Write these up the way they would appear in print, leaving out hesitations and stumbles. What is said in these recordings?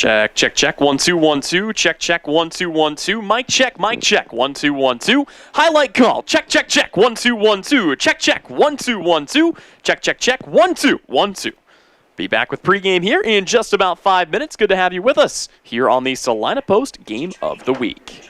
Check, check, check. 1 2 1 2. Check, check. 1 2 1 2. Mic check, mic check. 1 2 1 2. Highlight call. Check, check, check. 1 2 1 2. Check, check. 1 2 1 2. Check, check, check. 1 2 1 2. Be back with pregame here in just about 5 minutes. Good to have you with us here on the Salina Post Game of the Week.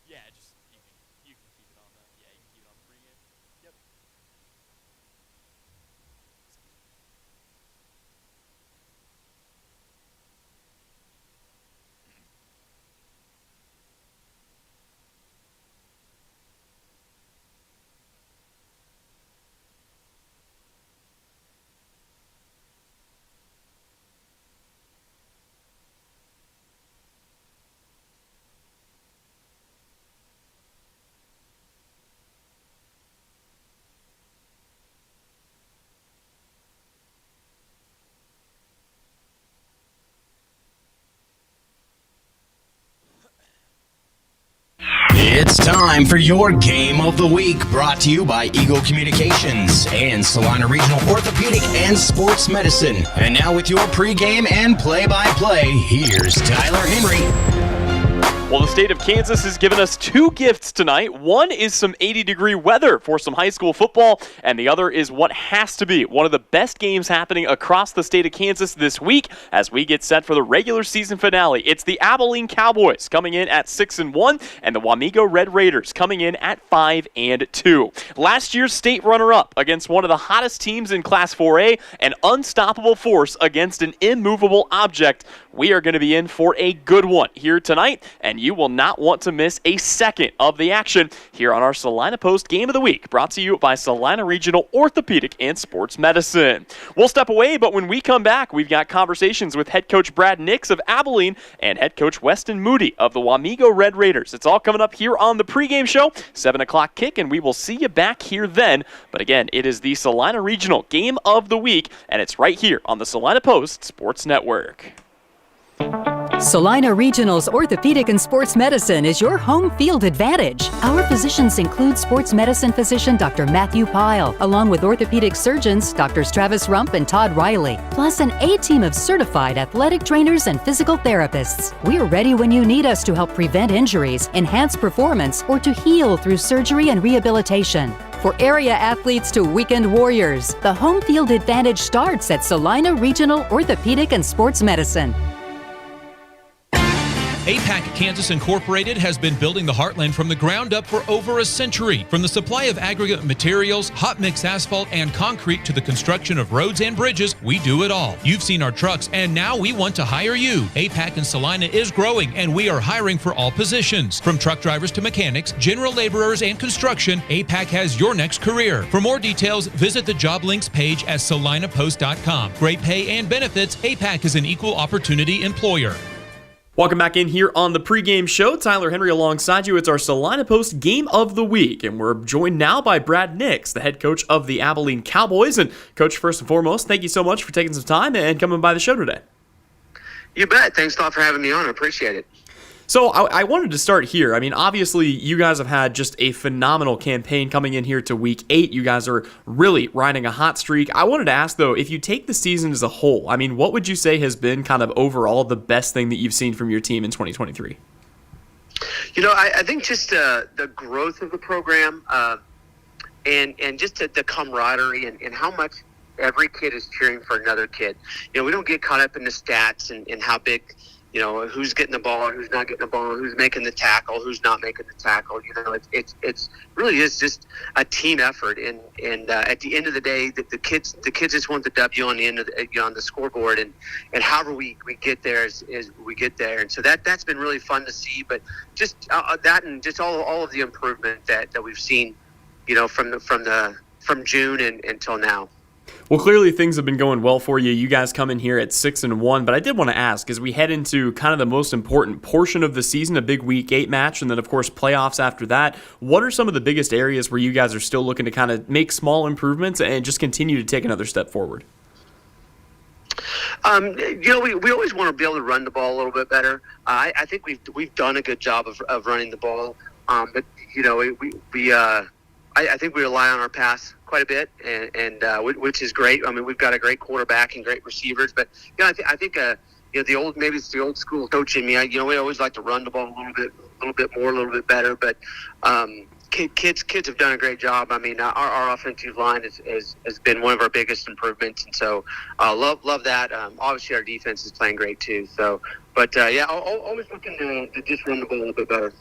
Yeah, just you can keep it on the you can keep it on the pregame. Yep. It's time for your Game of the Week, brought to you by Eagle Communications and Salina Regional Orthopedic and Sports Medicine. And now with your pregame and play-by-play, here's Tyler Henry. Well, the state of Kansas has given us two gifts tonight. One is some 80-degree weather for some high school football, and the other is what has to be one of the best games happening across the state of Kansas this week as we get set for the regular season finale. It's the Abilene Cowboys coming in at 6-1, and the Wamego Red Raiders coming in at 5-2. Last year's state runner-up against one of the hottest teams in Class 4A, an unstoppable force against an immovable object. We are going to be in for a good one here tonight, and you will not want to miss a second of the action here on our Salina Post Game of the Week, brought to you by Salina Regional Orthopedic and Sports Medicine. We'll step away, but when we come back, we've got conversations with head coach Brad Nix of Abilene and head coach Weston Moody of the Wamego Red Raiders. It's all coming up here on the pregame show, 7 o'clock kick, and we will see you back here then. But again, it is the Salina Regional Game of the Week, and it's right here on the Salina Post Sports Network. Salina Regional's Orthopedic and Sports Medicine is your home field advantage. Our physicians include sports medicine physician Dr. Matthew Pyle, along with orthopedic surgeons Drs. Travis Rump and Todd Riley, plus an A-team of certified athletic trainers and physical therapists. We're ready when you need us to help prevent injuries, enhance performance, or to heal through surgery and rehabilitation. For area athletes to weekend warriors, the home field advantage starts at Salina Regional Orthopedic and Sports Medicine. APAC Kansas Incorporated has been building the Heartland from the ground up for over a century. From the supply of aggregate materials, hot mix asphalt, and concrete to the construction of roads and bridges, we do it all. You've seen our trucks, and now we want to hire you. APAC in Salina is growing, and we are hiring for all positions. From truck drivers to mechanics, general laborers, and construction, APAC has your next career. For more details, visit the job links page at salinapost.com. Great pay and benefits, APAC is an equal opportunity employer. Welcome back in here on the pregame show. Tyler Henry alongside you. It's our Salina Post Game of the Week, and we're joined now by Brad Nix, the head coach of the Abilene Cowboys. And Coach, first and foremost, thank you so much for taking some time and coming by the show today. You bet. Thanks a lot for having me on. I appreciate it. So I wanted to start here. I mean, obviously, you guys have had just a phenomenal campaign coming in here to Week 8. You guys are really riding a hot streak. I wanted to ask, though, if you take the season as a whole, I mean, what would you say has been kind of overall the best thing that you've seen from your team in 2023? You know, I think just the growth of the program and just the camaraderie and how much every kid is cheering for another kid. You know, we don't get caught up in the stats and how big – you know, who's getting the ball, who's not getting the ball, who's making the tackle, who's not making the tackle. You know, it's really is just a team effort. And at the end of the day, the kids just want the W on the end of on the scoreboard. And however we get there is we get there. And so that's been really fun to see. But just that and just all of the improvement that we've seen, you know, from June and until now. Well, clearly things have been going well for you. You guys come in here at 6-1, but I did want to ask, as we head into kind of the most important portion of the season, a big Week 8 match, and then, of course, playoffs after that, what are some of the biggest areas where you guys are still looking to kind of make small improvements and just continue to take another step forward? You know, we always want to be able to run the ball a little bit better. I think we've done a good job of running the ball, but, you know, I think we rely on our pass quite a bit, and which is great. I mean, we've got a great quarterback and great receivers, but you know, I think you know, maybe it's the old school coach in me. You know, we always like to run the ball a little bit more, a little bit better. But kids have done a great job. I mean, our offensive line has been one of our biggest improvements, and so love that. Obviously, our defense is playing great too. So, but yeah, always looking to just run the ball a little bit better.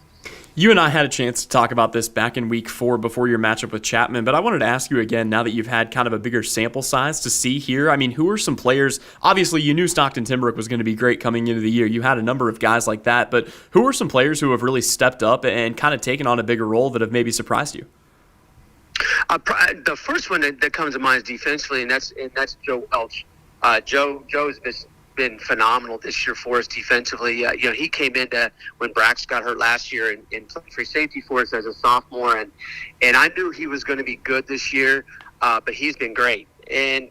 You and I had a chance to talk about this back in Week 4 before your matchup with Chapman, but I wanted to ask you again now that you've had kind of a bigger sample size to see here. I mean, who are some players? Obviously, you knew Stockton Timbrook was going to be great coming into the year. You had a number of guys like that, but who are some players who have really stepped up and kind of taken on a bigger role that have maybe surprised you? The first one that comes to mind is defensively, and that's Joe Welch. Joe's been phenomenal this year for us defensively. You know, he came into when Brax got hurt last year and played free safety for us as a sophomore, and I knew he was going to be good this year, but he's been great, and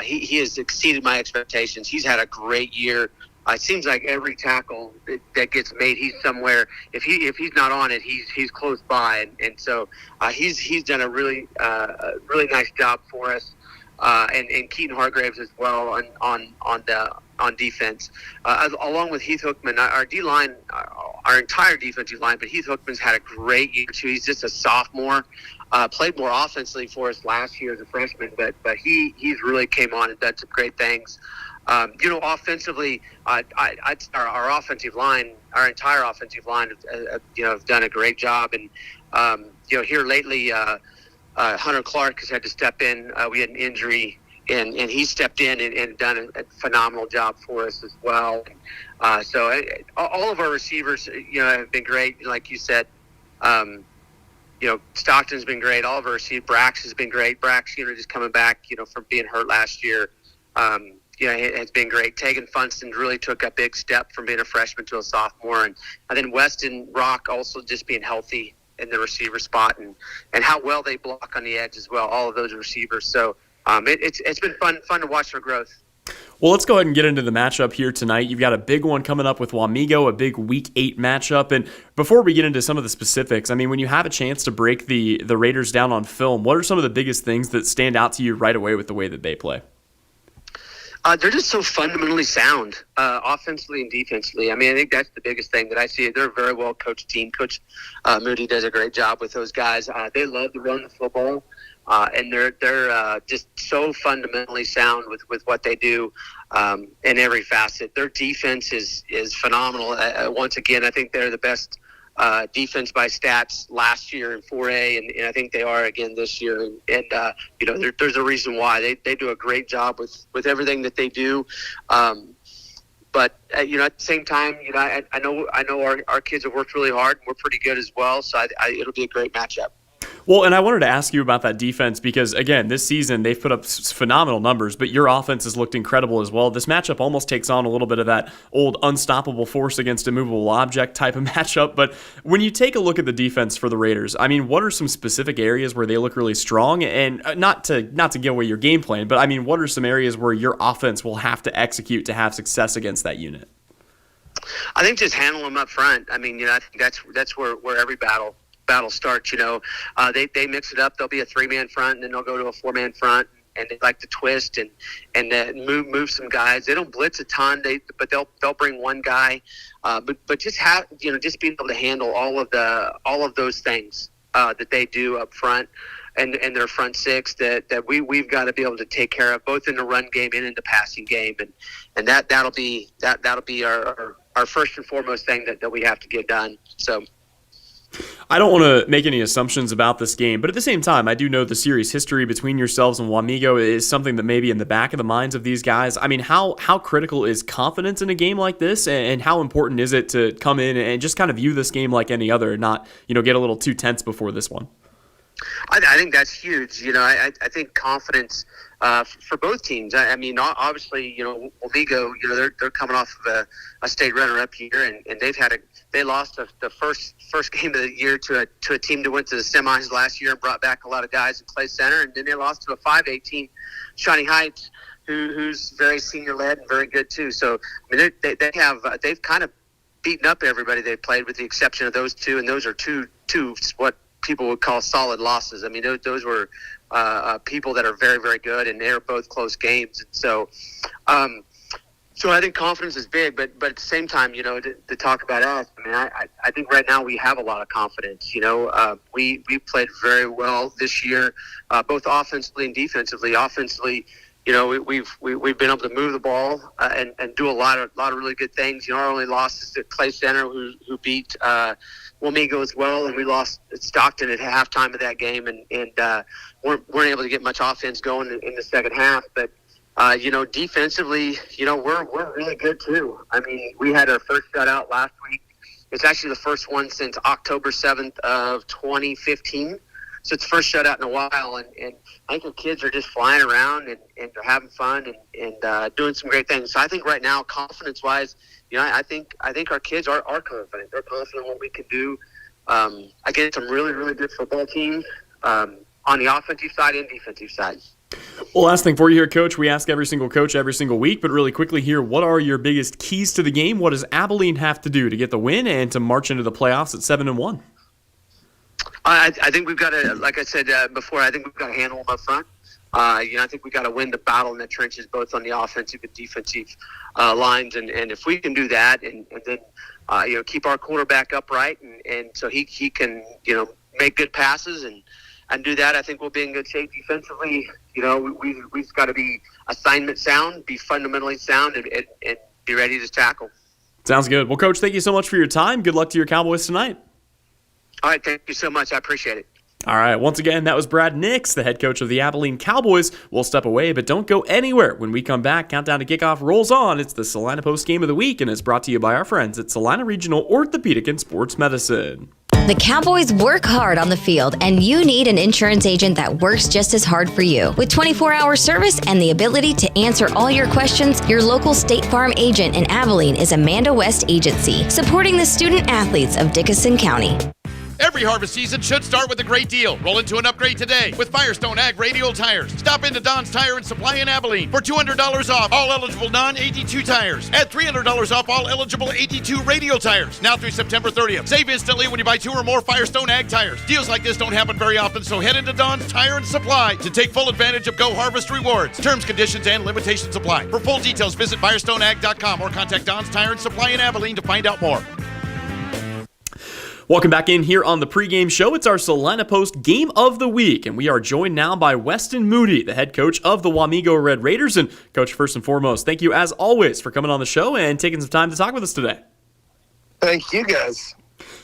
he has exceeded my expectations. He's had a great year. It seems like every tackle that gets made, he's somewhere. If he's not on it, he's close by, and so he's done a really nice job for us. And Keaton Hargraves as well on defense, along with Heath Hookman. Our D-line, our entire defensive line, but Heath Hookman's had a great year too. He's just a sophomore, played more offensively for us last year as a freshman, but he's really came on and done some great things. You know, offensively, our offensive line, our entire offensive line, you know, have done a great job. And you know, here lately, Hunter Clark has had to step in. We had an injury, and he stepped in and done a phenomenal job for us as well. So all of our receivers, you know, have been great. Like you said, you know, Stockton's been great. All of our receivers, Brax has been great. Brax, you know, just coming back, you know, from being hurt last year. You know, it has been great. Tegan Funston really took a big step from being a freshman to a sophomore, and then Weston Rock also just being healthy in the receiver spot, and how well they block on the edge as well, all of those receivers. So it's been fun to watch their growth. Well, let's go ahead and get into the matchup here tonight. You've got a big one coming up with Wamego, a big Week 8 matchup. And before we get into some of the specifics, I mean, when you have a chance to break the Raiders down on film, what are some of the biggest things that stand out to you right away with the way that they play? They're just so fundamentally sound, offensively and defensively. I mean, I think that's the biggest thing that I see. They're a very well-coached team. Coach Moody does a great job with those guys. They love to run the football, and they're just so fundamentally sound with what they do in every facet. Their defense is phenomenal. Once again, I think they're the best defense by stats last year in 4A, and I think they are again this year. And there's a reason why they do a great job with everything that they do. But at the same time, I know our kids have worked really hard, and we're pretty good as well. So it'll be a great matchup. Well, and I wanted to ask you about that defense because, again, this season they've put up phenomenal numbers, but your offense has looked incredible as well. This matchup almost takes on a little bit of that old unstoppable force against a movable object type of matchup. But when you take a look at the defense for the Raiders, I mean, what are some specific areas where they look really strong? And not to give away your game plan, but I mean, what are some areas where your offense will have to execute to have success against that unit? I think just handle them up front. I mean, I think that's where every battle starts. They mix it up. There'll be a 3-man front, and then they'll go to a 4-man front, and they like to twist and move some guys. They don't blitz a ton, but they'll bring one guy. But just just being able to handle all of those things that they do up front and their front six that we've got to be able to take care of both in the run game and in the passing game, and that'll be our first and foremost thing that we have to get done. So. I don't want to make any assumptions about this game, but at the same time, I do know the series history between yourselves and Wamego is something that may be in the back of the minds of these guys. I mean, how critical is confidence in a game like this, and how important is it to come in and just kind of view this game like any other and not, get a little too tense before this one? I think that's huge. I think confidence for both teams. I mean, obviously, Wamego, they're coming off of a state runner-up year, and they lost the first game of the year to a team that went to the semis last year and brought back a lot of guys in Clay Center, and then they lost to a 5A team, Shawnee Heights, who's very senior-led and very good too. So I mean, they've kind of beaten up everybody they played, with the exception of those two, and those are two what people would call solid losses. I mean, those were people that are very, very good, and they're both close games. And so, so I think confidence is big, but at the same time, to talk about us, I mean, I think right now we have a lot of confidence. We played very well this year, both offensively and defensively. Offensively, we've been able to move the ball and do a lot of really good things. Our only loss is to Clay Center, who beat Wamego as well, and we lost Stockton at halftime of that game, and weren't able to get much offense going in the second half. But defensively, we're really good too. I mean, we had our first shutout last week. It's actually the first one since October 7th of 2015. So it's the first shutout in a while, and I think our kids are just flying around and they're having fun and doing some great things. So I think right now, confidence-wise, I think our kids are confident. They're confident in what we can do against some really, really good football teams on the offensive side and defensive side. Well, last thing for you here, Coach. We ask every single coach every single week, but really quickly here, what are your biggest keys to the game? What does Abilene have to do to get the win and to march into the playoffs at 7-1? I think we've got to, like I said before, I think we've got to handle them up front. I think we've got to win the battle in the trenches, both on the offensive and defensive lines. And if we can do that and then, keep our quarterback upright and so he can, make good passes and do that, I think we'll be in good shape defensively. We've got to be assignment sound, be fundamentally sound, and be ready to tackle. Sounds good. Well, Coach, thank you so much for your time. Good luck to your Cowboys tonight. All right, thank you so much. I appreciate it. All right, once again, that was Brad Nix, the head coach of the Abilene Cowboys. We'll step away, but don't go anywhere. When we come back, Countdown to Kickoff rolls on. It's the Salina Postgame of the Week, and it's brought to you by our friends at Salina Regional Orthopedic and Sports Medicine. The Cowboys work hard on the field, and you need an insurance agent that works just as hard for you. With 24-hour service and the ability to answer all your questions, your local State Farm agent in Abilene is Amanda West Agency, supporting the student athletes of Dickinson County. Every harvest season should start with a great deal. Roll into an upgrade today with Firestone Ag Radial Tires. Stop into Don's Tire and Supply in Abilene for $200 off all eligible non-82 tires. Add $300 off all eligible 82 radial tires. Now through September 30th. Save instantly when you buy 2 or more Firestone Ag tires. Deals like this don't happen very often, so head into Don's Tire and Supply to take full advantage of Go Harvest rewards. Terms, conditions, and limitations apply. For full details, visit FirestoneAg.com or contact Don's Tire and Supply in Abilene to find out more. Welcome back in here on the pregame show. It's our Salina Post Game of the Week, and we are joined now by Weston Moody, the head coach of the Wamego Red Raiders. And Coach, first and foremost, thank you as always for coming on the show and taking some time to talk with us today. Thank you, guys.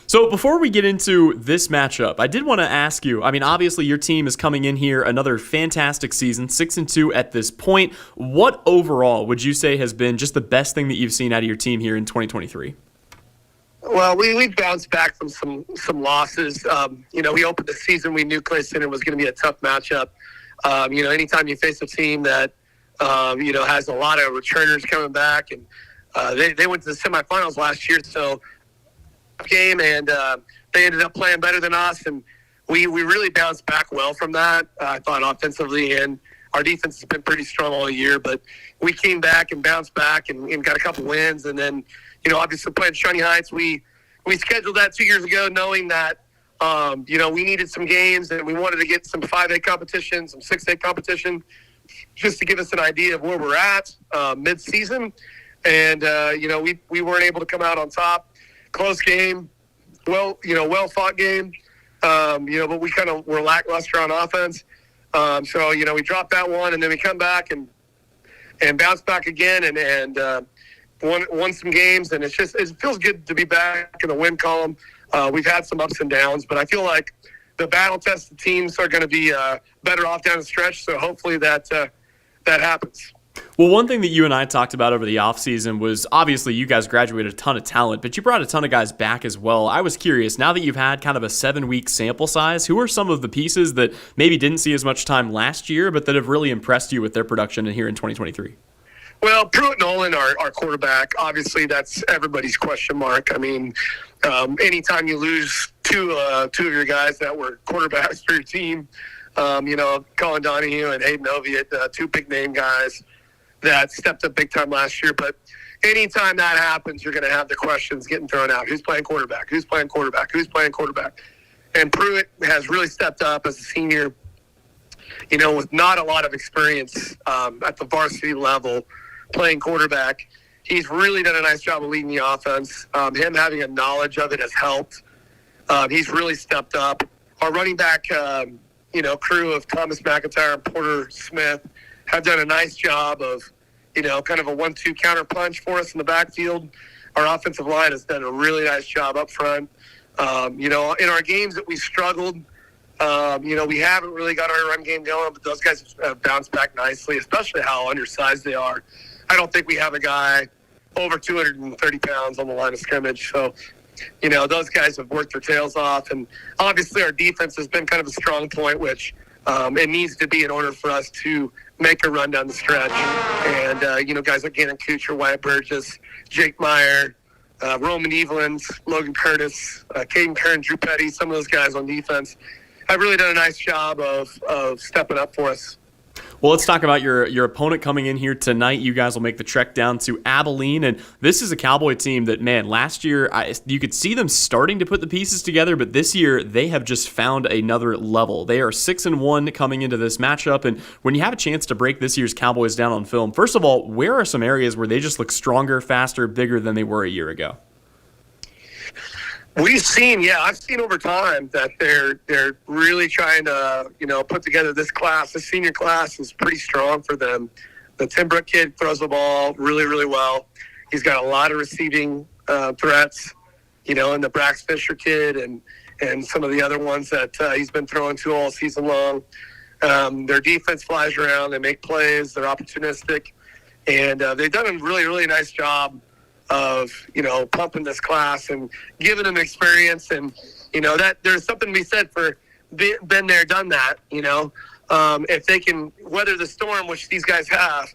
So before we get into this matchup, I did want to ask you, obviously your team is coming in here another fantastic season, 6-2 at this point. What overall would you say has been just the best thing that you've seen out of your team here in 2023? Well, we bounced back from some losses. We opened the season, we knew Clay Center was going to be a tough matchup. Anytime you face a team that, has a lot of returners coming back, and they went to the semifinals last year, so game, and they ended up playing better than us, and we really bounced back well from that. I thought offensively, and our defense has been pretty strong all year, but we came back and bounced back and got a couple wins, and then obviously playing Shawnee Heights, we scheduled that 2 years ago knowing that, we needed some games and we wanted to get some 5A competition, some 6A competition, just to give us an idea of where we're at mid-season. And, we weren't able to come out on top. Close game, well-fought game, but we kind of were lackluster on offense. We dropped that one, and then we come back and bounce back again and won some games, and it feels good to be back in the win column. We've had some ups and downs, but I feel like the battle-tested teams are going to be better off down the stretch, so hopefully that happens. Well, one thing that you and I talked about over the offseason was obviously you guys graduated a ton of talent, but you brought a ton of guys back as well. I was curious, now that you've had kind of a 7-week sample size, who are some of the pieces that maybe didn't see as much time last year, but that have really impressed you with their production here in 2023? Well, Pruitt Nolan, our quarterback, obviously that's everybody's question mark. Anytime you lose two of your guys that were quarterbacks for your team, Colin Donahue and Hayden Oviatt, 2 big-name guys that stepped up big time last year. But anytime that happens, you're going to have the questions getting thrown out. Who's playing quarterback? Who's playing quarterback? Who's playing quarterback? And Pruitt has really stepped up as a senior, with not a lot of experience at the varsity level playing quarterback. He's really done a nice job of leading the offense. Him having a knowledge of it has helped. He's really stepped up. Our running back, crew of Thomas McIntyre and Porter Smith have done a nice job of, kind of a 1-2 counter punch for us in the backfield. Our offensive line has done a really nice job up front. In our games that we struggled, we haven't really got our run game going, but those guys have bounced back nicely, especially how undersized they are. I don't think we have a guy over 230 pounds on the line of scrimmage. So, those guys have worked their tails off. And obviously our defense has been kind of a strong point, which it needs to be in order for us to make a run down the stretch. And, guys like Gannon Kuchar, Wyatt Burgess, Jake Meyer, Roman Evelyn, Logan Curtis, Caden Kern, Drew Petty, some of those guys on defense have really done a nice job of stepping up for us. Well, let's talk about your opponent coming in here tonight. You guys will make the trek down to Abilene, and this is a Cowboy team that, man, last year you could see them starting to put the pieces together, but this year they have just found another level. They are 6-1 coming into this matchup, and when you have a chance to break this year's Cowboys down on film, first of all, where are some areas where they just look stronger, faster, bigger than they were a year ago? I've seen over time that they're really trying to, put together this class. The senior class is pretty strong for them. The Timbrook kid throws the ball really, really well. He's got a lot of receiving threats, and the Brax Fisher kid and some of the other ones that he's been throwing to all season long. Their defense flies around. They make plays. They're opportunistic. And they've done a really, really nice job of, pumping this class and giving them experience. And, that there's something to be said for been there, done that, if they can weather the storm, which these guys have,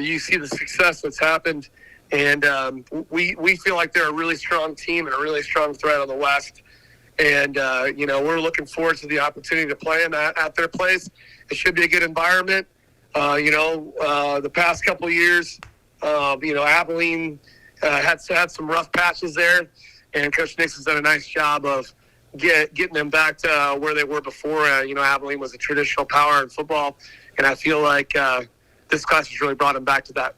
you see the success that's happened. And we feel like they're a really strong team and a really strong threat on the West. And, we're looking forward to the opportunity to play at their place. It should be a good environment. The past couple of years, Abilene had some rough patches there, and Coach Nix has done a nice job of getting them back to where they were before. Abilene was a traditional power in football, and I feel like this class has really brought them back to that.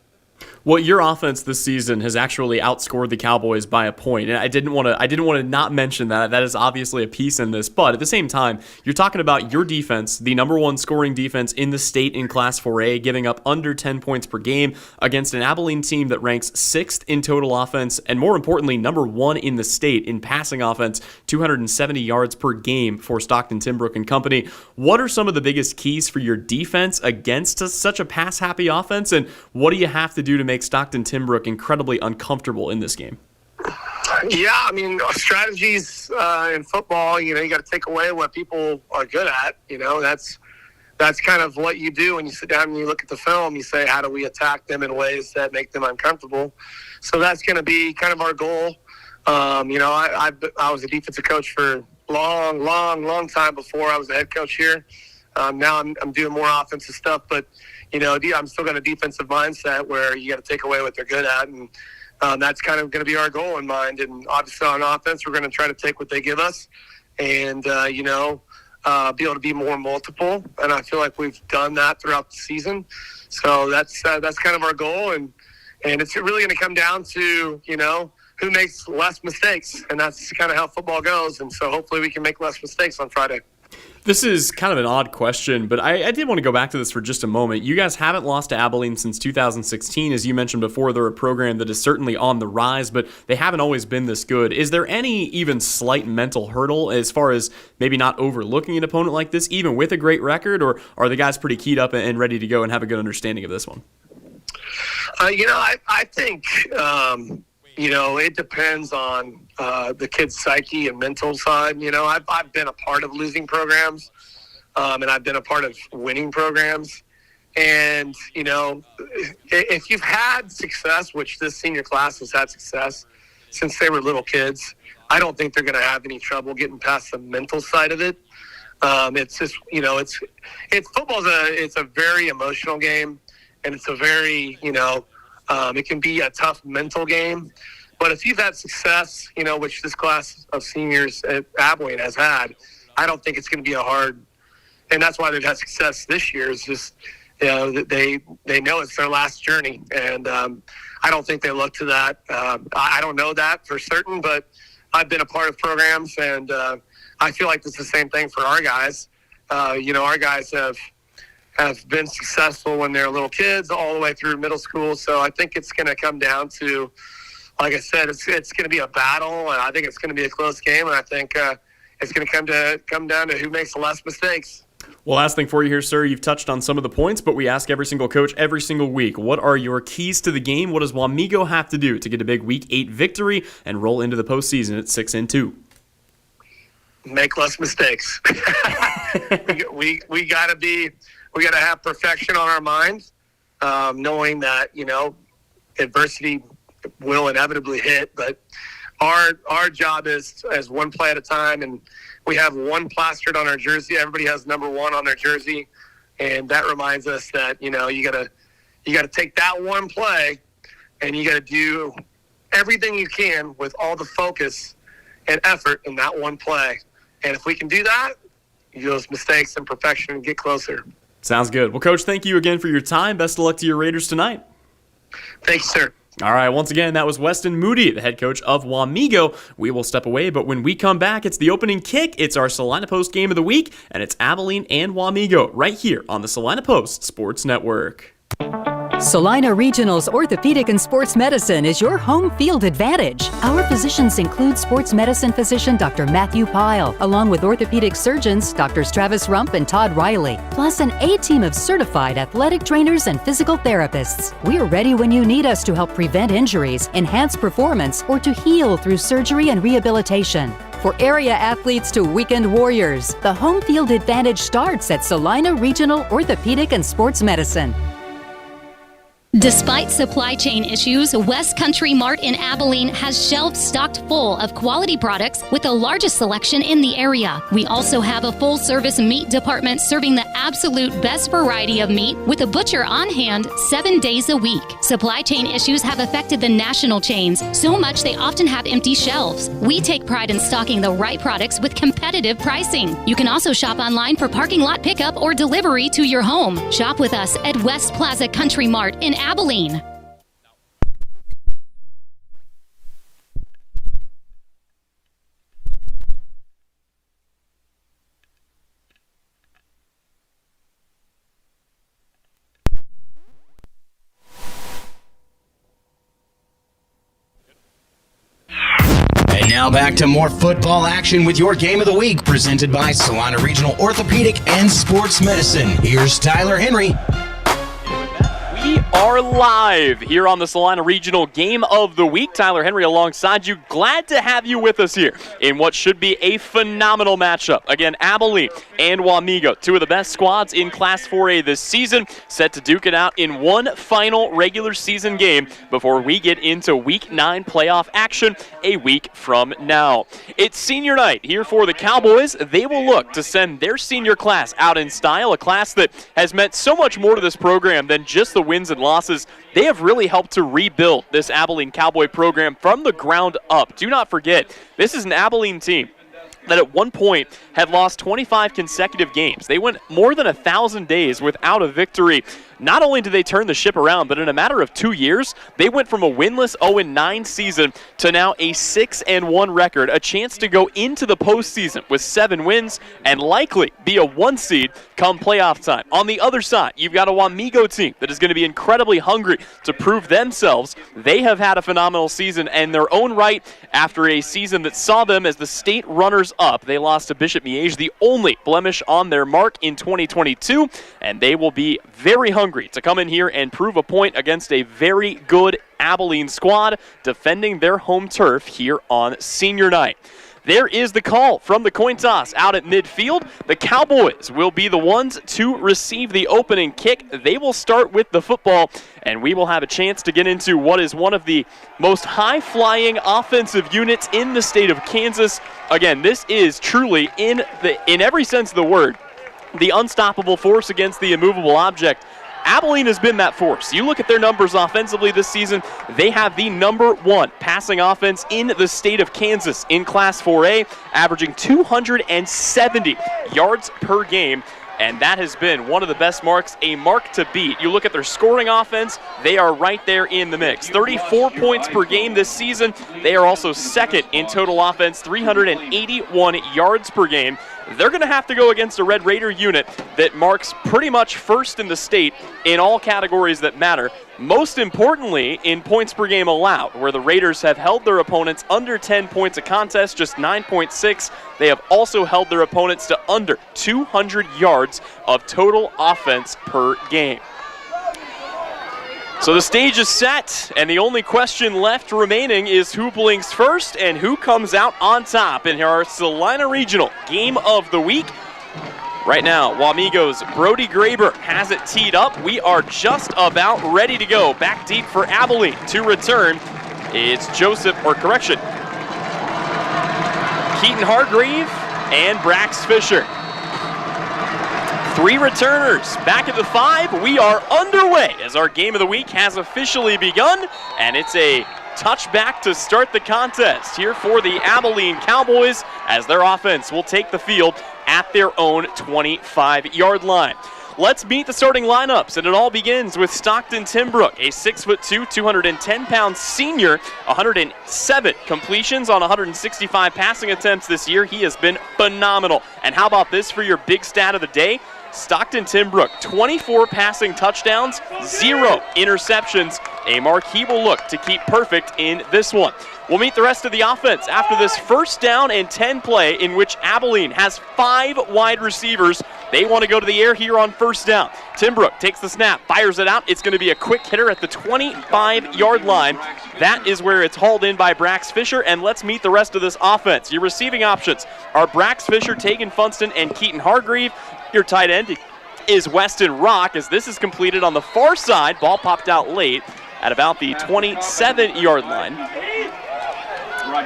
Well, your offense this season has actually outscored the Cowboys by a point, and I didn't want to not mention that. That is obviously a piece in this, but at the same time, you're talking about your defense, the number one scoring defense in the state in Class 4A, giving up under 10 points per game against an Abilene team that ranks 6th in total offense, and more importantly, number 1 in the state in passing offense, 270 yards per game for Stockton Timbrook and company. What are some of the biggest keys for your defense against such a pass-happy offense, and what do you have to do to make Stockton Timbrook incredibly uncomfortable in this game? Yeah, strategies in football, you got to take away what people are good at. That's kind of what you do when you sit down and you look at the film. You say, how do we attack them in ways that make them uncomfortable? So that's going to be kind of our goal. I was a defensive coach for long time before I was a head coach here. Now I'm doing more offensive stuff, but I'm still got a defensive mindset where you got to take away what they're good at, and that's kind of going to be our goal in mind. And obviously on offense, we're going to try to take what they give us and, be able to be more multiple. And I feel like we've done that throughout the season. So that's kind of our goal. And it's really going to come down to, who makes less mistakes. And that's kind of how football goes. And so hopefully we can make less mistakes on Friday. This is kind of an odd question, but I did want to go back to this for just a moment. You guys haven't lost to Abilene since 2016. As you mentioned before, they're a program that is certainly on the rise, but they haven't always been this good. Is there any even slight mental hurdle as far as maybe not overlooking an opponent like this, even with a great record, or are the guys pretty keyed up and ready to go and have a good understanding of this one? I think, it depends on the kid's psyche and mental side. I've been a part of losing programs, and I've been a part of winning programs. And, if you've had success, which this senior class has had success since they were little kids, I don't think they're going to have any trouble getting past the mental side of it. It's just, football's it's a very emotional game, and it's a very, it can be a tough mental game. But if you've had success, which this class of seniors at Abilene has had, I don't think it's going to be a hard, and that's why they've had success this year. Is just, they know it's their last journey, and I don't think they look to that. I don't know that for certain, but I've been a part of programs, and I feel like it's the same thing for our guys. Our guys have been successful when they're little kids all the way through middle school. So I think it's going to come down to, like I said, it's going to be a battle, and I think it's going to be a close game, and I think it's going to come down to who makes the less mistakes. Well, last thing for you here, sir. You've touched on some of the points, but we ask every single coach every single week, what are your keys to the game? What does Wamego have to do to get a big Week 8 victory and roll into the postseason at 6-2? Make less mistakes. we got to have perfection on our mind, knowing that adversity will inevitably hit, but our job is as one play at a time, and we have one plastered on our jersey. Everybody has number 1 on their jersey, and that reminds us that you gotta take that one play, and you gotta do everything you can with all the focus and effort in that one play. And if we can do that, those mistakes and perfection get closer. Sounds good. Well, Coach, thank you again for your time. Best of luck to your Raiders tonight. Thanks, sir. All right, once again, that was Weston Moody, the head coach of Wamego. We will step away, but when we come back, it's the opening kick. It's our Salina Post game of the week, and it's Abilene and Wamego right here on the Salina Post Sports Network. Salina Regional's Orthopedic and Sports Medicine is your home field advantage. Our physicians include sports medicine physician Dr. Matthew Pyle, along with orthopedic surgeons Drs. Travis Rump and Todd Riley, plus an A-team of certified athletic trainers and physical therapists. We're ready when you need us to help prevent injuries, enhance performance, or to heal through surgery and rehabilitation. For area athletes to weekend warriors, the home field advantage starts at Salina Regional Orthopedic and Sports Medicine. Despite supply chain issues, West Country Mart in Abilene has shelves stocked full of quality products with the largest selection in the area. We also have a full-service meat department serving the absolute best variety of meat with a butcher on hand 7 days a week. Supply chain issues have affected the national chains so much they often have empty shelves. We take pride in stocking the right products with competitive pricing. You can also shop online for parking lot pickup or delivery to your home. Shop with us at West Plaza Country Mart in Abilene. And now back to more football action with your Game of the Week, presented by Solana Regional Orthopedic and Sports Medicine. Here's Tyler Henry. We are live here on the Salina Regional Game of the Week. Tyler Henry alongside you. Glad to have you with us here in what should be a phenomenal matchup. Again, Abilene and Wamego, two of the best squads in Class 4A this season, set to duke it out in one final regular season game before we get into Week 9 playoff action a week from now. It's senior night here for the Cowboys. They will look to send their senior class out in style, a class that has meant so much more to this program than just the wins and losses. They have really helped to rebuild this Abilene Cowboy program from the ground up. Do not forget, this is an Abilene team that at one point had lost 25 consecutive games. They went more than 1,000 days without a victory. Not only did they turn the ship around, but in a matter of 2 years, they went from a winless 0-9 season to now a 6-1 record, a chance to go into the postseason with 7 wins and likely be a 1 seed come playoff time. On the other side, you've got a Wamego team that is going to be incredibly hungry to prove themselves. They have had a phenomenal season in their own right after a season that saw them as the state runners-up. They lost to Bishop Miege, the only blemish on their mark in 2022, and they will be very hungry to come in here and prove a point against a very good Abilene squad defending their home turf here on senior night. There is the call from the coin toss out at midfield. The Cowboys will be the ones to receive the opening kick. They will start with the football, and we will have a chance to get into what is one of the most high-flying offensive units in the state of Kansas. Again, this is truly, in every sense of the word, the unstoppable force against the immovable object. Abilene has been that force. You look at their numbers offensively this season, they have the #1 passing offense in the state of Kansas in Class 4A, averaging 270 yards per game. And that has been one of the best marks, a mark to beat. You look at their scoring offense, they are right there in the mix. 34 points per game this season. They are also second in total offense, 381 yards per game. They're going to have to go against a Red Raider unit that marks pretty much first in the state in all categories that matter. Most importantly, in points per game allowed, where the Raiders have held their opponents under 10 points a contest, just 9.6. They have also held their opponents to under 200 yards of total offense per game. So the stage is set, and the only question left remaining is who blinks first and who comes out on top in our Salina Regional Game of the Week. Right now, Wamego's Brody Graber has it teed up. We are just about ready to go. Back deep for Abilene to return. It's Keaton Hargrave and Brax Fisher. 3 returners back at the 5. We are underway as our Game of the Week has officially begun, and it's a touchback to start the contest here for the Abilene Cowboys as their offense will take the field at their own 25-yard line. Let's meet the starting lineups, and it all begins with Stockton Timbrook, a 6'2", 210-pound senior, 107 completions on 165 passing attempts this year. He has been phenomenal. And how about this for your big stat of the day? Stockton Timbrook, 24 passing touchdowns, 0 interceptions, a mark he will look to keep perfect in this one. We'll meet the rest of the offense after this 1st down and 10 play in which Abilene has 5 wide receivers. They want to go to the air here on 1st down. Timbrook takes the snap, fires it out. It's going to be a quick hitter at the 25-yard line. That is where it's hauled in by Brax Fisher, and let's meet the rest of this offense. Your receiving options are Brax Fisher, Tegan Funston, and Keaton Hargrave. Your tight end is Weston Rock as this is completed on the far side. Ball popped out late at about the 27-yard line.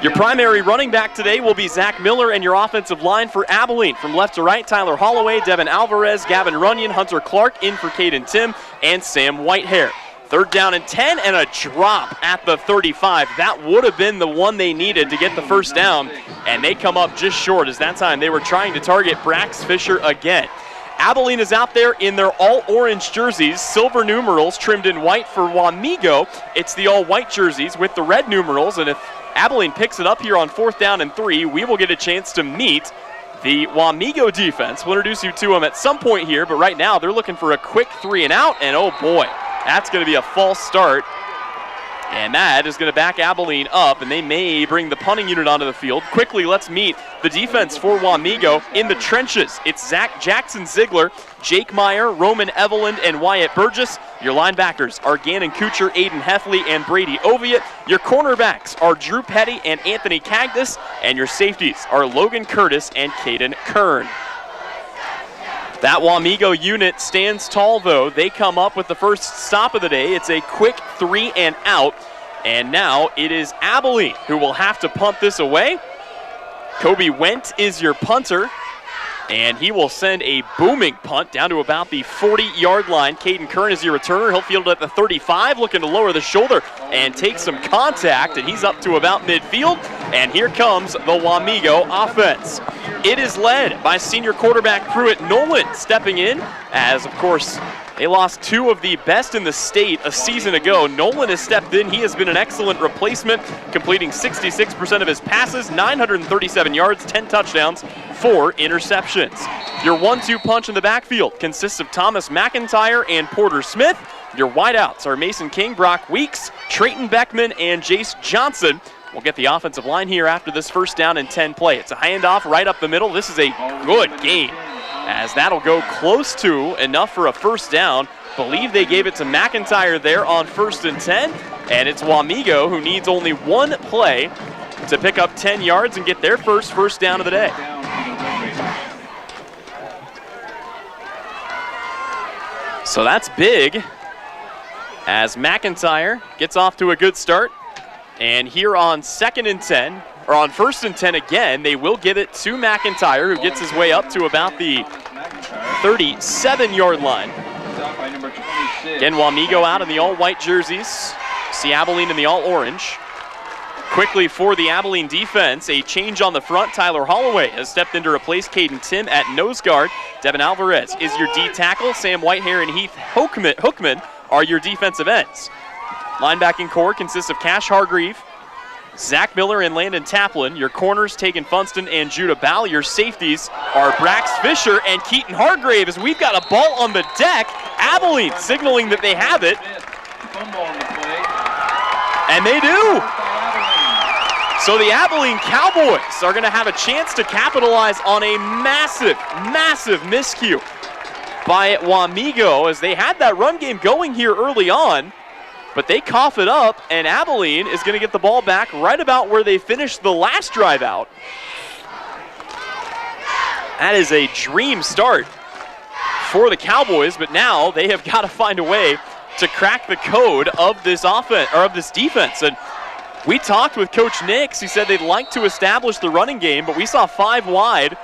Your primary running back today will be Zach Miller, and your offensive line for Abilene. From left to right, Tyler Holloway, Devin Alvarez, Gavin Runyon, Hunter Clark in for Caden Tim, and Sam Whitehair. 3rd down and 10 and a drop at the 35. That would have been the one they needed to get the first down, and they come up just short as that time they were trying to target Brax Fisher again. Abilene is out there in their all-orange jerseys, silver numerals trimmed in white for Wamego. It's the all-white jerseys with the red numerals, and if Abilene picks it up here on 4th down and 3, we will get a chance to meet the Wamego defense. We'll introduce you to them at some point here, but right now they're looking for a quick 3 and out, and oh boy, that's going to be a false start. And that is going to back Abilene up, and they may bring the punting unit onto the field. Quickly, let's meet the defense for Wamego in the trenches. It's Zach Jackson Ziegler, Jake Meyer, Roman Eveland, and Wyatt Burgess. Your linebackers are Gannon Kuchar, Aiden Heffley, and Brady Oviatt. Your cornerbacks are Drew Petty and Anthony Cagdis, and your safeties are Logan Curtis and Caden Kern. That Wamego unit stands tall, though. They come up with the first stop of the day. It's a quick 3 and out. And now it is Abilene who will have to punt this away. Kobe Wendt is your punter, and he will send a booming punt down to about the 40-yard line. Caden Kern is your returner. He'll field it at the 35, looking to lower the shoulder and take some contact, and he's up to about midfield. And here comes the Wamego offense. It is led by senior quarterback Pruitt Nolan stepping in, as, of course, they lost 2 of the best in the state a season ago. Nolan has stepped in. He has been an excellent replacement, completing 66% of his passes, 937 yards, 10 touchdowns, 4 interceptions. Your 1-2 punch in the backfield consists of Thomas McIntyre and Porter Smith. Your wideouts are Mason King, Brock Weeks, Trayton Beckman, and Jace Johnson. We'll get the offensive line here after this 1st down and 10 play. It's a handoff right up the middle. This is a good game, as that'll go close to enough for a 1st down. Believe they gave it to McIntyre there on 1st and 10, and it's Wamego who needs only 1 play to pick up 10 yards and get their first down of the day. So that's big, as McIntyre gets off to a good start. And here on 2nd and 10, or on 1st and 10 again, they will give it to McIntyre, who gets his way up to about the 37-yard line. Again, Wamego out in the all-white jerseys. See Abilene in the all-orange. Quickly for the Abilene defense, a change on the front. Tyler Holloway has stepped in to replace Caden Tim at nose guard. Devin Alvarez is your D tackle. Sam Whitehair and Heath Hookman are your defensive ends. Linebacking core consists of Cash Hargreave, Zach Miller, and Landon Taplin. Your corners, Tegan Funston and Judah Ball. Your safeties are Brax Fisher and Keaton Hargrave, as we've got a ball on the deck. Abilene signaling that they have it. And they do. So the Abilene Cowboys are going to have a chance to capitalize on a massive miscue by Wamego, as they had that run game going here early on. But they cough it up, and Abilene is going to get the ball back right about where they finished the last drive out. That is a dream start for the Cowboys, but now they have got to find a way to crack the code of this offense, or of this defense. And we talked with Coach Nix. He said they'd like to establish the running game, but we saw 5 wide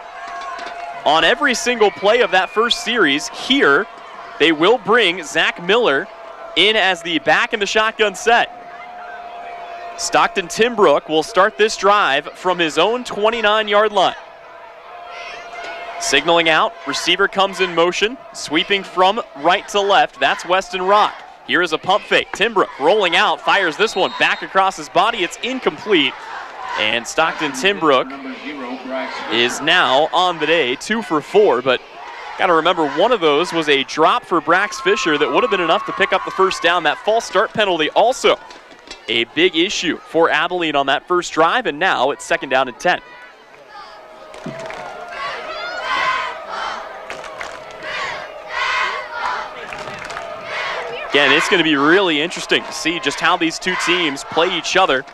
on every single play of that first series. Here, they will bring Zach Miller in as the back in the shotgun set. Stockton Timbrook will start this drive from his own 29-yard line. Signaling out, receiver comes in motion, sweeping from right to left. That's Weston Rock. Here is a pump fake. Timbrook rolling out, fires this one back across his body. It's incomplete. And Stockton Timbrook is now on the day, 2 for 4, but got to remember, one of those was a drop for Brax Fisher that would have been enough to pick up the first down. That false start penalty also a big issue for Abilene on that first drive, and now it's 2nd down and 10. Again, it's going to be really interesting to see just how these two teams play each other,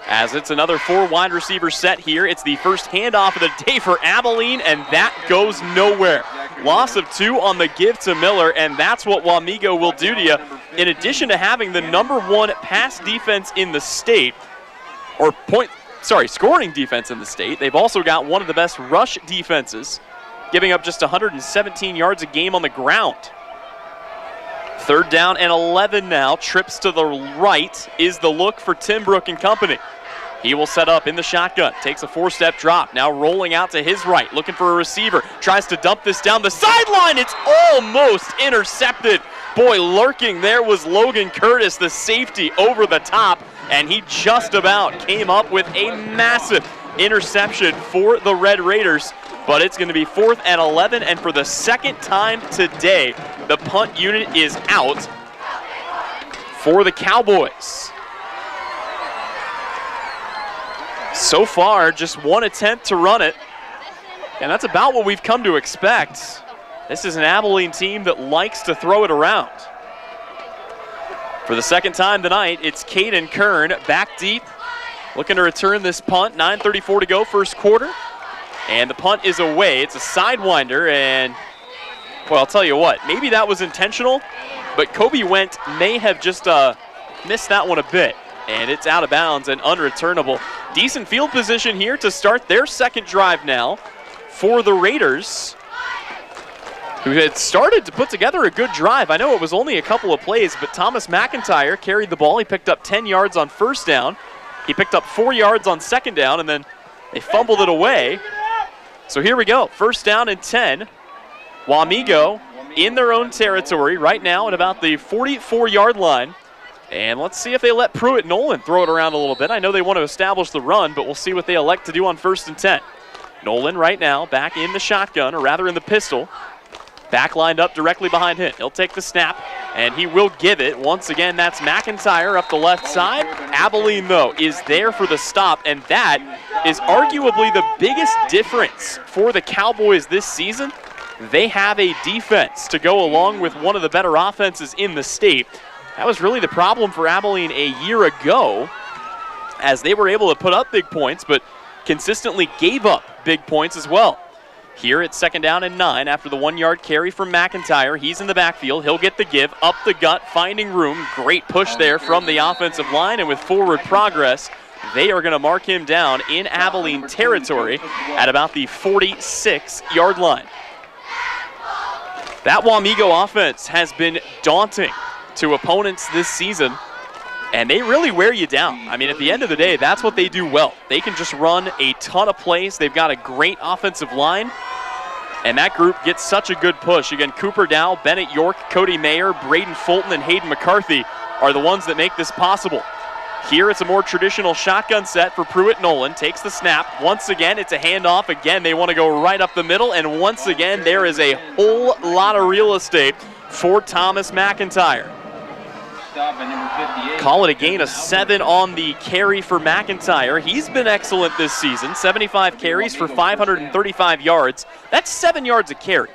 as it's another 4 wide receiver set here. It's the first handoff of the day for Abilene, and that goes nowhere. Loss of 2 on the give to Miller, and that's what Wamego will do to you. In addition to having the #1 pass defense in the state, scoring defense in the state, they've also got one of the best rush defenses, giving up just 117 yards a game on the ground. 3rd down and 11 now. Trips to the right is the look for Timbrook and company. He will set up in the shotgun, takes a 4-step drop, now rolling out to his right, looking for a receiver, tries to dump this down the sideline. It's almost intercepted. Boy, lurking there was Logan Curtis, the safety, over the top, and he just about came up with a massive interception for the Red Raiders. But it's going to be 4th and 11, and for the second time today, the punt unit is out for the Cowboys. So far, just one attempt to run it, and that's about what we've come to expect. This is an Abilene team that likes to throw it around. For the second time tonight, it's Caden Kern back deep, looking to return this punt. 9:34 to go, first quarter. And the punt is away. It's a sidewinder, and, well, I'll tell you what, maybe that was intentional, but Kobe Wendt may have just missed that one a bit, and it's out of bounds and unreturnable. Decent field position here to start their second drive now for the Raiders, who had started to put together a good drive. I know it was only a couple of plays, but Thomas McIntyre carried the ball. He picked up 10 yards on first down. He picked up 4 yards on second down, and then they fumbled it away. So here we go, 1st down and 10. Wamego in their own territory right now at about the 44-yard line. And let's see if they let Pruitt Nolan throw it around a little bit. I know they want to establish the run, but we'll see what they elect to do on 1st and 10. Nolan right now back in the shotgun, or rather in the pistol. Back lined up directly behind him. He'll take the snap, and he will give it. Once again, that's McIntyre up the left side. Abilene, though, is there for the stop, and that is arguably the biggest difference for the Cowboys this season. They have a defense to go along with one of the better offenses in the state. That was really the problem for Abilene a year ago, as they were able to put up big points, but consistently gave up big points as well. Here it's 2nd down and 9 after the 1-yard carry from McIntyre. He's in the backfield. He'll get the give, up the gut, finding room. Great push there from the offensive line, and with forward progress, they are going to mark him down in Abilene territory at about the 46-yard line. That Wamego offense has been daunting to opponents this season, and they really wear you down. I mean, at the end of the day, that's what they do well. They can just run a ton of plays. They've got a great offensive line, and that group gets such a good push. Again, Cooper Dow, Bennett York, Cody Mayer, Braden Fulton, and Hayden McCarthy are the ones that make this possible. Here it's a more traditional shotgun set for Pruitt Nolan. Takes the snap. Once again, it's a handoff. Again, they want to go right up the middle, and once again, there is a whole lot of real estate for Thomas McIntyre. Call it a gain of 7 on the carry for McIntyre. He's been excellent this season. 75 carries for 535 yards. That's 7 yards a carry.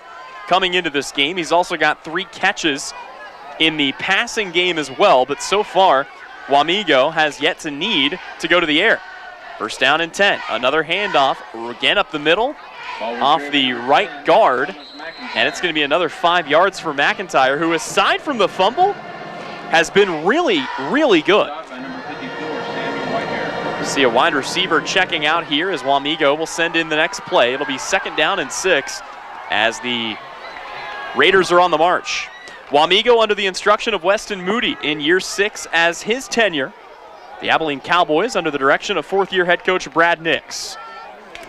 Coming into this game, he's also got 3 catches in the passing game as well, but so far, Wamego has yet to need to go to the air. 1st down and 10. Another handoff, again up the middle, off the right guard, and it's going to be another 5 yards for McIntyre, who aside from the fumble, has been really, really good. See a wide receiver checking out here as Wamego will send in the next play. It'll be 2nd down and 6 as the Raiders are on the march. Wamego under the instruction of Weston Moody in year 6 as his tenure. The Abilene Cowboys under the direction of 4th-year head coach Brad Nix.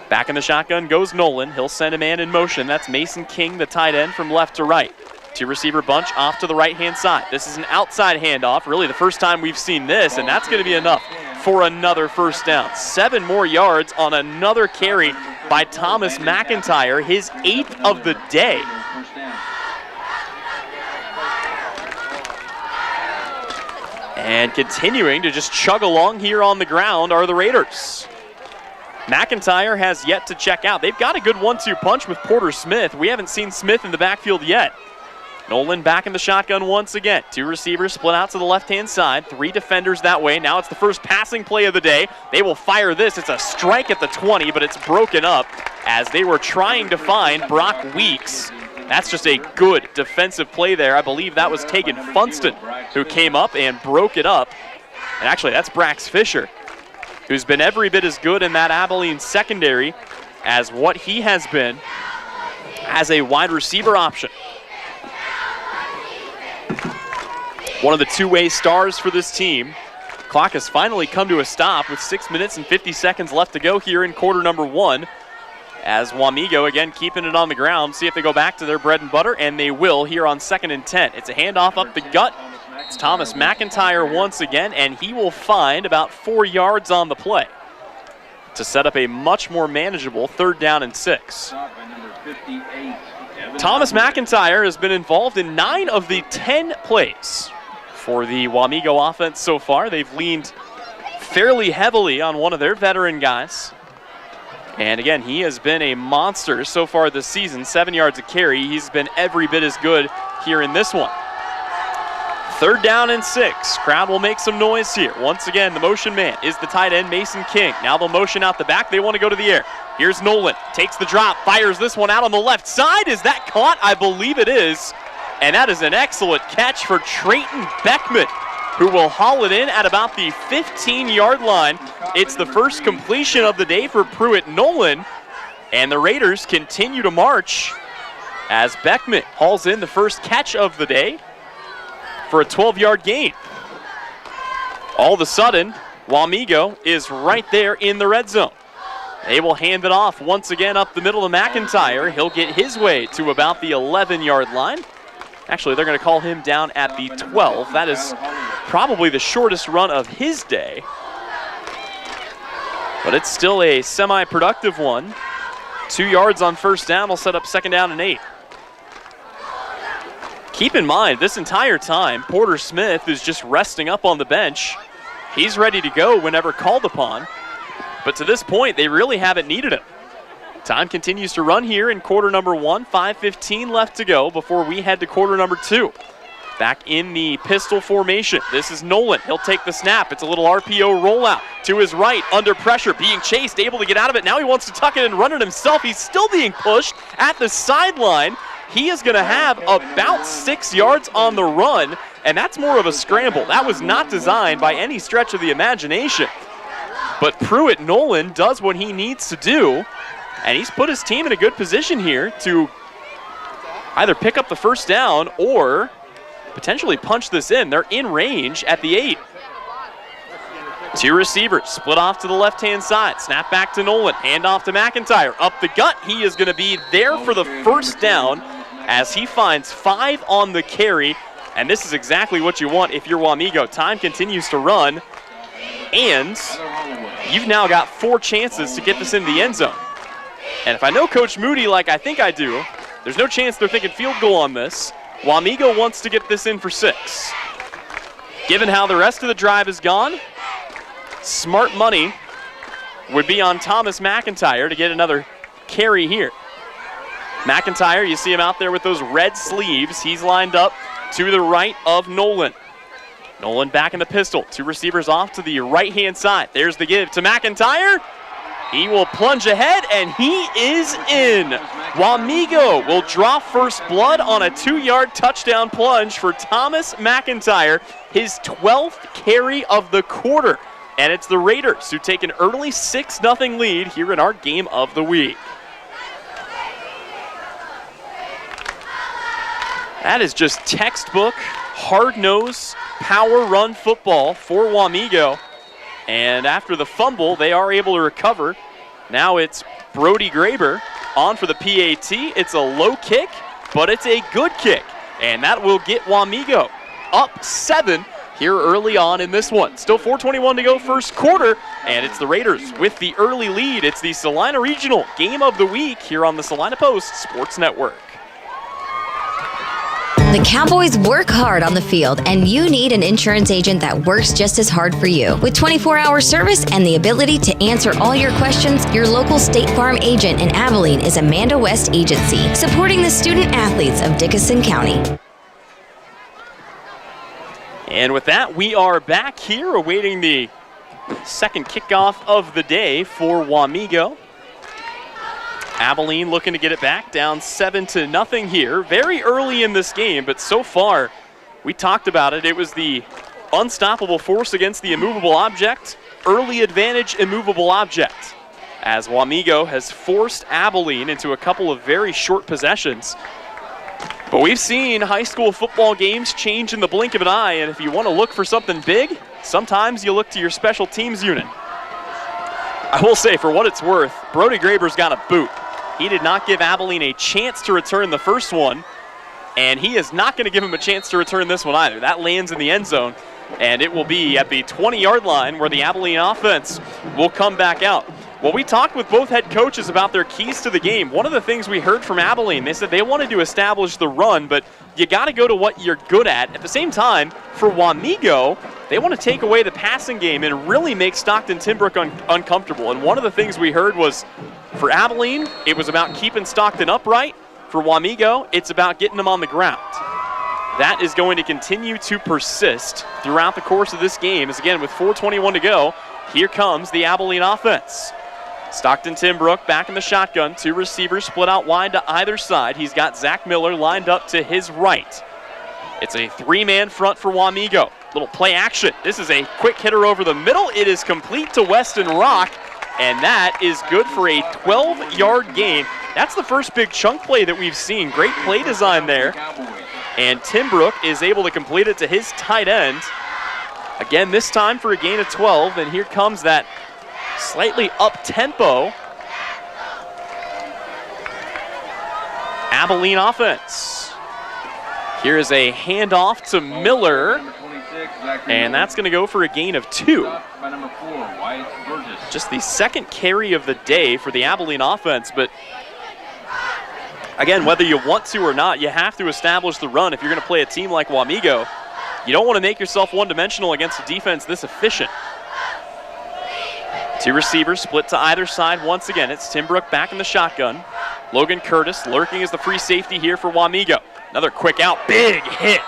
Back in the shotgun goes Nolan. He'll send a man in motion. That's Mason King, the tight end, from left to right. 2-receiver bunch off to the right-hand side. This is an outside handoff, really the first time we've seen this, and that's going to be enough for another 1st down. 7 more yards on another carry by Thomas McIntyre, his 8th of the day. And continuing to just chug along here on the ground are the Raiders. McIntyre has yet to check out. They've got a good 1-2 punch with Porter Smith. We haven't seen Smith in the backfield yet. Nolan back in the shotgun once again. 2 receivers split out to the left-hand side. 3 defenders that way. Now it's the first passing play of the day. They will fire this. It's a strike at the 20, but it's broken up as they were trying to find Brock Weeks That's just a good defensive play there. I believe that was Tegan Funston who came up and broke it up. And actually, that's Brax Fisher, who's been every bit as good in that Abilene secondary as what he has been as a wide receiver option. One of the two-way stars for this team. Clock has finally come to a stop with 6 minutes and 50 seconds left to go here in quarter number 1. As Wamego, again, keeping it on the ground. See if they go back to their bread and butter, and they will here on 2nd and 10. It's a handoff up the gut. It's Thomas McIntyre once again, and he will find about 4 yards on the play to set up a much more manageable 3rd down and 6. Thomas McIntyre has been involved in 9 of the 10 plays for the Wamego offense so far. They've leaned fairly heavily on one of their veteran guys. And again, he has been a monster so far this season. 7 yards a carry. He's been every bit as good here in this one. 3rd down and 6. Crowd will make some noise here. Once again, the motion man is the tight end, Mason King. Now they'll motion out the back. They want to go to the air. Here's Nolan. Takes the drop. Fires this one out on the left side. Is that caught? I believe it is. And that is an excellent catch for Trayton Beckman, who will haul it in at about the 15-yard line. It's the first completion of the day for Pruitt Nolan, and the Raiders continue to march as Beckman hauls in the first catch of the day for a 12-yard gain. All of a sudden, Wamego is right there in the red zone. They will hand it off once again up the middle to McIntyre. He'll get his way to about the 11-yard line. Actually, they're going to call him down at the 12. That is probably the shortest run of his day. But it's still a semi-productive one. 2 yards on 1st down will set up 2nd down and 8. Keep in mind, this entire time, Porter Smith is just resting up on the bench. He's ready to go whenever called upon. But to this point, they really haven't needed him. Time continues to run here in quarter number 1. 5:15 left to go before we head to quarter number 2. Back in the pistol formation. This is Nolan. He'll take the snap. It's a little RPO rollout to his right, under pressure, being chased, able to get out of it. Now he wants to tuck it and run it himself. He's still being pushed at the sideline. He is going to have about 6 yards on the run, and that's more of a scramble. That was not designed by any stretch of the imagination. But Pruitt Nolan does what he needs to do, and he's put his team in a good position here to either pick up the 1st down or potentially punch this in. They're in range at the 8. 2 receivers split off to the left-hand side. Snap back to Nolan. Hand off to McIntyre. Up the gut. He is going to be there for the 1st down as he finds 5 on the carry. And this is exactly what you want if you're Wamego. Time continues to run. And you've now got 4 chances to get this in the end zone. And if I know Coach Moody like I think I do, there's no chance they're thinking field goal on this. Wamego wants to get this in for 6. Given how the rest of the drive is gone, smart money would be on Thomas McIntyre to get another carry here. McIntyre, you see him out there with those red sleeves. He's lined up to the right of Nolan. Nolan back in the pistol. 2 receivers off to the right-hand side. There's the give to McIntyre. He will plunge ahead, and he is in. Wamego will draw first blood on a 2-yard touchdown plunge for Thomas McIntyre, his 12th carry of the quarter. And it's the Raiders who take an early 6-0 lead here in our game of the week. That is just textbook, hard-nosed, power-run football for Wamego. And after the fumble, they are able to recover. Now it's Brody Graber on for the PAT. It's a low kick, but it's a good kick. And that will get Wamego up 7 here early on in this one. Still 4:21 to go first quarter, and it's the Raiders with the early lead. It's the Salina Regional Game of the Week here on the Salina Post Sports Network. The Cowboys work hard on the field, and you need an insurance agent that works just as hard for you. With 24-hour service and the ability to answer all your questions, your local State Farm agent in Abilene is Amanda West Agency, supporting the student athletes of Dickinson County. And with that, we are back here awaiting the second kickoff of the day for Wamego. Abilene looking to get it back, down 7-0 here. Very early in this game, but so far, we talked about it. It was the unstoppable force against the immovable object, early advantage immovable object, as Wamego has forced Abilene into a couple of very short possessions. But we've seen high school football games change in the blink of an eye, and if you want to look for something big, sometimes you look to your special teams unit. I will say, for what it's worth, Brody Graber's got a boot. He did not give Abilene a chance to return the first one, and he is not going to give him a chance to return this one either. That lands in the end zone, and it will be at the 20-yard line where the Abilene offense will come back out. Well, we talked with both head coaches about their keys to the game. One of the things we heard from Abilene, they said they wanted to establish the run, but you got to go to what you're good at. At the same time, for Wamego, they want to take away the passing game and really make Stockton Timbrook uncomfortable. And one of the things we heard was, for Abilene, it was about keeping Stockton upright. For Wamego, it's about getting them on the ground. That is going to continue to persist throughout the course of this game, as again, with 4:21 to go, here comes the Abilene offense. Stockton Timbrook back in the shotgun. Two receivers split out wide to either side. He's got Zach Miller lined up to his right. It's a three-man front for Wamego. Little play action. This is a quick hitter over the middle. It is complete to Weston Rock, and that is good for a 12-yard gain. That's the first big chunk play that we've seen. Great play design there. And Timbrook is able to complete it to his tight end. Again, this time for a gain of 12, and here comes that slightly up-tempo Abilene offense. Here is a handoff to Miller, and that's going to go for a gain of 2. Just the second carry of the day for the Abilene offense, but again, whether you want to or not, you have to establish the run if you're going to play a team like Wamego. You don't want to make yourself one-dimensional against a defense this efficient. Two receivers split to either side once again. It's Timbrook back in the shotgun. Logan Curtis lurking as the free safety here for Wamego. Another quick out, big hit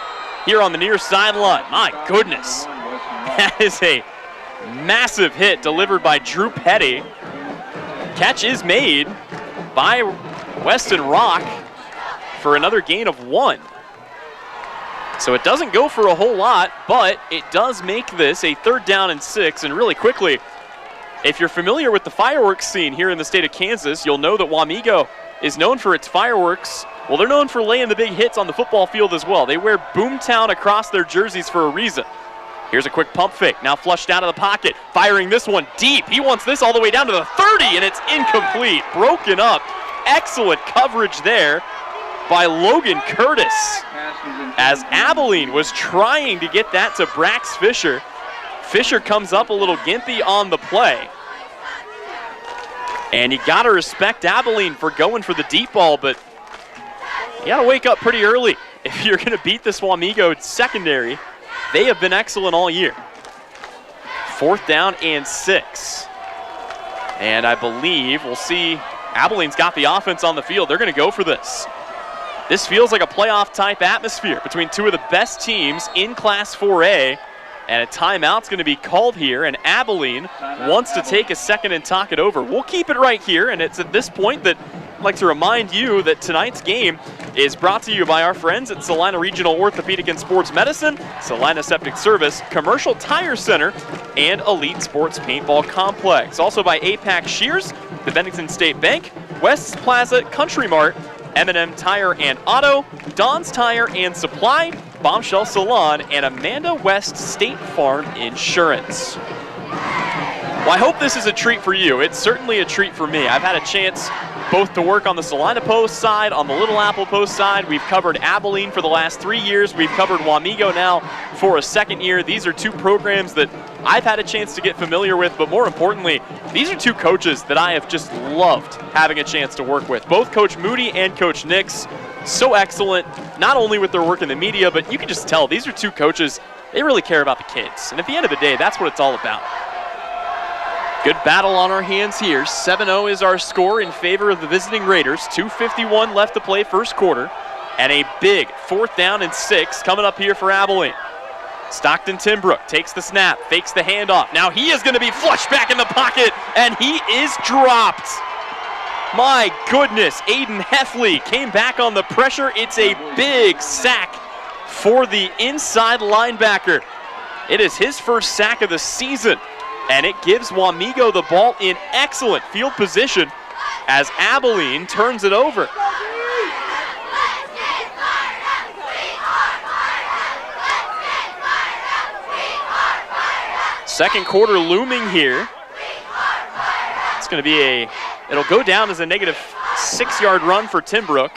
here on the near sideline. My goodness. That is a massive hit delivered by Drew Petty. Catch is made by Weston Rock for another gain of 1. So it doesn't go for a whole lot, but it does make this a 3rd down and 6. And really quickly, if you're familiar with the fireworks scene here in the state of Kansas, you'll know that Wamego is known for its fireworks. Well, they're known for laying the big hits on the football field as well. They wear Boomtown across their jerseys for a reason. Here's a quick pump fake, now flushed out of the pocket, firing this one deep. He wants this all the way down to the 30, and it's incomplete, broken up. Excellent coverage there by Logan Curtis, as Abilene was trying to get that to Brax Fisher. Fisher comes up a little gimpy on the play. And you got to respect Abilene for going for the deep ball, but you got to wake up pretty early if you're going to beat this Wamego secondary. They have been excellent all year. 4th down and 6. And I believe we'll see Abilene's got the offense on the field. They're going to go for this. This feels like a playoff-type atmosphere between two of the best teams in Class 4A. And a timeout's going to be called here, and Abilene wants to take a second and talk it over. We'll keep it right here, and it's at this point that I'd like to remind you that tonight's game is brought to you by our friends at Salina Regional Orthopedic and Sports Medicine, Salina Septic Service, Commercial Tire Center, and Elite Sports Paintball Complex. Also by APAC Shears, the Bennington State Bank, West's Plaza Country Mart, M&M Tire and Auto, Don's Tire and Supply, Bombshell Salon, and Amanda West State Farm Insurance. Well, I hope this is a treat for you. It's certainly a treat for me. I've had a chance both to work on the Salina Post side, on the Little Apple Post side. We've covered Abilene for the last 3 years. We've covered Wamego now for a 2nd year. These are 2 programs that I've had a chance to get familiar with, but more importantly, these are 2 coaches that I have just loved having a chance to work with. Both Coach Moody and Coach Nix, so excellent, not only with their work in the media, but you can just tell these are 2 coaches, they really care about the kids. And at the end of the day, that's what it's all about. Good battle on our hands here. 7-0 is our score in favor of the visiting Raiders. 2:51 left to play first quarter. And a big 4th down and 6 coming up here for Abilene. Stockton Timbrook takes the snap, fakes the handoff. Now he is going to be flushed back in the pocket, and he is dropped. My goodness, Aiden Heffley came back on the pressure. It's a big sack for the inside linebacker. It is his first sack of the season, and it gives Wamego the ball in excellent field position as Abilene turns it over. Second quarter looming here. It's going to be it'll go down as a negative 6-yard run for Timbrook.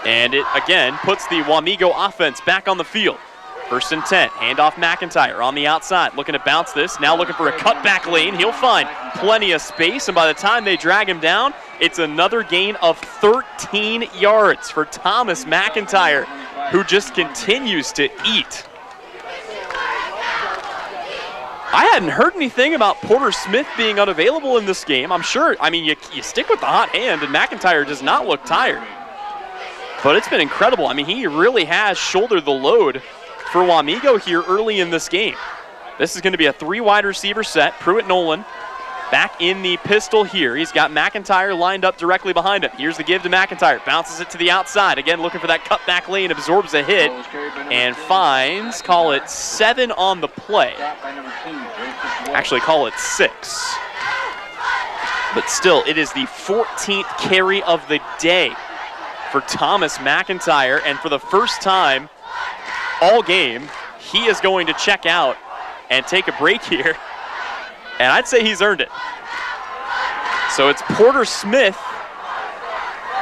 And it, again, puts the Wamego offense back on the field. 1st and 10, handoff McIntyre on the outside, looking to bounce this, now looking for a cutback lane. He'll find plenty of space, and by the time they drag him down, it's another gain of 13 yards for Thomas McIntyre, who just continues to eat. I hadn't heard anything about Porter Smith being unavailable in this game. I'm sure, I mean, you stick with the hot hand, and McIntyre does not look tired. But it's been incredible. I mean, he really has shouldered the load for Wamego here early in this game. This is going to be a 3 wide receiver set. Pruitt Nolan back in the pistol here. He's got McIntyre lined up directly behind him. Here's the give to McIntyre. Bounces it to the outside. Again, looking for that cutback lane. Absorbs a hit and finds, call it 7 on the play. Actually, call it 6. But still, it is the 14th carry of the day for Thomas McIntyre. And for the first time all game, he is going to check out and take a break here. And I'd say he's earned it. So it's Porter Smith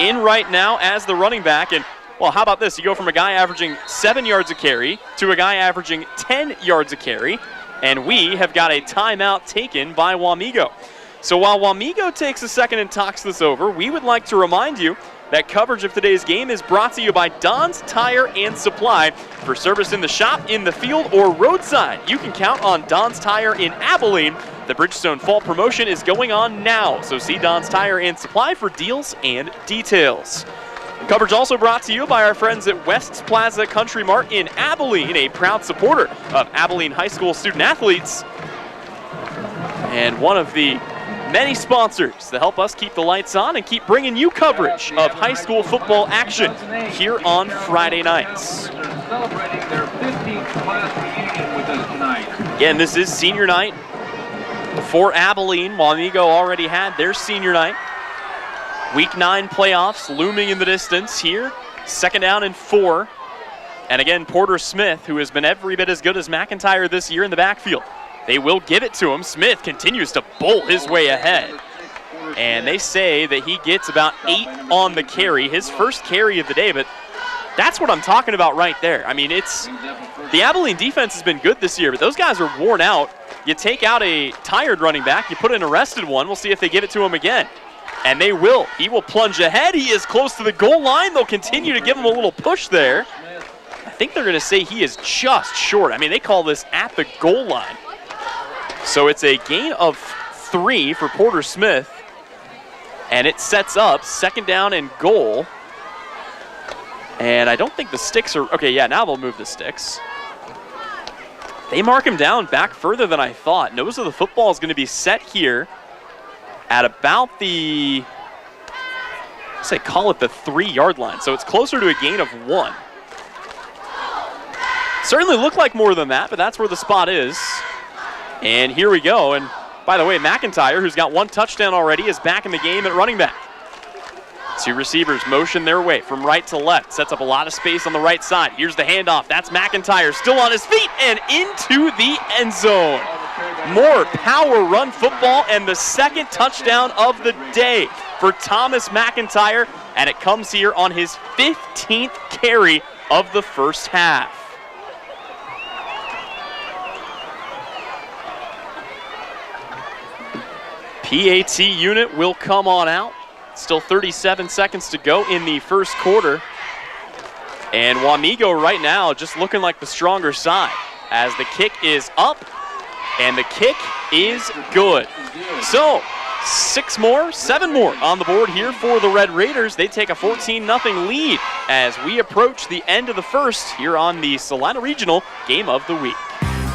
in right now as the running back. And, well, how about this? You go from a guy averaging 7 yards a carry to a guy averaging 10 yards a carry. And we have got a timeout taken by Wamego. So while Wamego takes a second and talks this over, we would like to remind you that coverage of today's game is brought to you by Don's Tire and Supply. For service in the shop, in the field, or roadside, you can count on Don's Tire in Abilene. The Bridgestone Fall promotion is going on now, so see Don's Tire and Supply for deals and details. Coverage also brought to you by our friends at West's Plaza Country Mart in Abilene, a proud supporter of Abilene High School student athletes, and one of the many sponsors that help us keep the lights on and keep bringing you coverage of high school football action here on Friday nights. Again, this is senior night for Abilene. Wamego already had their senior night. Week 9 playoffs looming in the distance here. 2nd down and 4. And again, Porter Smith, who has been every bit as good as McIntyre this year in the backfield. They will give it to him. Smith continues to bolt his way ahead. And they say that he gets about 8 on the carry, his first carry of the day, but that's what I'm talking about right there. I mean, the Abilene defense has been good this year, but those guys are worn out. You take out a tired running back, you put in a rested one, we'll see if they give it to him again. And they will. He will plunge ahead. He is close to the goal line. They'll continue to give him a little push there. I think they're going to say he is just short. I mean, they call this at the goal line. So it's a gain of 3 for Porter Smith, and it sets up 2nd down and goal. And I don't think the sticks are, okay, yeah, now they'll move the sticks. They mark him down back further than I thought. Nose of the football is going to be set here at about the, let's say, call it the 3-yard line. So it's closer to a gain of 1. Certainly looked like more than that, but that's where the spot is. And here we go. And by the way, McIntyre, who's got 1 touchdown already, is back in the game at running back. 2 receivers motion their way from right to left. Sets up a lot of space on the right side. Here's the handoff. That's McIntyre still on his feet and into the end zone. More power run football and the 2nd touchdown of the day for Thomas McIntyre. And it comes here on his 15th carry of the first half. PAT unit will come on out. Still 37 seconds to go in the first quarter. And Wamego right now just looking like the stronger side as the kick is up and the kick is good. So 7 more on the board here for the Red Raiders. They take a 14-0 lead as we approach the end of the first here on the Salina Regional Game of the Week.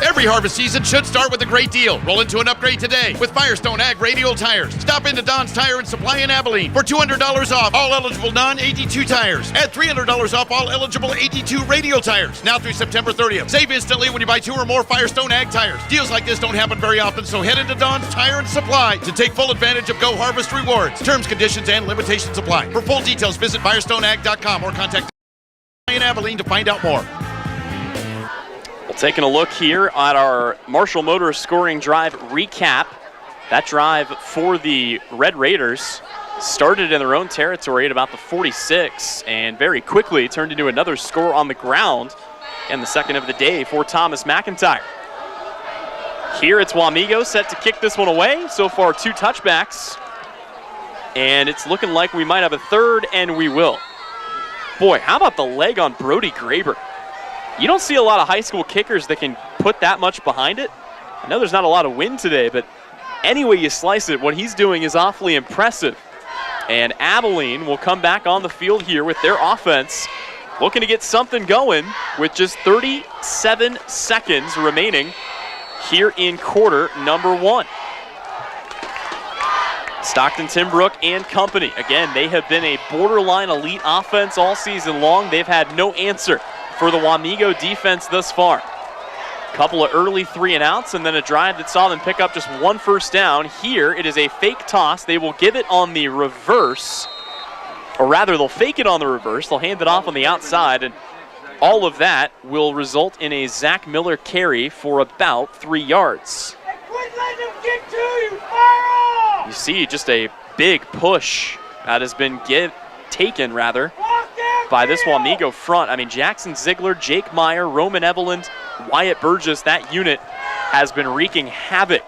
Every harvest season should start with a great deal. Roll into an upgrade today with Firestone Ag Radial Tires. Stop into Don's Tire and Supply in Abilene for $200 off all eligible non-82 tires. Add $300 off all eligible 82 radial tires. Now through September 30th. Save instantly when you buy 2 or more Firestone Ag tires. Deals like this don't happen very often, so head into Don's Tire and Supply to take full advantage of Go Harvest rewards. Terms, conditions, and limitations apply. For full details, visit firestoneag.com or contact in Abilene to find out more. Well, taking a look here at our Marshall Motors scoring drive recap. That drive for the Red Raiders started in their own territory at about the 46 and very quickly turned into another score on the ground, and the second of the day for Thomas McIntyre. Here it's Wamego set to kick this one away. So far 2 touchbacks, and it's looking like we might have a third, and we will. Boy, how about the leg on Brody Graber? You don't see a lot of high school kickers that can put that much behind it. I know there's not a lot of wind today, but any way you slice it, what he's doing is awfully impressive. And Abilene will come back on the field here with their offense, looking to get something going with just 37 seconds remaining here in quarter number 1. Stockton Timbrook and company. Again, they have been a borderline elite offense all season long. They've had no answer for the Wamego defense thus far. Couple of early 3-and-outs, and then a drive that saw them pick up just 1 first down. Here it is a fake toss. They will give it on the reverse, or rather they'll fake it on the reverse. They'll hand it off on the outside, and all of that will result in a Zach Miller carry for about 3 yards. You see just a big push that has been taken by this Wamego front. I mean, Jackson Ziegler, Jake Meyer, Roman Eveland, Wyatt Burgess, that unit has been wreaking havoc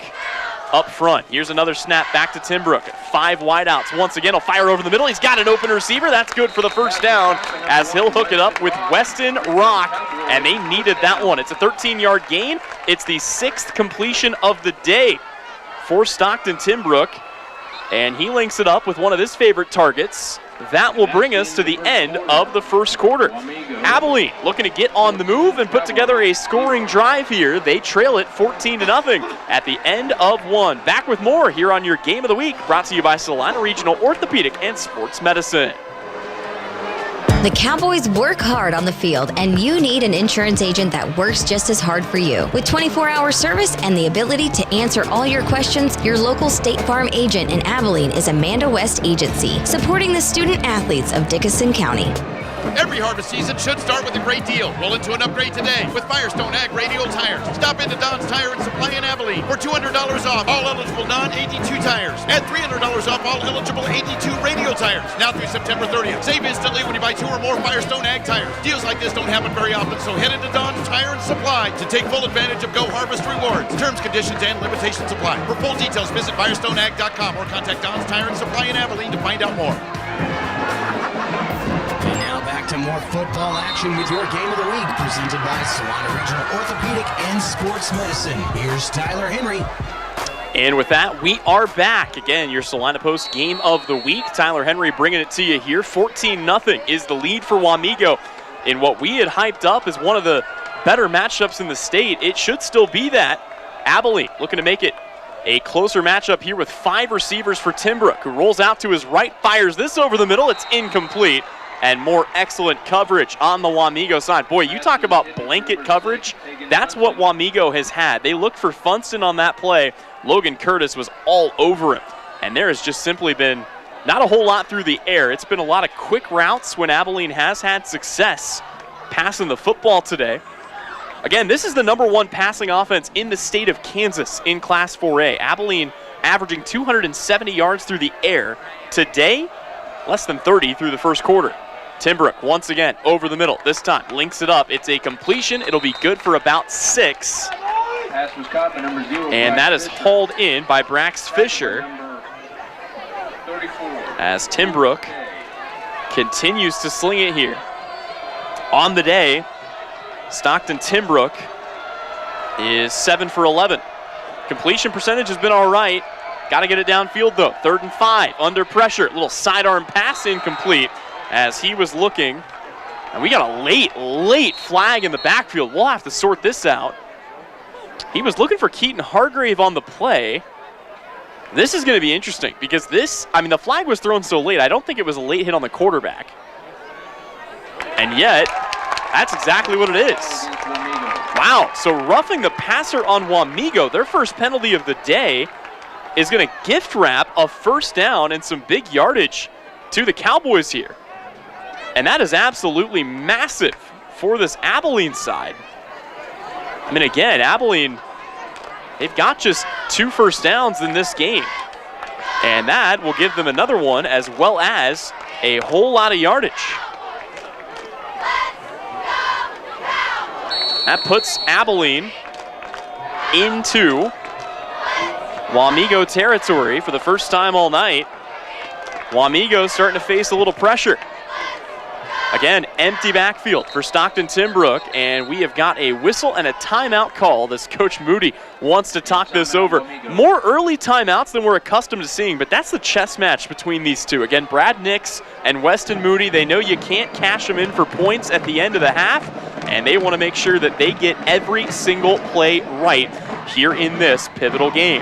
up front. Here's another snap back to Timbrook. 5 wideouts. Once again, he'll fire over the middle. He's got an open receiver. That's good for the first down as he'll hook it up with Weston Rock, and they needed that one. It's a 13-yard gain. It's the 6th completion of the day for Stockton Timbrook, and he links it up with one of his favorite targets. That will bring us to the end of the first quarter. Abilene looking to get on the move and put together a scoring drive here. They trail it 14-0 at the end of 1. Back with more here on your Game of the Week, brought to you by Salina Regional Orthopedic and Sports Medicine. The Cowboys work hard on the field, and you need an insurance agent that works just as hard for you. With 24-hour service and the ability to answer all your questions, your local State Farm agent in Abilene is Amanda West Agency, supporting the student athletes of Dickinson County. Every harvest season should start with a great deal. Roll into an upgrade today with Firestone Ag Radial Tires. Stop into Don's Tire and Supply in Abilene for $200 off all eligible non-82 tires. Add $300 off all eligible 82 radial tires. Now through September 30th. Save instantly when you buy 2 or more Firestone Ag tires. Deals like this don't happen very often, so head into Don's Tire and Supply to take full advantage of Go Harvest rewards. Terms, conditions, and limitations apply. For full details, visit firestoneag.com or contact Don's Tire and Supply in Abilene to find out more. And now back to more football action with your Game of the Week, presented by Salina Regional Orthopedic and Sports Medicine. Here's Tyler Henry. And with that, we are back. Again, your Salina Post Game of the Week. Tyler Henry bringing it to you here. 14-0 is the lead for Wamego in what we had hyped up as one of the better matchups in the state. It should still be that. Abilene looking to make it a closer matchup here with 5 receivers for Timbrook, who rolls out to his right, fires this over the middle. It's incomplete. And more excellent coverage on the Wamego side. Boy, you talk about blanket coverage. That's what Wamego has had. They looked for Funston on that play. Logan Curtis was all over him. And there has just simply been not a whole lot through the air. It's been a lot of quick routes when Abilene has had success passing the football today. Again, this is the #1 passing offense in the state of Kansas in Class 4A. Abilene averaging 270 yards through the air. Today, less than 30 through the first quarter. Timbrook once again over the middle. This time links it up. It's a completion. It'll be good for about 6. Pass was caught by number 0. And that is hauled in by Brax Fisher as Timbrook continues to sling it here. On the day, Stockton Timbrook is 7 for 11. Completion percentage has been all right. Got to get it downfield though. 3rd and 5 under pressure. Little sidearm pass incomplete as he was looking. And we got a late flag in the backfield. We'll have to sort this out. He was looking for Keaton Hargrave on the play. This is going to be interesting because the flag was thrown so late, I don't think it was a late hit on the quarterback. And yet, that's exactly what it is. Wow, so roughing the passer on Wamego, their first penalty of the day, is going to gift wrap a first down and some big yardage to the Cowboys here. And that is absolutely massive for this Abilene side. I mean, again, Abilene, they've got just 2 first downs in this game. And that will give them another one as well as a whole lot of yardage. That puts Abilene into Wamego territory for the first time all night. Wamego starting to face a little pressure. Again, empty backfield for Stockton Timbrook, and we have got a whistle and a timeout call as Coach Moody wants to talk this over. More early timeouts than we're accustomed to seeing, but that's the chess match between these two. Again, Brad Nix and Weston Moody, they know you can't cash them in for points at the end of the half, and they want to make sure that they get every single play right here in this pivotal game.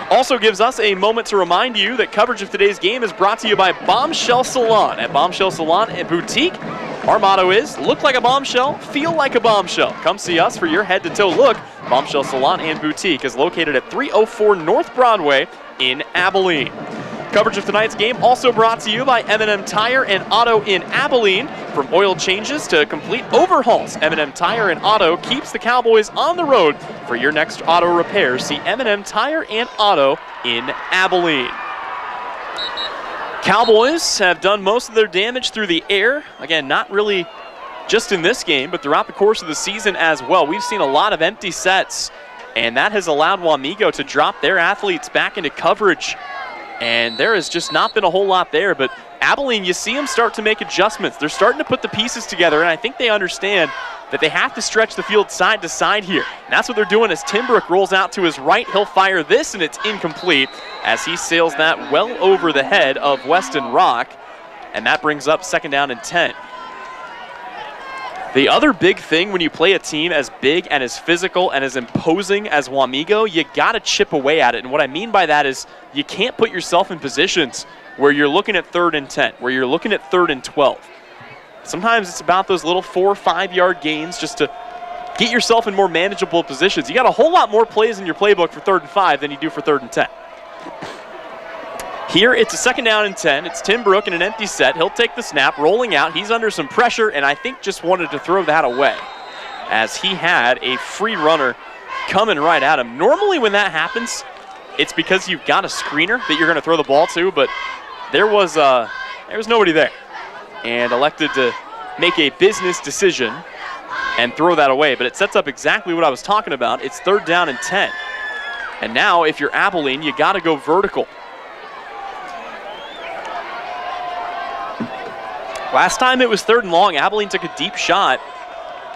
Also gives us a moment to remind you that coverage of today's game is brought to you by Bombshell Salon. At Bombshell Salon and Boutique, our motto is, look like a bombshell, feel like a bombshell. Come see us for your head-to-toe look. Bombshell Salon and Boutique is located at 304 North Broadway in Abilene. Coverage of tonight's game also brought to you by M&M Tire and Auto in Abilene. From oil changes to complete overhauls, M&M Tire and Auto keeps the Cowboys on the road. For your next auto repairs, see M&M Tire and Auto in Abilene. Cowboys have done most of their damage through the air. Again, not really just in this game, but throughout the course of the season as well. We've seen a lot of empty sets, and that has allowed Wamego to drop their athletes back into coverage. And there has just not been a whole lot there, but Abilene, you see them start to make adjustments. They're starting to put the pieces together, and I think they understand that they have to stretch the field side to side here. And that's what they're doing as Timbrook rolls out to his right. He'll fire this, and it's incomplete as he sails that well over the head of Weston Rock, and that brings up 2nd down and 10. The other big thing when you play a team as big and as physical and as imposing as Wamego, you got to chip away at it. And what I mean by that is you can't put yourself in positions where you're looking at 3rd and 10, where you're looking at 3rd and 12. Sometimes it's about those little 4 or 5 yard gains just to get yourself in more manageable positions. You got a whole lot more plays in your playbook for 3rd and 5 than you do for 3rd and 10. Here, it's a 2nd down and 10. It's Timbrook in an empty set. He'll take the snap, rolling out. He's under some pressure, and I think just wanted to throw that away as he had a free runner coming right at him. Normally when that happens, it's because you've got a screener that you're going to throw the ball to, but there was nobody there, and elected to make a business decision and throw that away. But it sets up exactly what I was talking about. It's 3rd down and 10. And now, if you're Abilene, you got to go vertical. Last time it was 3rd and long. Abilene took a deep shot.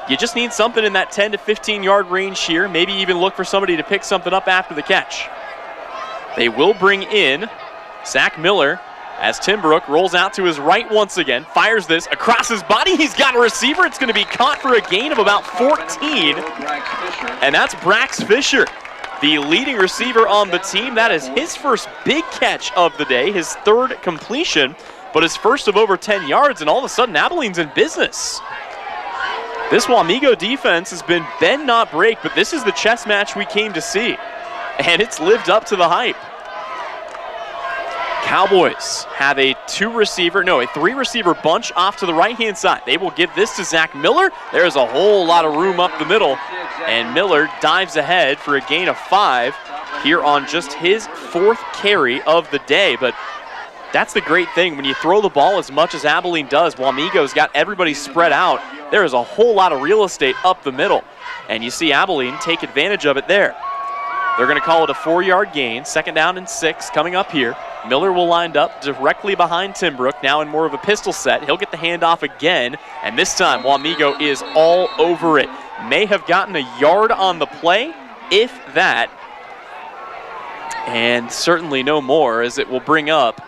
You just need something in that 10 to 15 yard range here. Maybe even look for somebody to pick something up after the catch. They will bring in Zach Miller as Timbrook rolls out to his right once again. Fires this across his body. He's got a receiver. It's going to be caught for a gain of about 14. And that's Brax Fisher, the leading receiver on the team. That is his first big catch of the day, his 3rd completion, but his first of over 10 yards, and all of a sudden Abilene's in business. This Wamego defense has been bend not break, but this is the chess match we came to see, and it's lived up to the hype. Cowboys have a 3-receiver bunch off to the right-hand side. They will give this to Zach Miller. There's a whole lot of room up the middle, and Miller dives ahead for a gain of 5 here on just his 4th carry of the day. But that's the great thing. When you throw the ball as much as Abilene does, Wamego's got everybody spread out. There is a whole lot of real estate up the middle, and you see Abilene take advantage of it there. They're going to call it a 4-yard gain. 2nd down and 6 coming up here. Miller will line up directly behind Timbrook, now in more of a pistol set. He'll get the handoff again, and this time Wamego is all over it. May have gotten a yard on the play, if that, and certainly no more, as it will bring up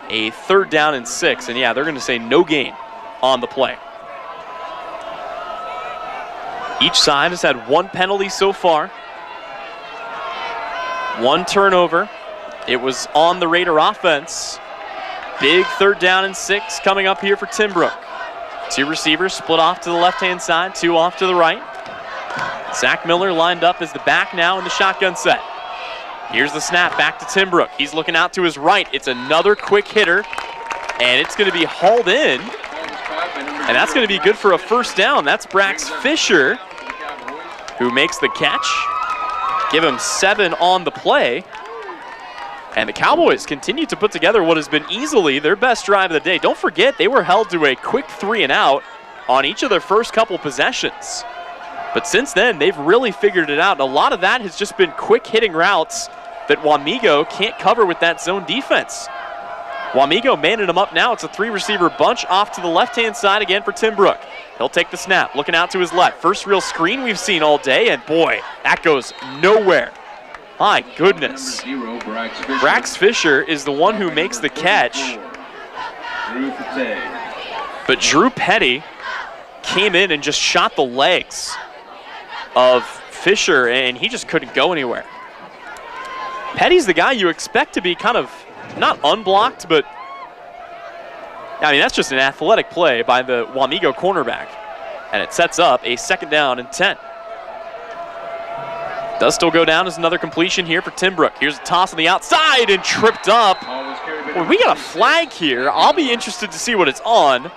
a 3rd down and 6. And yeah, they're going to say no gain on the play. Each side has had 1 penalty so far. One turnover. It was on the Raider offense. Big 3rd down and 6 coming up here for Timbrook. 2 receivers split off to the left-hand side, 2 off to the right. Zach Miller lined up as the back now in the shotgun set. Here's the snap back to Timbrook. He's looking out to his right. It's another quick hitter, and it's going to be hauled in. And that's going to be good for a 1st down. That's Brax Fisher who makes the catch. Give him 7 on the play. And the Cowboys continue to put together what has been easily their best drive of the day. Don't forget, they were held to a quick 3 and out on each of their first couple possessions. But since then, they've really figured it out. And a lot of that has just been quick hitting routes that Wamego can't cover with that zone defense. Wamego manning them up now. It's a 3-receiver bunch off to the left-hand side again for Timbrook. He'll take the snap, looking out to his left. First real screen we've seen all day, and boy, that goes nowhere. My goodness. Brax Fisher is the one who makes the catch. But Drew Petty came in and just shot the legs of Fisher, and he just couldn't go anywhere. Petty's the guy you expect to be kind of not unblocked, but I mean, that's just an athletic play by the Wamego cornerback. And it sets up a 2nd down and 10. Does still go down as another completion here for Timbrook. Here's a toss on the outside and tripped up. Well, we got a flag here. I'll be interested to see what it's on.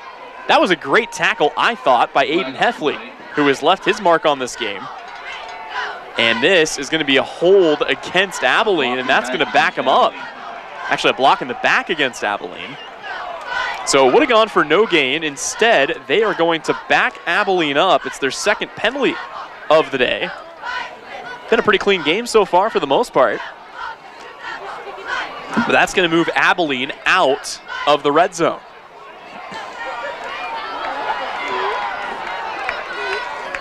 That was a great tackle, I thought, by Aiden Heffley, who has left his mark on this game. And this is going to be a hold against Abilene, and that's going to back him up. Actually, a block in the back against Abilene. So it would have gone for no gain. Instead, they are going to back Abilene up. It's their 2nd penalty of the day. Been a pretty clean game so far for the most part. But that's going to move Abilene out of the red zone.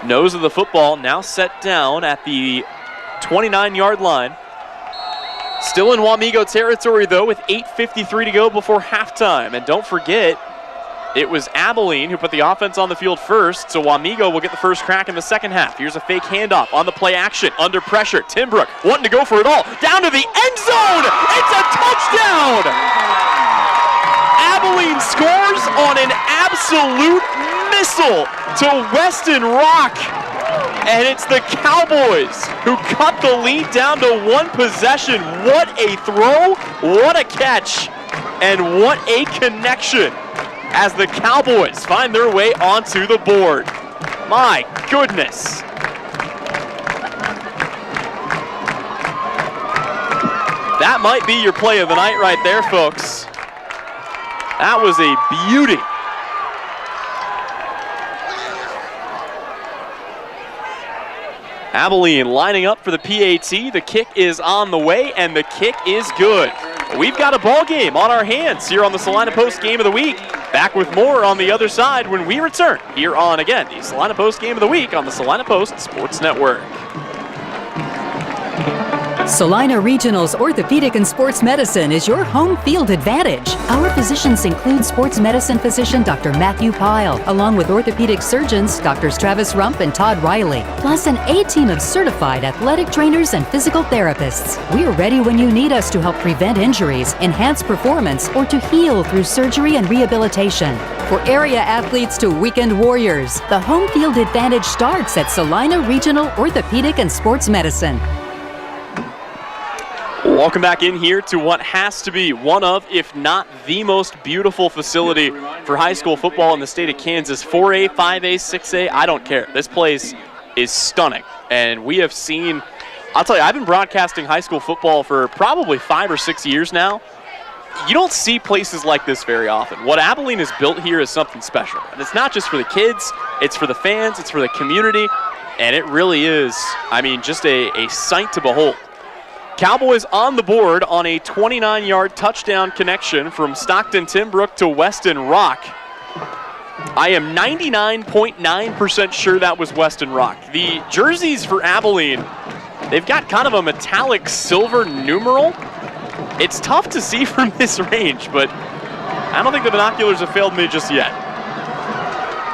Nose of the football now set down at the 29-yard line. Still in Wamego territory, though, with 8:53 to go before halftime. And don't forget, it was Abilene who put the offense on the field first, so Wamego will get the first crack in the second half. Here's a fake handoff on the play action, under pressure. Timbrook wanting to go for it all. Down to the end zone! It's a touchdown! Abilene scores on an absolute missile to Weston Rock. And it's the Cowboys who cut the lead down to 1 possession. What a throw, what a catch, and what a connection as the Cowboys find their way onto the board. My goodness. That might be your play of the night right there, folks. That was a beauty. Abilene lining up for the PAT. The kick is on the way, and the kick is good. We've got a ball game on our hands here on the Salina Post Game of the Week. Back with more on the other side when we return here on, again, the Salina Post Game of the Week on the Salina Post Sports Network. Salina Regional's Orthopedic and Sports Medicine is your home field advantage. Our physicians include sports medicine physician Dr. Matthew Pyle, along with orthopedic surgeons Drs. Travis Rump and Todd Riley, plus an A-team of certified athletic trainers and physical therapists. We're ready when you need us to help prevent injuries, enhance performance, or to heal through surgery and rehabilitation. For area athletes to weekend warriors, the home field advantage starts at Salina Regional Orthopedic and Sports Medicine. Welcome back in here to what has to be one of, if not the most beautiful facility for high school football in the state of Kansas. 4A, 5A, 6A, I don't care. This place is stunning. And we have seen, I'll tell you, I've been broadcasting high school football for probably 5 or 6 years now. You don't see places like this very often. What Abilene has built here is something special. And it's not just for the kids, it's for the fans, it's for the community. And it really is, I mean, just a sight to behold. Cowboys on the board on a 29-yard touchdown connection from Stockton Timbrook to Weston Rock. I am 99.9% sure that was Weston Rock. The jerseys for Abilene, they've got kind of a metallic silver numeral. It's tough to see from this range, but I don't think the binoculars have failed me just yet.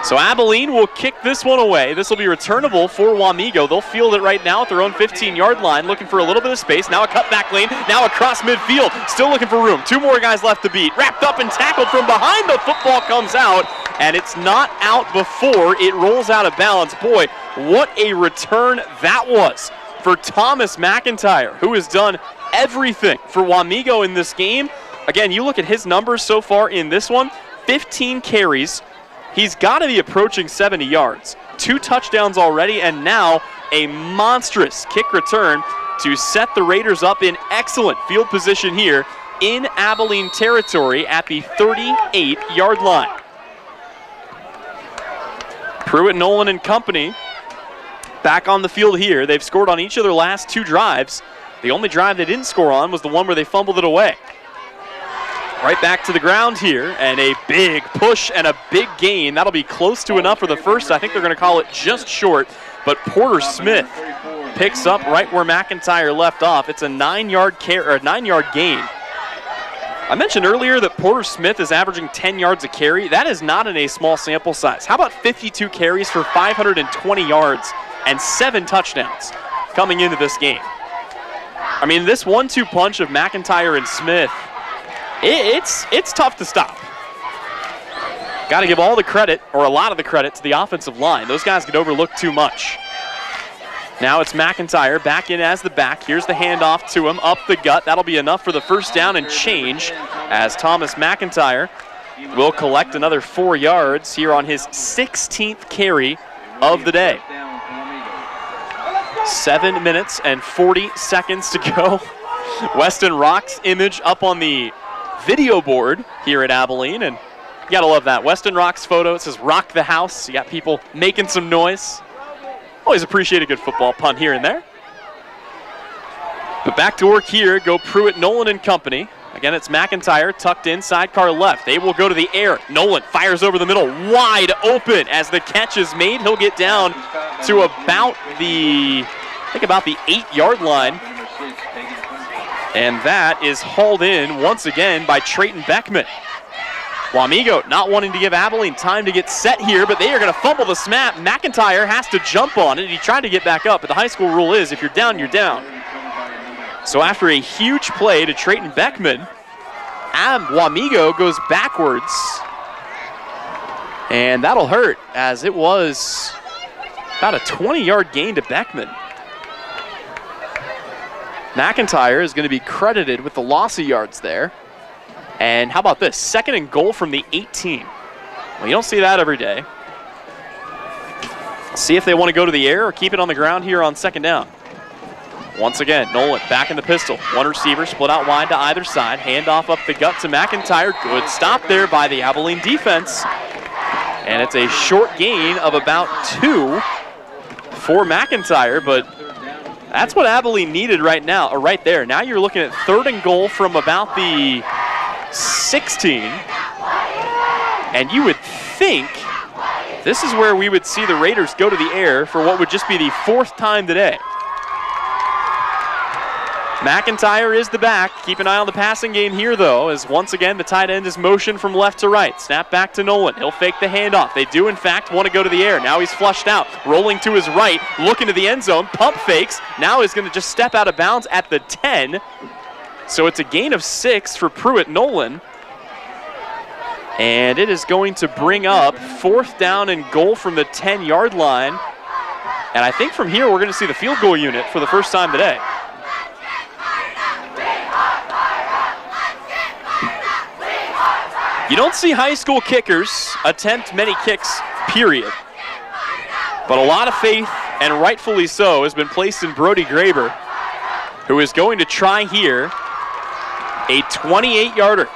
So Abilene will kick this one away. This will be returnable for Wamego. They'll field it right now at their own 15-yard line, looking for a little bit of space. Now a cutback lane, now across midfield, still looking for room. 2 more guys left to beat. Wrapped up and tackled from behind. The football comes out, and it's not out before it rolls out of bounds. Boy, what a return that was for Thomas McIntyre, who has done everything for Wamego in this game. Again, you look at his numbers so far in this one, 15 carries. He's got to be approaching 70 yards. 2 touchdowns already, and now a monstrous kick return to set the Raiders up in excellent field position here in Abilene territory at the 38-yard line. Pruitt, Nolan, and company back on the field here. They've scored on each of their last 2 drives. The only drive they didn't score on was the one where they fumbled it away. Right back to the ground here, and a big push and a big gain. That'll be close to enough for the first. I think they're going to call it just short, but Porter Smith picks up right where McIntyre left off. It's a 9-yard gain. I mentioned earlier that Porter Smith is averaging 10 yards a carry. That is not in a small sample size. How about 52 carries for 520 yards and 7 touchdowns coming into this game? I mean, this 1-2 punch of McIntyre and Smith, it's tough to stop. Got to give all the credit, or a lot of the credit, to the offensive line. Those guys get overlooked too much. Now it's McIntyre back in as the back. Here's the handoff to him, up the gut. That'll be enough for the first down and change, as Thomas McIntyre will collect another 4 yards here on his 16th carry of the day. 7 minutes and 40 seconds to go. Weston Rock's image up on the video board here at Abilene, and you gotta love that. Weston Rock's photo, it says rock the house. You got people making some noise. Always appreciate a good football punt here and there. But back to work here go Pruitt, Nolan, and company. Again, it's McIntyre tucked in, sidecar left. They will go to the air. Nolan fires over the middle, wide open as the catch is made. He'll get down to about the 8-yard line. And that is hauled in once again by Trayton Beckman. Wamego not wanting to give Abilene time to get set here, but they are going to fumble the snap. McIntyre has to jump on it. He tried to get back up, but the high school rule is if you're down, you're down. So after a huge play to Trayton Beckman, Wamego goes backwards. And that'll hurt, as it was about a 20-yard gain to Beckman. McIntyre is going to be credited with the loss of yards there. And how about this? 2nd and goal from the 18. Well, you don't see that every day. See if they want to go to the air or keep it on the ground here on 2nd down. Once again, Nolan back in the pistol. 1 receiver split out wide to either side. Handoff up the gut to McIntyre. Good stop there by the Abilene defense. And it's a short gain of about 2 for McIntyre, but that's what Abilene needed right now, or right there. Now you're looking at 3rd and goal from about the 16. And you would think this is where we would see the Raiders go to the air for what would just be the 4th time today. McIntyre is the back. Keep an eye on the passing game here, though, as once again the tight end is motioned from left to right. Snap back to Nolan. He'll fake the handoff. They do, in fact, want to go to the air. Now he's flushed out. Rolling to his right. Looking to the end zone. Pump fakes. Now he's going to just step out of bounds at the 10. So it's a gain of 6 for Pruitt Nolan. And it is going to bring up 4th down and goal from the 10-yard line. And I think from here we're going to see the field goal unit for the first time today. You don't see high school kickers attempt many kicks, period. But a lot of faith, and rightfully so, has been placed in Brody Graber, who is going to try here a 28-yarder.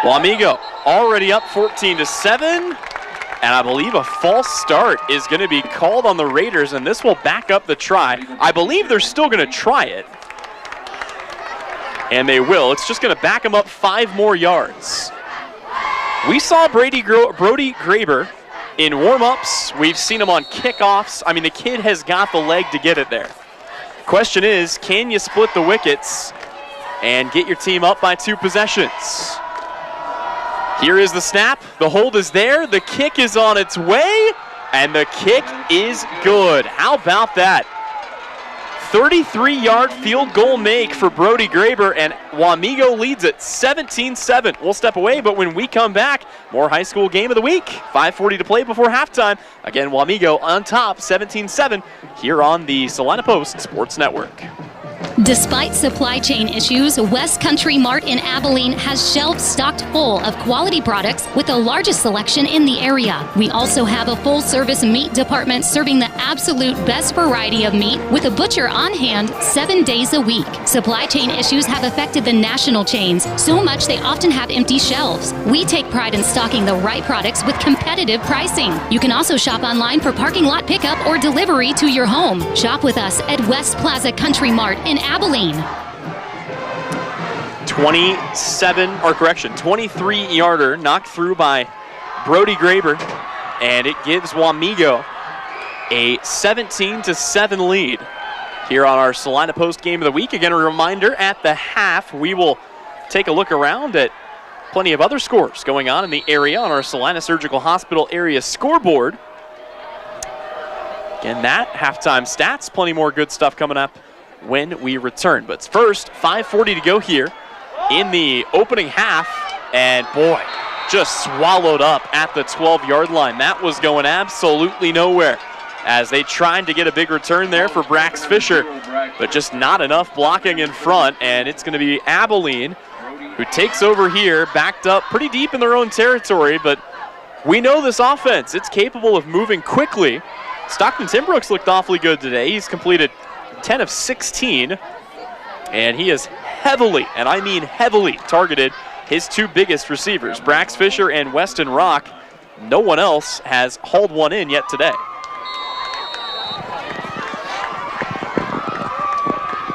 Wamego already up 14-7, and I believe a false start is going to be called on the Raiders, and this will back up the try. I believe they're still going to try it. And they will. It's just going to back him up 5 more yards. We saw Brody Graber in warm-ups. We've seen him on kickoffs. I mean, the kid has got the leg to get it there. Question is, can you split the wickets and get your team up by 2 possessions? Here is the snap. The hold is there. The kick is on its way, and the kick is good. How about that? 33-yard field goal make for Brody Graber, and Wamego leads it 17-7. We'll step away, but when we come back, more high school game of the week. 5:40 to play before halftime. Again, Wamego on top, 17-7, here on the Salina Post Sports Network. Despite supply chain issues, West Country Mart in Abilene has shelves stocked full of quality products with the largest selection in the area. We also have a full-service meat department serving the absolute best variety of meat with a butcher on hand 7 days a week. Supply chain issues have affected the national chains so much they often have empty shelves. We take pride in stocking the right products with competitive pricing. You can also shop online for parking lot pickup or delivery to your home. Shop with us at West Plaza Country Mart in Abilene. 23-yarder knocked through by Brody Graber, and it gives Wamego a 17-7 lead here on our Salina Post Game of the Week. Again, a reminder, at the half, we will take a look around at plenty of other scores going on in the area on our Salina Surgical Hospital area scoreboard. Again, that halftime stats, plenty more good stuff coming up when we return. But first, 5:40 to go here in the opening half, and boy, just swallowed up at the 12-yard line. That was going absolutely nowhere as they tried to get a big return there for Brax Fisher, but just not enough blocking in front, and it's going to be Abilene who takes over here, backed up pretty deep in their own territory, but we know this offense. It's capable of moving quickly. Stockton Timbrook's looked awfully good today. He's completed 10 of 16, and he has heavily, and I mean heavily, targeted his two biggest receivers, Brax Fisher and Weston Rock. No one else has hauled one in yet today.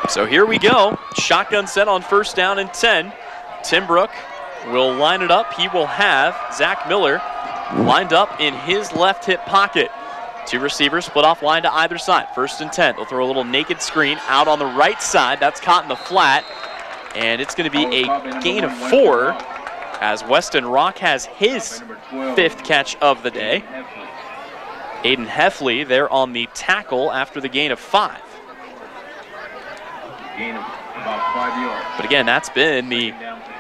So here we go. Shotgun set on first down and 10. Timbrook will line it up. He will have Zach Miller lined up in his left hip pocket. Two receivers split off line to either side. First and 10. They'll throw a little naked screen out on the right side. That's caught in the flat. And it's going to be a gain of 4 as Weston Rock has his 5th catch of the day. Aiden Heffley there on the tackle after the gain of 5. But again,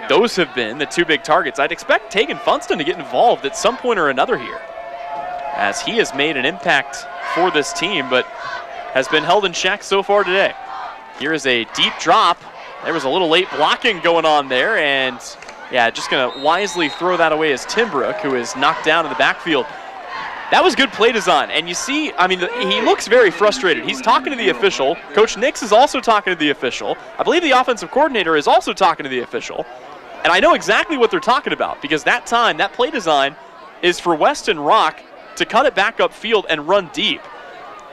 those have been the two big targets. I'd expect Tegan Funston to get involved at some point or another here, as he has made an impact for this team, but has been held in check so far today. Here is a deep drop. There was a little late blocking going on there, and yeah, just going to wisely throw that away as Timbrook, who is knocked down in the backfield. That was good play design, and you see, I mean, he looks very frustrated. He's talking to the official. Coach Nix is also talking to the official. I believe the offensive coordinator is also talking to the official. And I know exactly what they're talking about, because that time, that play design is for Weston Rock to cut it back upfield and run deep.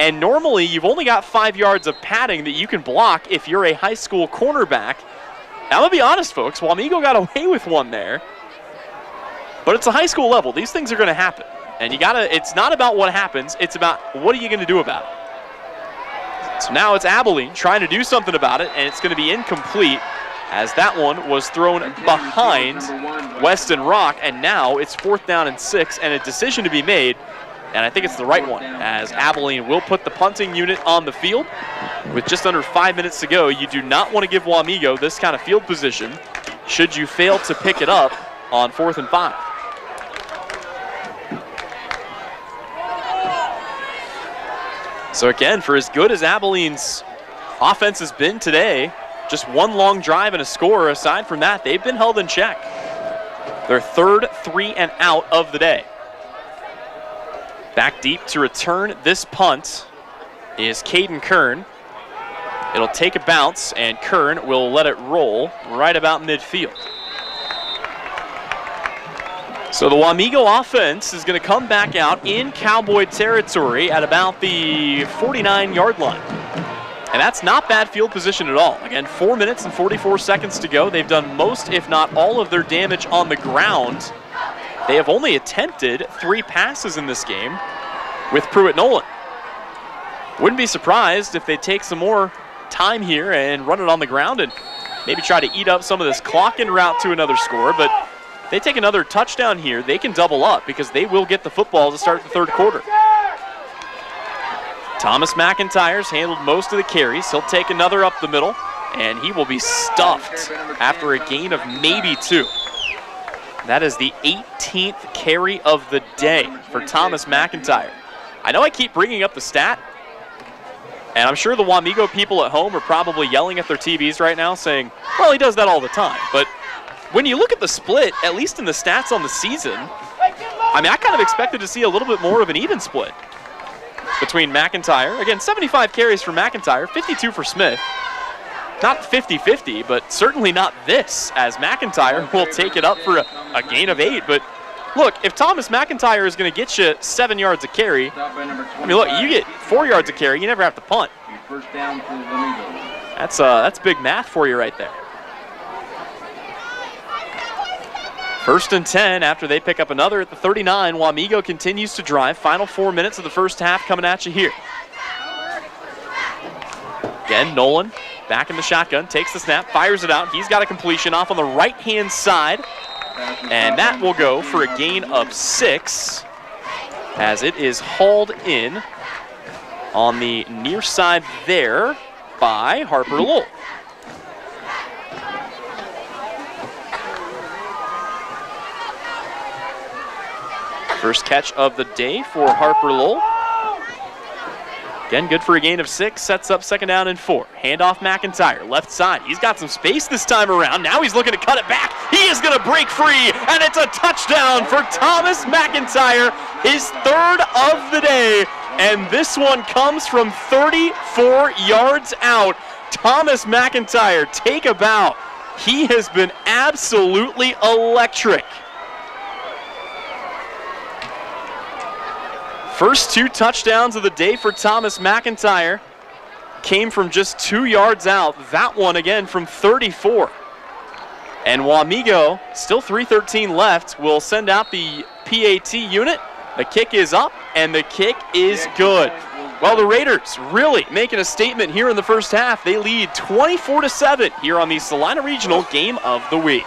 And normally, you've only got 5 yards of padding that you can block if you're a high school cornerback. And I'm going to be honest, folks, Wamego got away with one there. But it's a high school level. These things are going to happen. And it's not about what happens, it's about what are you going to do about it. So now it's Abilene trying to do something about it, and it's going to be incomplete as that one was thrown behind Weston Rock, and now it's 4th down and 6, and a decision to be made, and I think it's the right one, as Abilene will put the punting unit on the field. With just under 5 minutes to go, you do not want to give Wamego this kind of field position should you fail to pick it up on 4th and 5. So again, for as good as Abilene's offense has been today, just one long drive and a score. Aside from that, they've been held in check. Their 3rd 3 and out of the day. Back deep to return this punt is Caden Kern. It'll take a bounce, and Kern will let it roll right about midfield. So the Wamego offense is going to come back out in Cowboy territory at about the 49-yard line. And that's not bad field position at all. Again, 4 minutes and 44 seconds to go. They've done most, if not all, of their damage on the ground. They have only attempted 3 passes in this game with Pruitt Nolan. Wouldn't be surprised if they take some more time here and run it on the ground and maybe try to eat up some of this clock en route to another score. But If they take another touchdown here, they can double up because they will get the football to start the third quarter. Thomas McIntyre's handled most of the carries. He'll take another up the middle, and he will be stuffed after a gain of maybe 2. That is the 18th carry of the day for Thomas McIntyre. I know I keep bringing up the stat, and I'm sure the Wamego people at home are probably yelling at their TVs right now saying, well, he does that all the time. But when you look at the split, at least in the stats on the season, I mean, I kind of expected to see a little bit more of an even split between McIntyre. Again, 75 carries for McIntyre, 52 for Smith. Not 50-50, but certainly not this, as McIntyre will take it up for a gain of 8. But look, if Thomas McIntyre is going to get you 7 yards a carry, I mean, look, you get 4 yards a carry, you never have to punt. First down for Wamego. That's big math for you right there. 1st and 10 after they pick up another at the 39. Wamego continues to drive. Final 4 minutes of the first half coming at you here. Again, Nolan back in the shotgun, takes the snap, fires it out. He's got a completion off on the right-hand side, and that will go for a gain of 6 as it is hauled in on the near side there by Harper Lowell. First catch of the day for Harper Lowell. Again, good for a gain of 6, sets up 2nd down and 4. Handoff McIntyre, left side. He's got some space this time around. Now he's looking to cut it back. He is going to break free, and it's a touchdown for Thomas McIntyre, his 3rd of the day. And this one comes from 34 yards out. Thomas McIntyre, take a bow. He has been absolutely electric. First 2 touchdowns of the day for Thomas McIntyre came from just 2 yards out. That one again from 34. And Wamego, still 3:13 left, will send out the PAT unit. The kick is up, and the kick is good. Well, the Raiders really making a statement here in the first half. They lead 24-7 here on the Salina Regional Game of the Week.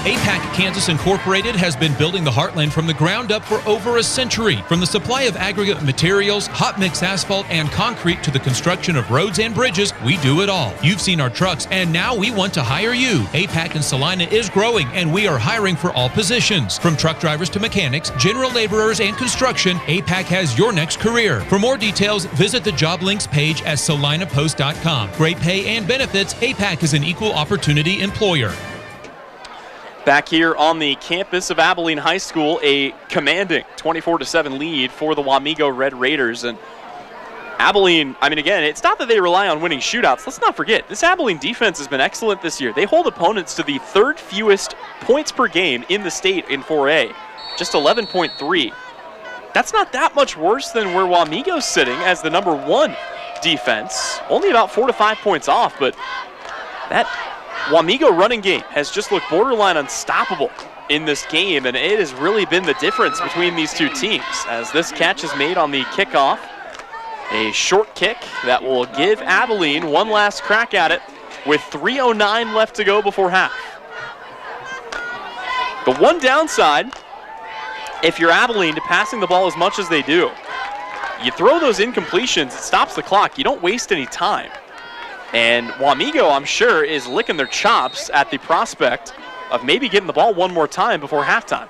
APAC Kansas Incorporated has been building the Heartland from the ground up for over a century. From the supply of aggregate materials, hot mix asphalt, and concrete to the construction of roads and bridges, we do it all. You've seen our trucks, and now we want to hire you. APAC in Salina is growing, and we are hiring for all positions. From truck drivers to mechanics, general laborers, and construction, APAC has your next career. For more details, visit the job links page at salinapost.com. Great pay and benefits, APAC is an equal opportunity employer. Back here on the campus of Abilene High School, a commanding 24-7 lead for the Wamego Red Raiders. And Abilene, I mean, again, it's not that they rely on winning shootouts. Let's not forget, this Abilene defense has been excellent this year. They hold opponents to the 3rd fewest points per game in the state in 4A, just 11.3. That's not that much worse than where Wamego's sitting as the number 1 defense. Only about 4 to 5 points off, but that Wamego running game has just looked borderline unstoppable in this game, and it has really been the difference between these two teams as this catch is made on the kickoff. A short kick that will give Abilene one last crack at it with 3:09 left to go before half. The one downside, if you're Abilene, to passing the ball as much as they do, you throw those incompletions, it stops the clock. You don't waste any time. And Wamego, I'm sure, is licking their chops at the prospect of maybe getting the ball one more time before halftime.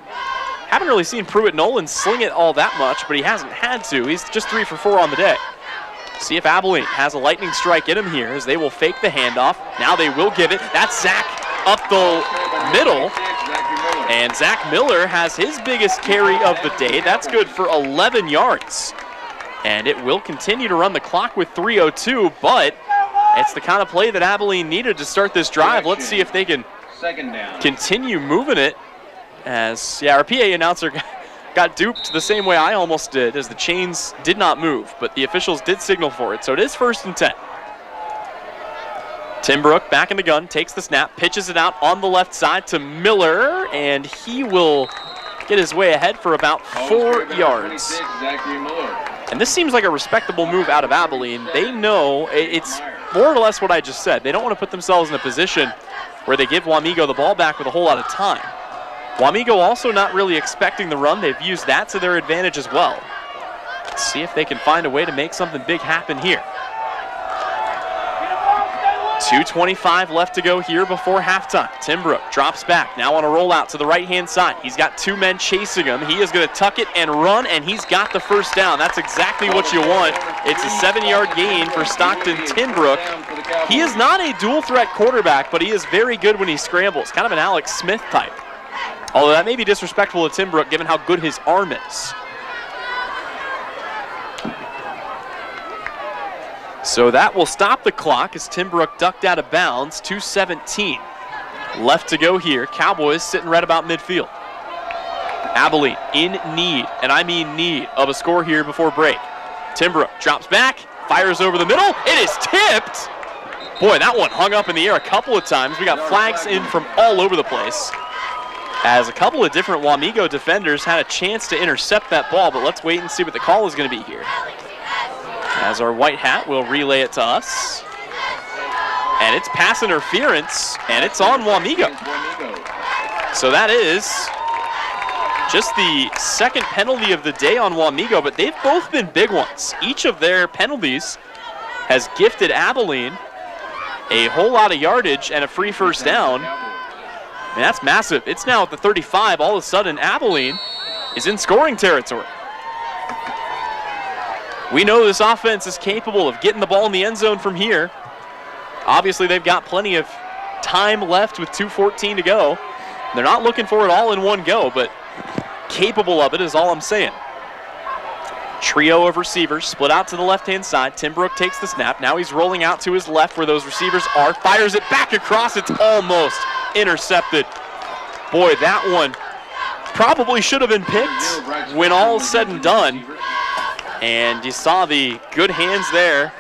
Haven't really seen Pruitt Nolan sling it all that much, but he hasn't had to. He's just 3 for 4 on the day. See if Abilene has a lightning strike in him here as they will fake the handoff. Now they will give it. That's Zach up the middle. And Zach Miller has his biggest carry of the day. That's good for 11 yards. And it will continue to run the clock with 3:02, but it's the kind of play that Abilene needed to start this drive. Let's see if they can continue moving it. As, yeah, our PA announcer got duped the same way I almost did, as the chains did not move, but the officials did signal for it. So it is 1st and 10. Tim Brook back in the gun, takes the snap, pitches it out on the left side to Miller, and he will get his way ahead for about 4 yards. And this seems like a respectable move out of Abilene. They know it's more or less what I just said. They don't want to put themselves in a position where they give Wamego the ball back with a whole lot of time. Wamego also not really expecting the run. They've used that to their advantage as well. Let's see if they can find a way to make something big happen here. 2:25 left to go here before halftime. Timbrook drops back, now on a rollout to the right-hand side. He's got two men chasing him. He is going to tuck it and run, and he's got the first down. That's exactly what you want. It's a 7-yard gain for Stockton Timbrook. He is not a dual-threat quarterback, but he is very good when he scrambles, kind of an Alex Smith type. Although that may be disrespectful to Timbrook given how good his arm is. So that will stop the clock as Timbrook ducked out of bounds. 2:17 left to go here. Cowboys sitting right about midfield. Abilene in need, and I mean need, of a score here before break. Timbrook drops back, fires over the middle. It is tipped. Boy, that one hung up in the air a couple of times. We got flags in from all over the place, as a couple of different Wamego defenders had a chance to intercept that ball, but let's wait and see what the call is going to be here. As our white hat will relay it to us. And it's pass interference, and it's on Wamego. So that is just the second penalty of the day on Wamego, but they've both been big ones. Each of their penalties has gifted Abilene a whole lot of yardage and a free first down. And that's massive. It's now at the 35. All of a sudden, Abilene is in scoring territory. We know this offense is capable of getting the ball in the end zone from here. Obviously, they've got plenty of time left with 2:14 to go. They're not looking for it all in one go, but capable of it is all I'm saying. Trio of receivers split out to the left-hand side. Timbrook takes the snap. Now he's rolling out to his left where those receivers are. Fires it back across. It's almost intercepted. Boy, that one probably should have been picked when all is said and done. And you saw the good hands there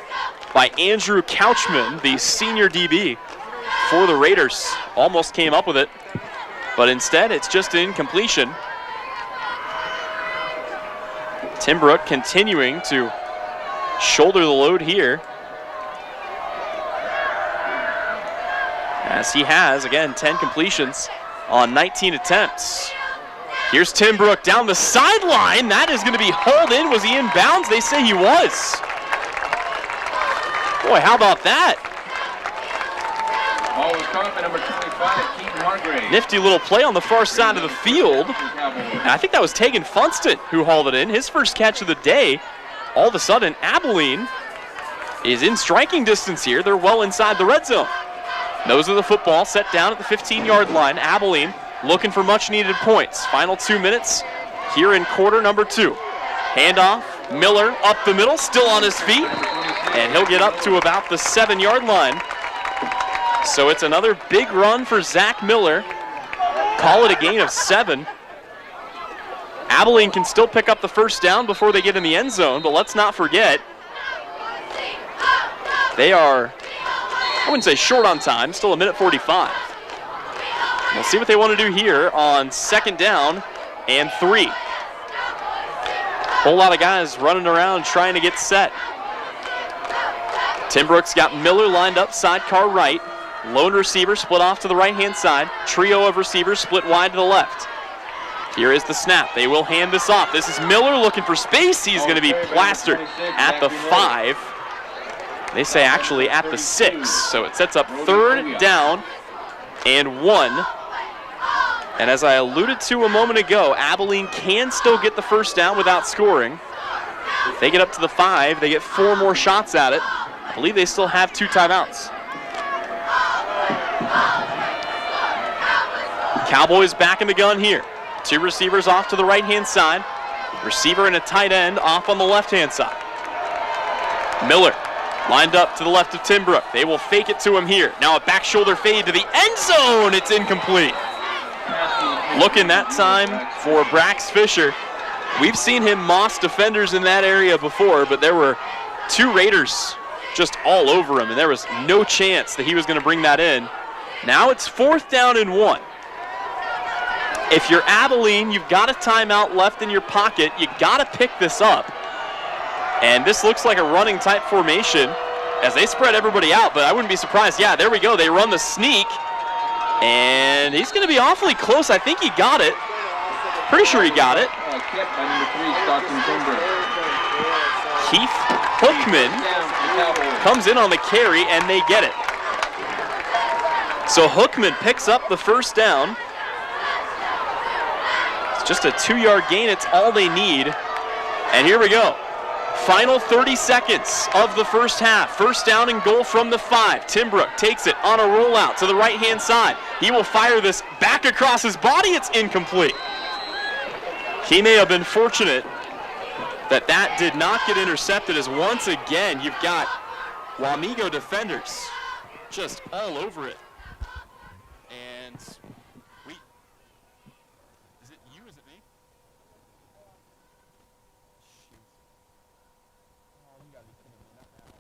by Andrew Couchman, the senior DB for the Raiders. Almost came up with it, but instead it's just an incompletion. Timbrook continuing to shoulder the load here, as he has, again, 10 completions on 19 attempts. Here's Timbrook down the sideline. That is going to be hauled in. Was he in bounds? They say he was. Boy, how about that? Ball was caught by number 25, Keaton Hargrave. Nifty little play on the far side of the field. And I think that was Tegan Funston who hauled it in. His first catch of the day. All of a sudden, Abilene is in striking distance here. They're well inside the red zone. Nose of the football set down at the 15-yard line. Abilene looking for much-needed points. Final 2 minutes here in quarter number 2. Handoff, Miller up the middle, still on his feet, and he'll get up to about the 7-yard line. So it's another big run for Zach Miller. Call it a gain of 7. Abilene can still pick up the first down before they get in the end zone, but let's not forget, they are, I wouldn't say short on time, still a minute 45. We'll see what they want to do here on 2nd down and 3. Whole lot of guys running around trying to get set. Timbrook's got Miller lined up sidecar right. Lone receiver split off to the right-hand side. Trio of receivers split wide to the left. Here is the snap. They will hand this off. This is Miller looking for space. He's going to be plastered at the 5. They say actually at the 6. So it sets up 3rd down and 1. And as I alluded to a moment ago, Abilene can still get the first down without scoring. If they get up to the 5, they get 4 more shots at it. I believe they still have 2 timeouts. Cowboys back in the gun here. 2 receivers off to the right-hand side. Receiver and a tight end off on the left-hand side. Miller lined up to the left of Timbrook. They will fake it to him here. Now a back shoulder fade to the end zone. It's incomplete. Looking that time for Brax Fisher. We've seen him moss defenders in that area before, but there were 2 Raiders just all over him, and there was no chance that he was going to bring that in. Now it's 4th down and 1. If you're Abilene, you've got a timeout left in your pocket. You got to pick this up. And this looks like a running type formation as they spread everybody out, but I wouldn't be surprised. Yeah, there we go. They run the sneak, and he's going to be awfully close. I think he got it. Pretty sure he got it. Keith Hookman comes in on the carry, and they get it. So Hookman picks up the first down. It's just a 2-yard gain. It's all they need. And here we go. Final 30 seconds of the first half. First down and goal from the 5. Timbrook takes it on a rollout to the right-hand side. He will fire this back across his body. It's incomplete. He may have been fortunate that that did not get intercepted, as once again you've got Wamego defenders just all over it. And is it you, is it me? Oh, you gotta be kidding me, not now.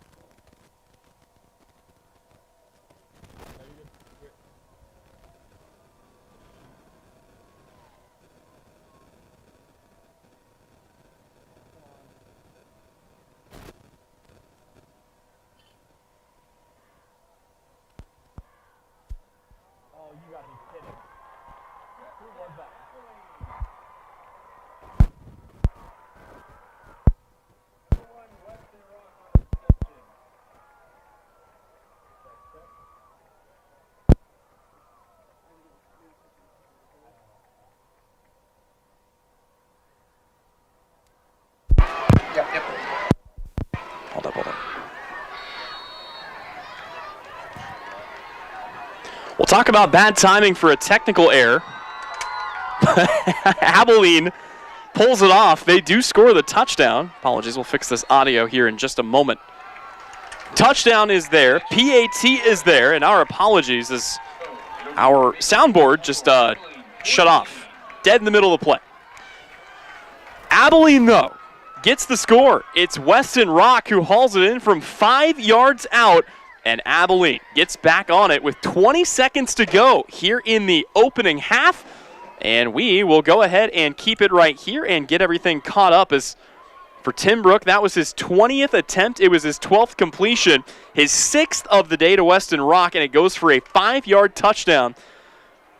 You gotta be kidding. Who was that? Hold up. We'll talk about bad timing for a technical error. Abilene pulls it off. They do score the touchdown. Apologies, we'll fix this audio here in just a moment. Touchdown is there. PAT is there, and our apologies as our soundboard just shut off. Dead in the middle of the play. Abilene, though, gets the score. It's Weston Rock who hauls it in from 5 yards out. And Abilene gets back on it with 20 seconds to go here in the opening half. And we will go ahead and keep it right here and get everything caught up. As for Timbrook, that was his 20th attempt. It was his 12th completion, his 6th of the day to Weston Rock, and it goes for a 5-yard touchdown.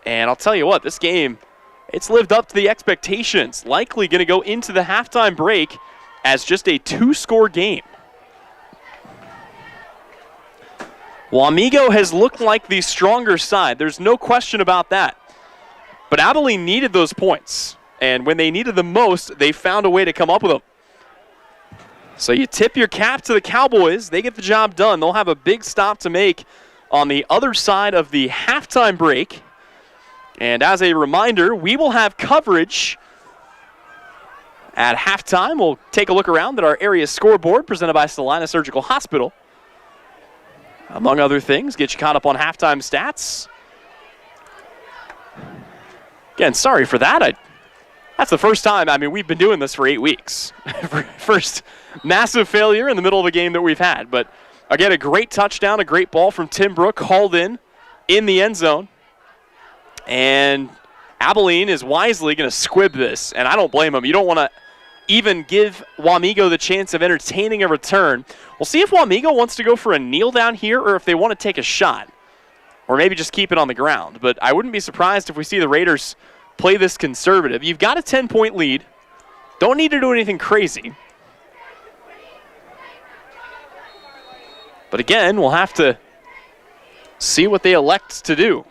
And I'll tell you what, this game, it's lived up to the expectations. Likely going to go into the halftime break as just a 2-score game. Wamego has looked like the stronger side. There's no question about that. But Abilene needed those points. And when they needed them most, they found a way to come up with them. So you tip your cap to the Cowboys. They get the job done. They'll have a big stop to make on the other side of the halftime break. And as a reminder, we will have coverage at halftime. We'll take a look around at our area scoreboard presented by Salina Surgical Hospital. Among other things, get you caught up on halftime stats. Again, sorry for that. That's the first time. I mean, we've been doing this for 8 weeks. First massive failure in the middle of a game that we've had. But again, a great touchdown, a great ball from Timbrook, hauled in the end zone. And Abilene is wisely going to squib this, and I don't blame them. You don't want to even give Wamego the chance of entertaining a return. We'll see if Wamego wants to go for a kneel down here or if they want to take a shot. Or maybe just keep it on the ground. But I wouldn't be surprised if we see the Raiders play this conservative. You've got a 10-point lead. Don't need to do anything crazy. But again, we'll have to see what they elect to do.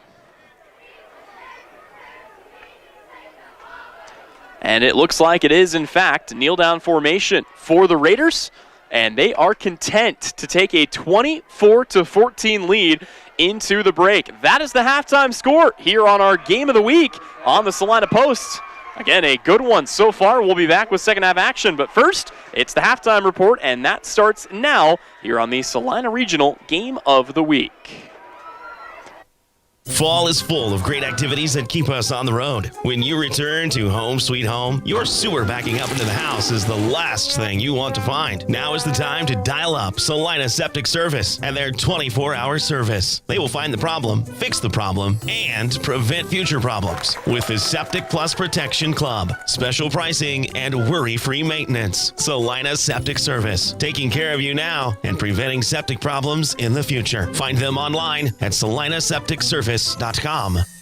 And it looks like it is, in fact, kneel-down formation for the Raiders. And they are content to take a 24-14 lead into the break. That is the halftime score here on our Game of the Week on the Salina Post. Again, a good one so far. We'll be back with second half action. But first, it's the halftime report, and that starts now here on the Salina Regional Game of the Week. Fall is full of great activities that keep us on the road. When you return to home sweet home, your sewer backing up into the house is the last thing you want to find. Now is the time to dial up Salina Septic Service and their 24-hour service. They will find the problem, fix the problem, and prevent future problems with the Septic Plus Protection Club. Special pricing and worry-free maintenance. Salina Septic Service, taking care of you now and preventing septic problems in the future. Find them online at salinasepticservice.com.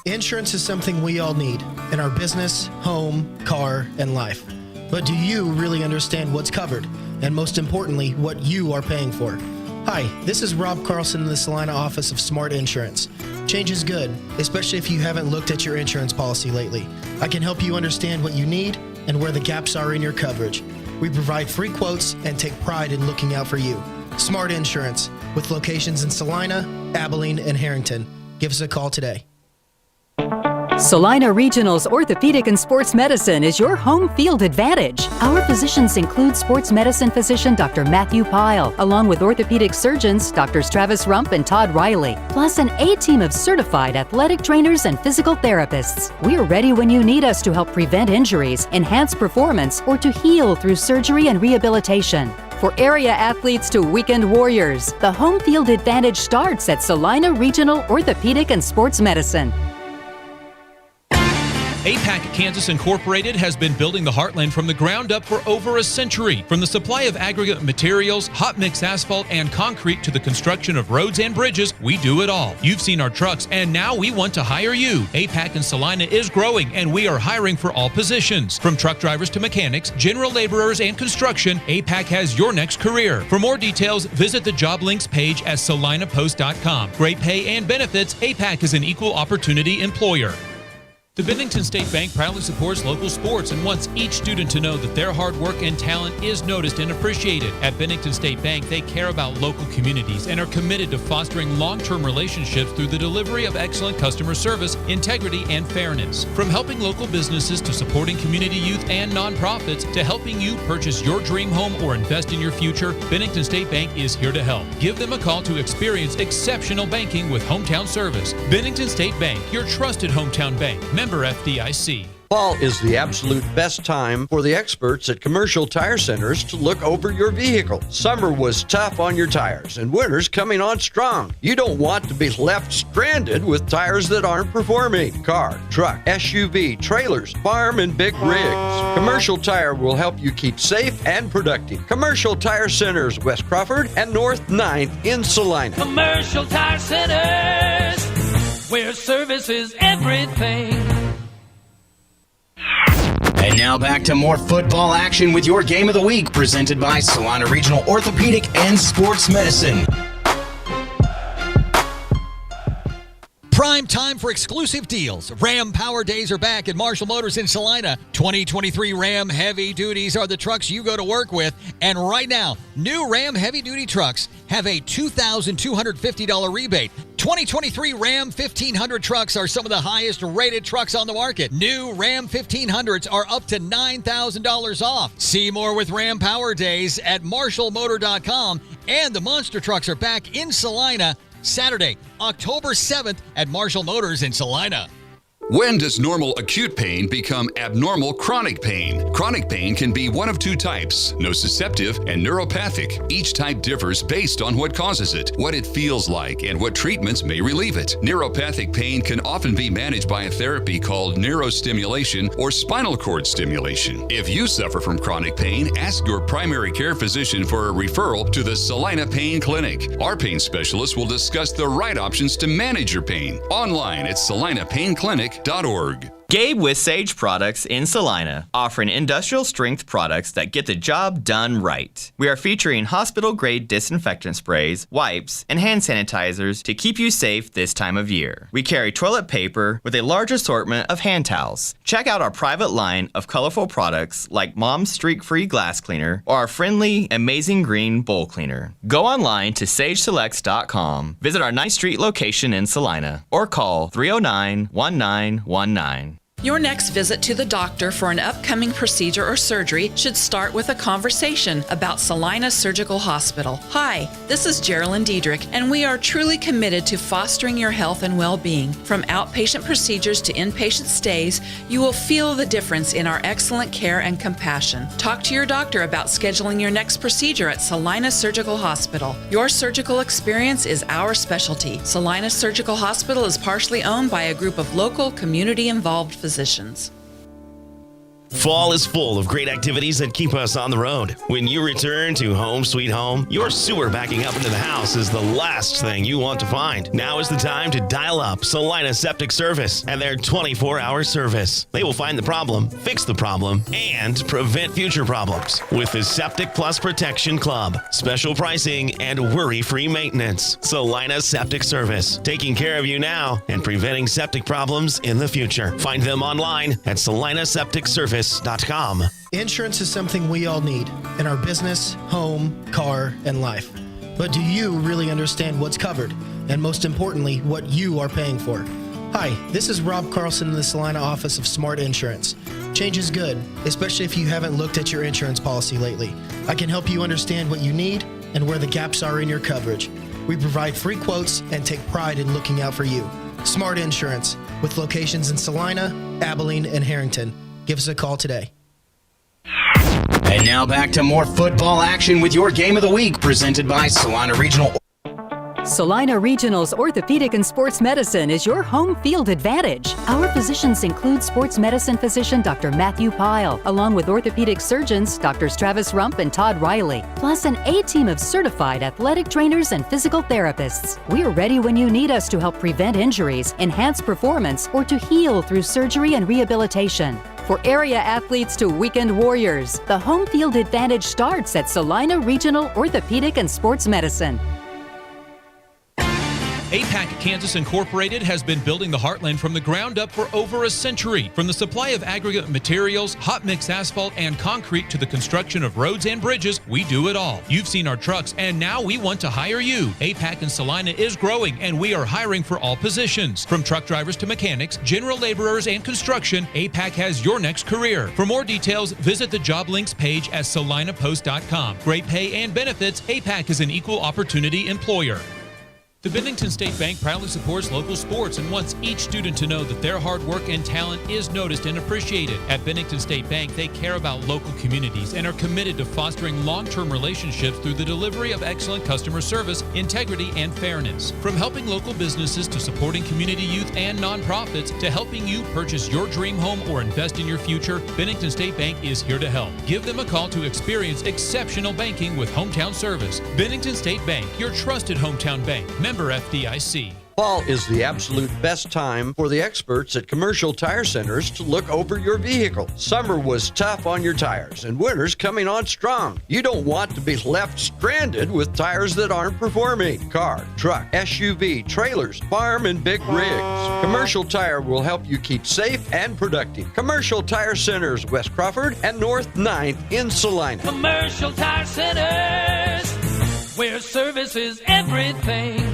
Insurance is something we all need in our business, home, car, and life. But do you really understand what's covered? And most importantly, what you are paying for? Hi, this is Rob Carlson in the Salina office of Smart Insurance. Change is good, especially if you haven't looked at your insurance policy lately. I can help you understand what you need and where the gaps are in your coverage. We provide free quotes and take pride in looking out for you. Smart Insurance, with locations in Salina, Abilene, and Harrington. Give us a call today. Salina Regional's Orthopedic and Sports Medicine is your home field advantage. Our physicians include sports medicine physician Dr. Matthew Pyle, along with orthopedic surgeons Drs. Travis Rump and Todd Riley, plus an A-team of certified athletic trainers and physical therapists. We're ready when you need us to help prevent injuries, enhance performance, or to heal through surgery and rehabilitation. For area athletes to weekend warriors, the home field advantage starts at Salina Regional Orthopedic and Sports Medicine. APAC Kansas Incorporated has been building the Heartland from the ground up for over a century. From the supply of aggregate materials, hot mix asphalt, and concrete to the construction of roads and bridges, we do it all. You've seen our trucks, and now we want to hire you. APAC in Salina is growing, and we are hiring for all positions. From truck drivers to mechanics, general laborers, and construction, APAC has your next career. For more details, visit the job links page at salinapost.com. Great pay and benefits, APAC is an equal opportunity employer. The Bennington State Bank proudly supports local sports and wants each student to know that their hard work and talent is noticed and appreciated. At Bennington State Bank, they care about local communities and are committed to fostering long-term relationships through the delivery of excellent customer service, integrity, and fairness. From helping local businesses to supporting community youth and nonprofits to helping you purchase your dream home or invest in your future, Bennington State Bank is here to help. Give them a call to experience exceptional banking with hometown service. Bennington State Bank, your trusted hometown bank. Member FDIC. Fall is the absolute best time for the experts at Commercial Tire Centers to look over your vehicle. Summer was tough on your tires, and winter's coming on strong. You don't want to be left stranded with tires that aren't performing. Car, truck, SUV, trailers, farm, and big rigs. Commercial Tire will help you keep safe and productive. Commercial Tire Centers, West Crawford and North 9th in Salina. Commercial Tire Centers, where service is everything. And now back to more football action with your Game of the Week, presented by Salina Regional Orthopedic and Sports Medicine. Prime time for exclusive deals. Ram Power Days are back at Marshall Motors in Salina. 2023 Ram Heavy Duties are the trucks you go to work with. And right now, new Ram Heavy Duty trucks have a $2,250 rebate. 2023 Ram 1500 trucks are some of the highest rated trucks on the market. New Ram 1500s are up to $9,000 off. See more with Ram Power Days at marshallmotor.com. And the monster trucks are back in Salina Saturday, October 7th at Marshall Motors in Salina. When does normal acute pain become abnormal chronic pain? Chronic pain can be one of two types, nociceptive and neuropathic. Each type differs based on what causes it, what it feels like, and what treatments may relieve it. Neuropathic pain can often be managed by a therapy called neurostimulation or spinal cord stimulation. If you suffer from chronic pain, ask your primary care physician for a referral to the Salina Pain Clinic. Our pain specialists will discuss the right options to manage your pain. Online at salinapainclinic.org. Gabe with Sage Products in Salina, offering industrial strength products that get the job done right. We are featuring hospital-grade disinfectant sprays, wipes, and hand sanitizers to keep you safe this time of year. We carry toilet paper with a large assortment of hand towels. Check out our private line of colorful products like Mom's Streak-Free Glass Cleaner or our friendly Amazing Green Bowl Cleaner. Go online to sageselects.com, visit our 9th Street location in Salina, or call 309-1919. Your next visit to the doctor for an upcoming procedure or surgery should start with a conversation about Salina Surgical Hospital. Hi, this is Geraldine Diedrich, and we are truly committed to fostering your health and well-being. From outpatient procedures to inpatient stays, you will feel the difference in our excellent care and compassion. Talk to your doctor about scheduling your next procedure at Salina Surgical Hospital. Your surgical experience is our specialty. Salina Surgical Hospital is partially owned by a group of local, community-involved physicians. Fall is full of great activities that keep us on the road. When you return to Home Sweet Home, your sewer backing up into the house is the last thing you want to find. Now is the time to dial up Salina Septic Service and their 24-hour service. They will find the problem, fix the problem, and prevent future problems with the Septic Plus Protection Club. Special pricing and worry-free maintenance. Salina Septic Service, taking care of you now and preventing septic problems in the future. Find them online at salinasepticservice.com. Insurance is something we all need in our business, home, car, and life. But do you really understand what's covered? And most importantly, what you are paying for? Hi, this is Rob Carlson in the Salina office of Smart Insurance. Change is good, especially if you haven't looked at your insurance policy lately. I can help you understand what you need and where the gaps are in your coverage. We provide free quotes and take pride in looking out for you. Smart Insurance, with locations in Salina, Abilene, and Harrington. Give us a call today. And now back to more football action with your Game of the Week, presented by Salina Regional. Salina Regional's Orthopedic and Sports Medicine is your home field advantage. Our physicians include sports medicine physician Dr. Matthew Pyle, along with orthopedic surgeons Drs. Travis Rump and Todd Riley, plus an A-team of certified athletic trainers and physical therapists. We're ready when you need us to help prevent injuries, enhance performance, or to heal through surgery and rehabilitation. For area athletes to weekend warriors, the home field advantage starts at Salina Regional Orthopedic and Sports Medicine. APAC Kansas Incorporated has been building the Heartland from the ground up for over a century. From the supply of aggregate materials, hot mix asphalt, and concrete to the construction of roads and bridges, we do it all. You've seen our trucks, and now we want to hire you. APAC in Salina is growing, and we are hiring for all positions. From truck drivers to mechanics, general laborers, and construction, APAC has your next career. For more details, visit the job links page at salinapost.com. Great pay and benefits, APAC is an equal opportunity employer. The Bennington State Bank proudly supports local sports and wants each student to know that their hard work and talent is noticed and appreciated. At Bennington State Bank, they care about local communities and are committed to fostering long-term relationships through the delivery of excellent customer service, integrity, and fairness. From helping local businesses to supporting community youth and nonprofits to helping you purchase your dream home or invest in your future, Bennington State Bank is here to help. Give them a call to experience exceptional banking with hometown service. Bennington State Bank, your trusted hometown bank. Member FDIC. Fall is the absolute best time for the experts at Commercial Tire Centers to look over your vehicle. Summer was tough on your tires, and winter's coming on strong. You don't want to be left stranded with tires that aren't performing. Car, truck, SUV, trailers, farm, and big rigs. Commercial Tire will help you keep safe and productive. Commercial Tire Centers, West Crawford and North 9th in Salina. Commercial Tire Centers, where service is everything.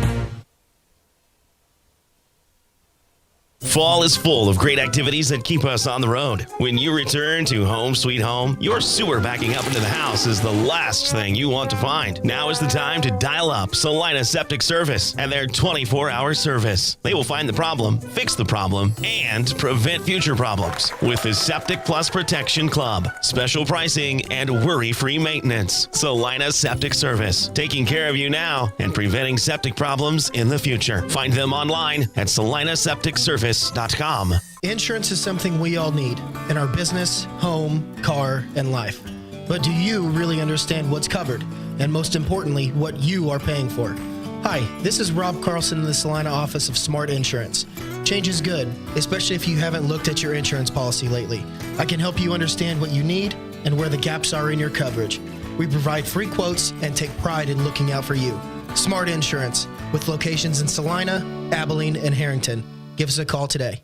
Fall is full of great activities that keep us on the road. When you return to Home Sweet Home, your sewer backing up into the house is the last thing you want to find. Now is the time to dial up Salina Septic Service and their 24-hour service. They will find the problem, fix the problem, and prevent future problems with the Septic Plus Protection Club. Special pricing and worry-free maintenance. Salina Septic Service, taking care of you now and preventing septic problems in the future. Find them online at salinasepticservice.com. Insurance is something we all need in our business, home, car, and life. But do you really understand what's covered? And most importantly, what you are paying for? Hi, this is Rob Carlson in the Salina office of Smart Insurance. Change is good, especially if you haven't looked at your insurance policy lately. I can help you understand what you need and where the gaps are in your coverage. We provide free quotes and take pride in looking out for you. Smart Insurance, with locations in Salina, Abilene, and Harrington. Give us a call today.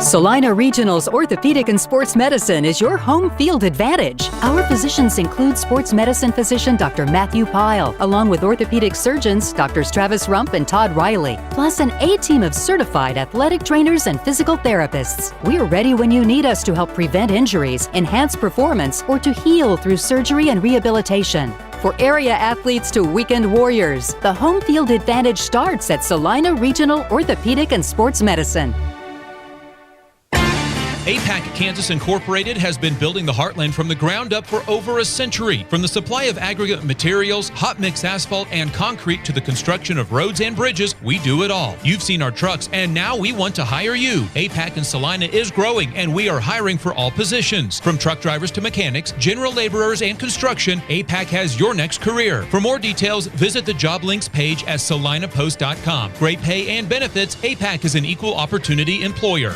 Salina Regional's Orthopedic and Sports Medicine is your home field advantage. Our physicians include sports medicine physician Dr. Matthew Pyle, along with orthopedic surgeons Drs. Travis Rump and Todd Riley, plus an A-team of certified athletic trainers and physical therapists. We're ready when you need us to help prevent injuries, enhance performance, or to heal through surgery and rehabilitation. For area athletes to weekend warriors, the home field advantage starts at Salina Regional Orthopedic and Sports Medicine. APAC Kansas Incorporated has been building the Heartland from the ground up for over a century. From the supply of aggregate materials, hot mix asphalt, and concrete to the construction of roads and bridges, we do it all. You've seen our trucks, and now we want to hire you. APAC in Salina is growing, and we are hiring for all positions. From truck drivers to mechanics, general laborers, and construction, APAC has your next career. For more details, visit the job links page at salinapost.com. Great pay and benefits, APAC is an equal opportunity employer.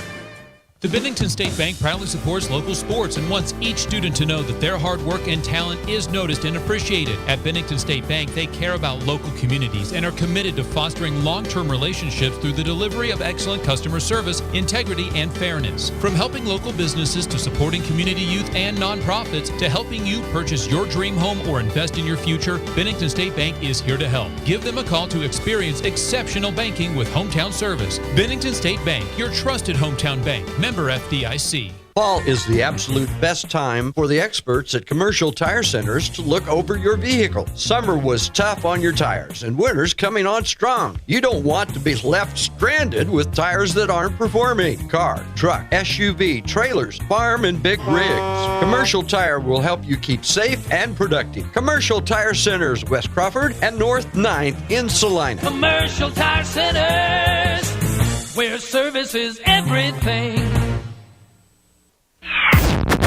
The Bennington State Bank proudly supports local sports and wants each student to know that their hard work and talent is noticed and appreciated. At Bennington State Bank, they care about local communities and are committed to fostering long-term relationships through the delivery of excellent customer service, integrity, and fairness. From helping local businesses to supporting community youth and nonprofits to helping you purchase your dream home or invest in your future, Bennington State Bank is here to help. Give them a call to experience exceptional banking with hometown service. Bennington State Bank, your trusted hometown bank. Member FDIC. Fall is the absolute best time for the experts at Commercial Tire Centers to look over your vehicle. Summer was tough on your tires, and winter's coming on strong. You don't want to be left stranded with tires that aren't performing. Car, truck, SUV, trailers, farm, and big rigs. Commercial Tire will help you keep safe and productive. Commercial Tire Centers, West Crawford and North 9th in Salina. Commercial Tire Centers, where service is everything.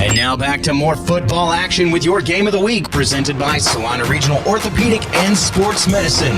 And now back to more football action with your Game of the Week, presented by Salina Regional Orthopedic and Sports Medicine.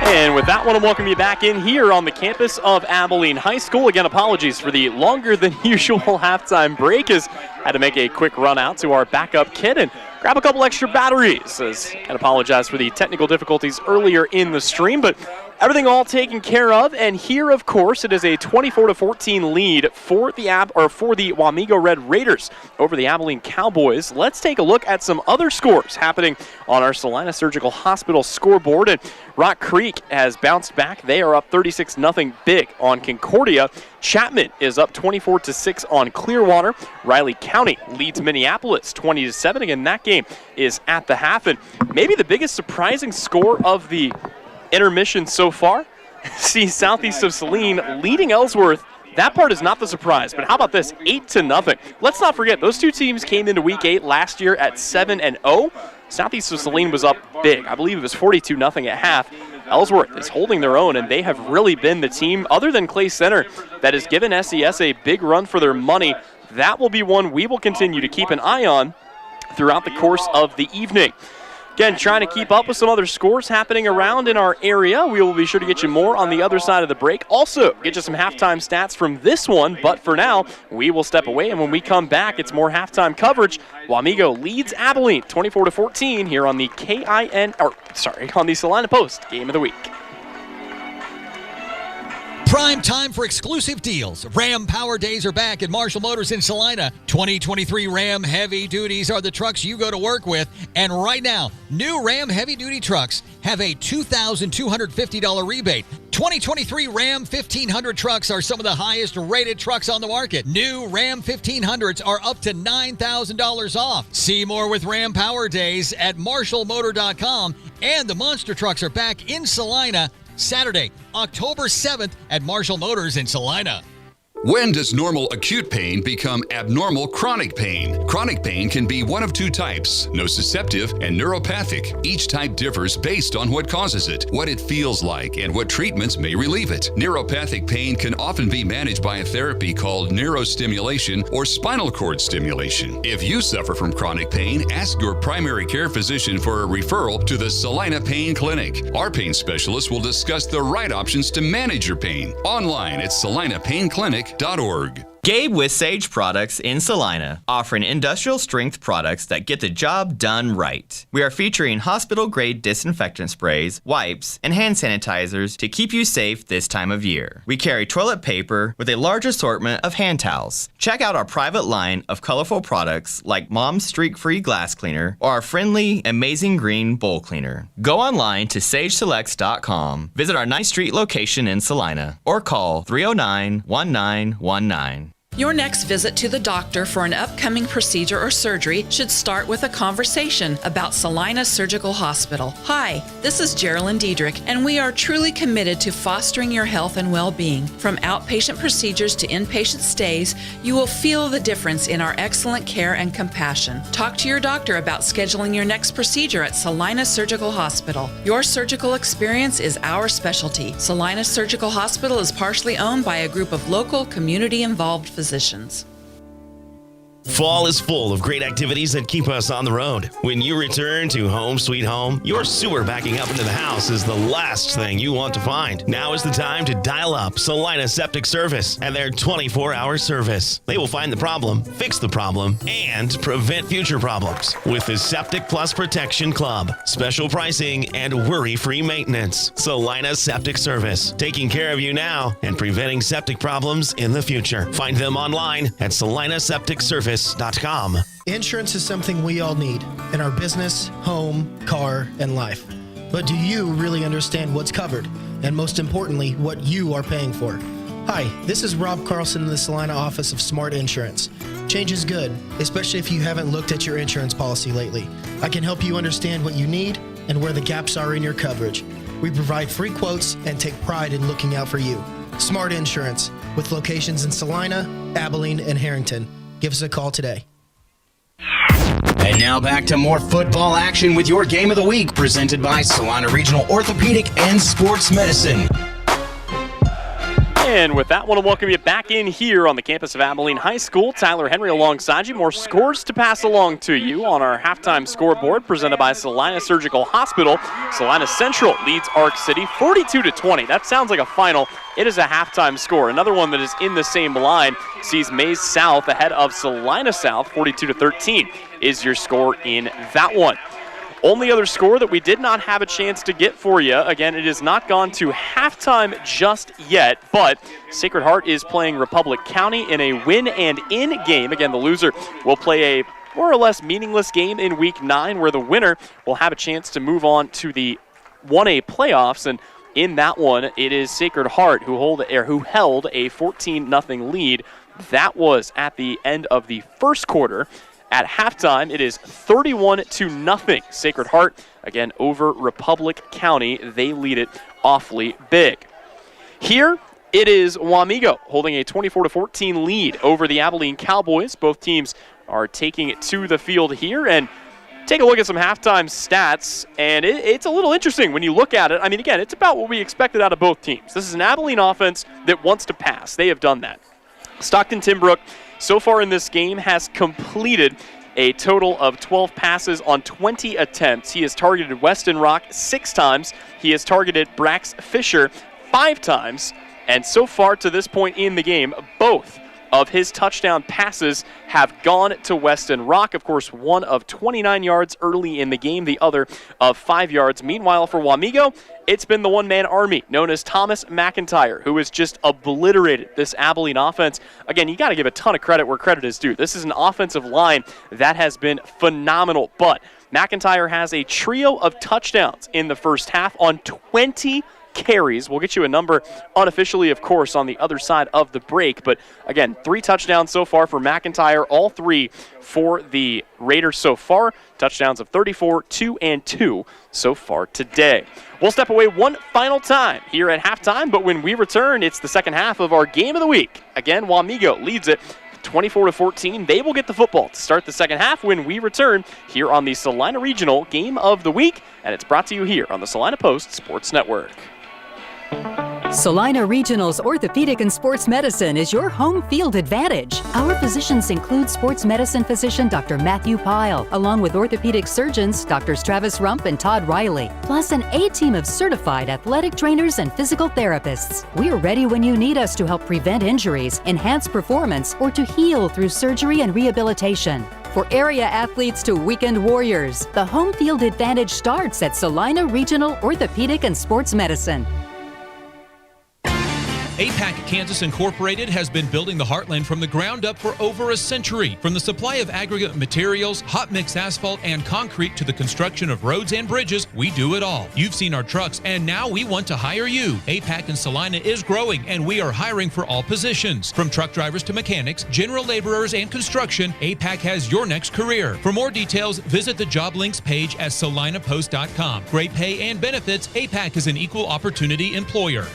And with that one, I'll welcome you back in here on the campus of Abilene High School. Again, apologies for the longer than usual halftime break, as I had to make a quick run out to our backup kit and grab a couple extra batteries. And apologize for the technical difficulties earlier in the stream, but everything all taken care of. And here, of course, it is a 24-14 lead for the Wamego Red Raiders over the Abilene Cowboys. Let's take a look at some other scores happening on our Salina Surgical Hospital scoreboard. And Rock Creek has bounced back. They are up 36-0 big on Concordia. Chapman is up 24-6 on Clearwater. Riley County leads Minneapolis 20-7. Again, that game is at the half. And maybe the biggest surprising score of the intermission so far, see Southeast of Saline leading Ellsworth. That part is not the surprise, but how about this, 8-0. Let's not forget, those two teams came into Week 8 last year at 7-0. Southeast of Saline was up big. I believe it was 42-0 at half. Ellsworth is holding their own, and they have really been the team, other than Clay Center, that has given SES a big run for their money. That will be one we will continue to keep an eye on throughout the course of the evening. Again, trying to keep up with some other scores happening around in our area. We will be sure to get you more on the other side of the break. Also, get you some halftime stats from this one. But for now, we will step away. And when we come back, it's more halftime coverage. Wamego leads Abilene 24-14 here on the on the Salina Post Game of the Week. Prime time for exclusive deals. Ram Power Days are back at Marshall Motors in Salina. 2023 Ram Heavy Duties are the trucks you go to work with. And right now, new Ram Heavy Duty trucks have a $2,250 rebate. 2023 Ram 1500 trucks are some of the highest rated trucks on the market. New Ram 1500s are up to $9,000 off. See more with Ram Power Days at marshallmotor.com. And the monster trucks are back in Salina Saturday, October 7th at Marshall Motors in Salina. When does normal acute pain become abnormal chronic pain? Chronic pain can be one of two types, nociceptive and neuropathic. Each type differs based on what causes it, what it feels like, and what treatments may relieve it. Neuropathic pain can often be managed by a therapy called neurostimulation or spinal cord stimulation. If you suffer from chronic pain, ask your primary care physician for a referral to the Salina Pain Clinic. Our pain specialists will discuss the right options to manage your pain. Online at salinapainclinic.org. Gabe with Sage Products in Salina, offering industrial strength products that get the job done right. We are featuring hospital-grade disinfectant sprays, wipes, and hand sanitizers to keep you safe this time of year. We carry toilet paper with a large assortment of hand towels. Check out our private line of colorful products like Mom's Streak-Free Glass Cleaner or our friendly Amazing Green Bowl Cleaner. Go online to sageselects.com, visit our 9th Street location in Salina, or call 309-1919. Your next visit to the doctor for an upcoming procedure or surgery should start with a conversation about Salina Surgical Hospital. Hi, this is Geraldine Diedrich, and we are truly committed to fostering your health and well-being. From outpatient procedures to inpatient stays, you will feel the difference in our excellent care and compassion. Talk to your doctor about scheduling your next procedure at Salina Surgical Hospital. Your surgical experience is our specialty. Salina Surgical Hospital is partially owned by a group of local, community-involved physicians. Fall is full of great activities that keep us on the road. When you return to home sweet home, your sewer backing up into the house is the last thing you want to find. Now is the time to dial up Salina Septic Service and their 24-hour service. They will find the problem, fix the problem, and prevent future problems with the Septic Plus Protection Club. Special pricing and worry-free maintenance. Salina Septic Service, taking care of you now and preventing septic problems in the future. Find them online at salinasepticservice.com. Insurance is something we all need in our business, home, car, and life. But do you really understand what's covered? And most importantly, what you are paying for? Hi, this is Rob Carlson in the Salina office of Smart Insurance. Change is good, especially if you haven't looked at your insurance policy lately. I can help you understand what you need and where the gaps are in your coverage. We provide free quotes and take pride in looking out for you. Smart Insurance, with locations in Salina, Abilene, and Harrington. Give us a call today. And now back to more football action with your Game of the Week, presented by Salina Regional Orthopedic and Sports Medicine. And with that, I want to welcome you back in here on the campus of Abilene High School. Tyler Henry alongside you. More scores to pass along to you on our halftime scoreboard presented by Salina Surgical Hospital. Salina Central leads Arc City 42-20. That sounds like a final. It is a halftime score. Another one that is in the same line sees Mays South ahead of Salina South. 42-13 is your score in that one. Only other score that we did not have a chance to get for you, again, it has not gone to halftime just yet, but Sacred Heart is playing Republic County in a win-and-in game. Again, the loser will play a more or less meaningless game in Week 9, where the winner will have a chance to move on to the 1A playoffs, and in that one, it is Sacred Heart who held a 14-0 lead. That was at the end of the first quarter. At halftime, it is 31-0. Sacred Heart, again, over Republic County. They lead it awfully big. Here, it is Wamego holding a 24-14 lead over the Abilene Cowboys. Both teams are taking it to the field here. And take a look at some halftime stats, and it's a little interesting when you look at it. I mean, again, it's about what we expected out of both teams. This is an Abilene offense that wants to pass. They have done that. Stockton Timbrook, so far in this game, has completed a total of 12 passes on 20 attempts. He has targeted Weston Rock 6 times. He has targeted Brax Fisher 5 times. And so far to this point in the game, both of his touchdown passes have gone to Weston Rock. Of course, one of 29 yards early in the game, the other of 5 yards. Meanwhile, for Wamego, it's been the one-man army known as Thomas McIntyre, who has just obliterated this Abilene offense. Again, you got to give a ton of credit where credit is due. This is an offensive line that has been phenomenal, but McIntyre has a trio of touchdowns in the first half on 20 carries. We'll get you a number unofficially, of course, on the other side of the break. But again, 3 touchdowns so far for McIntyre, all 3 for the Raiders so far. Touchdowns of 34, 2, and 2 so far today. We'll step away one final time here at halftime, but when we return, it's the second half of our Game of the Week. Again, Wamego leads it 24-14. They will get the football to start the second half when we return here on the Salina Regional Game of the Week, and it's brought to you here on the Salina Post Sports Network. Salina Regional's Orthopedic and Sports Medicine is your home field advantage. Our physicians include sports medicine physician Dr. Matthew Pyle, along with orthopedic surgeons Drs. Travis Rump and Todd Riley, plus an A-team of certified athletic trainers and physical therapists. We're ready when you need us to help prevent injuries, enhance performance, or to heal through surgery and rehabilitation. For area athletes to weekend warriors, the home field advantage starts at Salina Regional Orthopedic and Sports Medicine. APAC Kansas Incorporated has been building the Heartland from the ground up for over a century. From the supply of aggregate materials, hot mix asphalt, and concrete to the construction of roads and bridges, we do it all. You've seen our trucks, and now we want to hire you. APAC in Salina is growing, and we are hiring for all positions. From truck drivers to mechanics, general laborers, and construction, APAC has your next career. For more details, visit the job links page at salinapost.com. Great pay and benefits, APAC is an equal opportunity employer.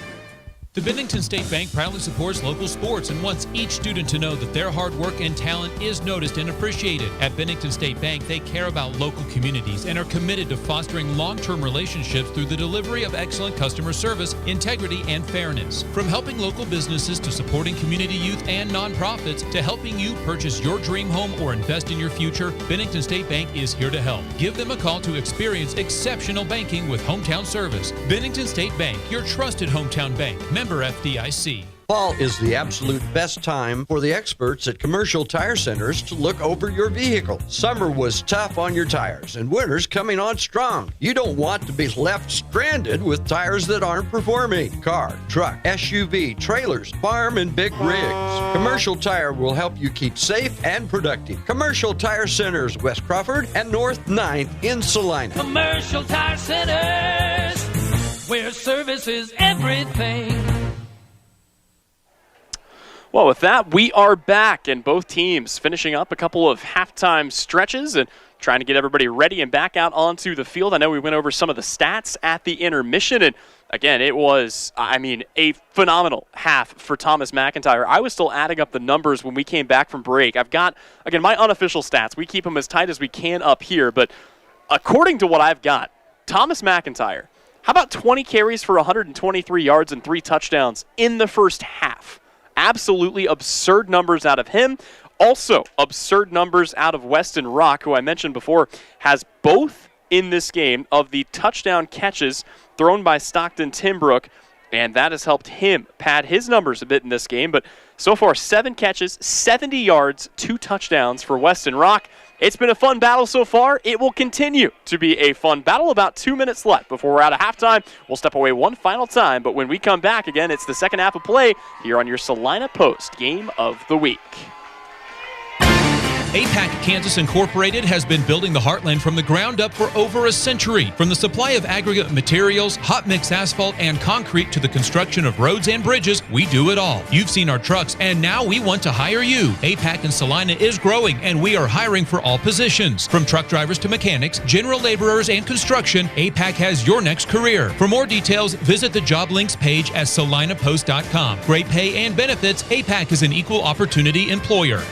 The Bennington State Bank proudly supports local sports and wants each student to know that their hard work and talent is noticed and appreciated. At Bennington State Bank, they care about local communities and are committed to fostering long-term relationships through the delivery of excellent customer service, integrity, and fairness. From helping local businesses to supporting community youth and nonprofits to helping you purchase your dream home or invest in your future, Bennington State Bank is here to help. Give them a call to experience exceptional banking with hometown service. Bennington State Bank, your trusted hometown bank. Member FDIC. Fall is the absolute best time for the experts at Commercial Tire Centers to look over your vehicle. Summer was tough on your tires, and winter's coming on strong. You don't want to be left stranded with tires that aren't performing. Car, truck, SUV, trailers, farm, and big rigs. Commercial Tire will help you keep safe and productive. Commercial Tire Centers, West Crawford and North 9th in Salina. Commercial Tire Centers, where service is everything. Well, with that, we are back, and both teams finishing up a couple of halftime stretches and trying to get everybody ready and back out onto the field. I know we went over some of the stats at the intermission, and again, it was, a phenomenal half for Thomas McIntyre. I was still adding up the numbers when we came back from break. I've got, again, my unofficial stats. We keep them as tight as we can up here, but according to what I've got, Thomas McIntyre, how about 20 carries for 123 yards and 3 touchdowns in the first half? Absolutely absurd numbers out of him. Also, absurd numbers out of Weston Rock, who I mentioned before, has both in this game of the touchdown catches thrown by Stockton Timbrook, and that has helped him pad his numbers a bit in this game. But so far, 7 catches, 70 yards, 2 touchdowns for Weston Rock. It's been a fun battle so far. It will continue to be a fun battle. About 2 minutes left before we're out of halftime. We'll step away one final time, but when we come back, again, it's the second half of play here on your Salina Post Game of the Week. APAC Kansas Incorporated has been building the Heartland from the ground up for over a century. From the supply of aggregate materials, hot mix asphalt, and concrete to the construction of roads and bridges, we do it all. You've seen our trucks, and now we want to hire you. APAC in Salina is growing, and we are hiring for all positions. From truck drivers to mechanics, general laborers, and construction, APAC has your next career. For more details, visit the job links page at salinapost.com. Great pay and benefits, APAC is an equal opportunity employer.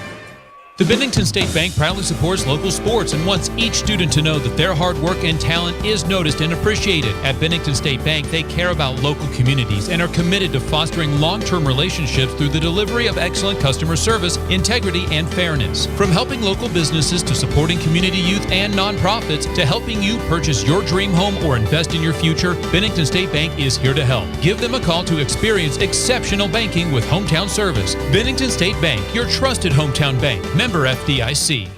The Bennington State Bank proudly supports local sports and wants each student to know that their hard work and talent is noticed and appreciated. At Bennington State Bank, they care about local communities and are committed to fostering long-term relationships through the delivery of excellent customer service, integrity, and fairness. From helping local businesses to supporting community youth and nonprofits to helping you purchase your dream home or invest in your future, Bennington State Bank is here to help. Give them a call to experience exceptional banking with hometown service. Bennington State Bank, your trusted hometown bank. Member FDIC.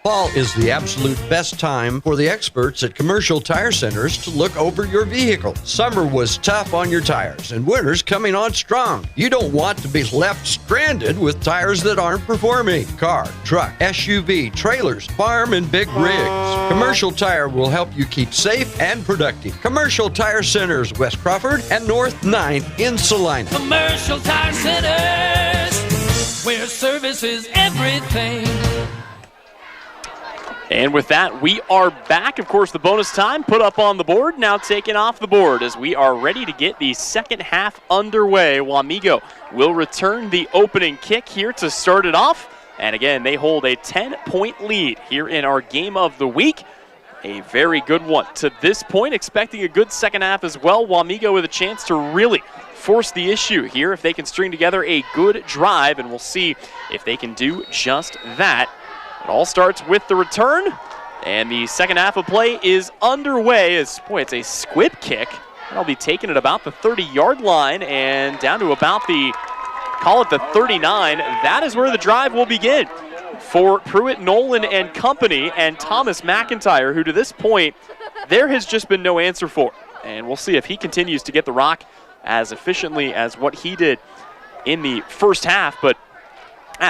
Fall is the absolute best time for the experts at Commercial Tire Centers to look over your vehicle. Summer was tough on your tires, and winter's coming on strong. You don't want to be left stranded with tires that aren't performing. Car, truck, SUV, trailers, farm, and big rigs. Commercial Tire will help you keep safe and productive. Commercial Tire Centers, West Crawford and North 9th in Salina. Commercial Tire Centers, where service is everything. And with that, we are back. Of course, the bonus time put up on the board, now taken off the board as we are ready to get the second half underway. Wamego will return the opening kick here to start it off. And again, they hold a 10-point lead here in our game of the week. a very good one. To this point, expecting a good second half as well. Wamego with a chance to really force the issue here if they can string together a good drive, and we'll see if they can do just that. It all starts with the return, and the second half of play is underway as, boy, it's a squib kick. That'll be taken at about the 30-yard line and down to about the, call it the 39. That is where the drive will begin for Pruitt Nolan and company and Thomas McIntyre, who to this point, there has just been no answer for. And we'll see if he continues to get the rock as efficiently as what he did in the first half. But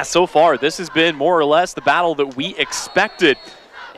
so far, this has been more or less the battle that we expected.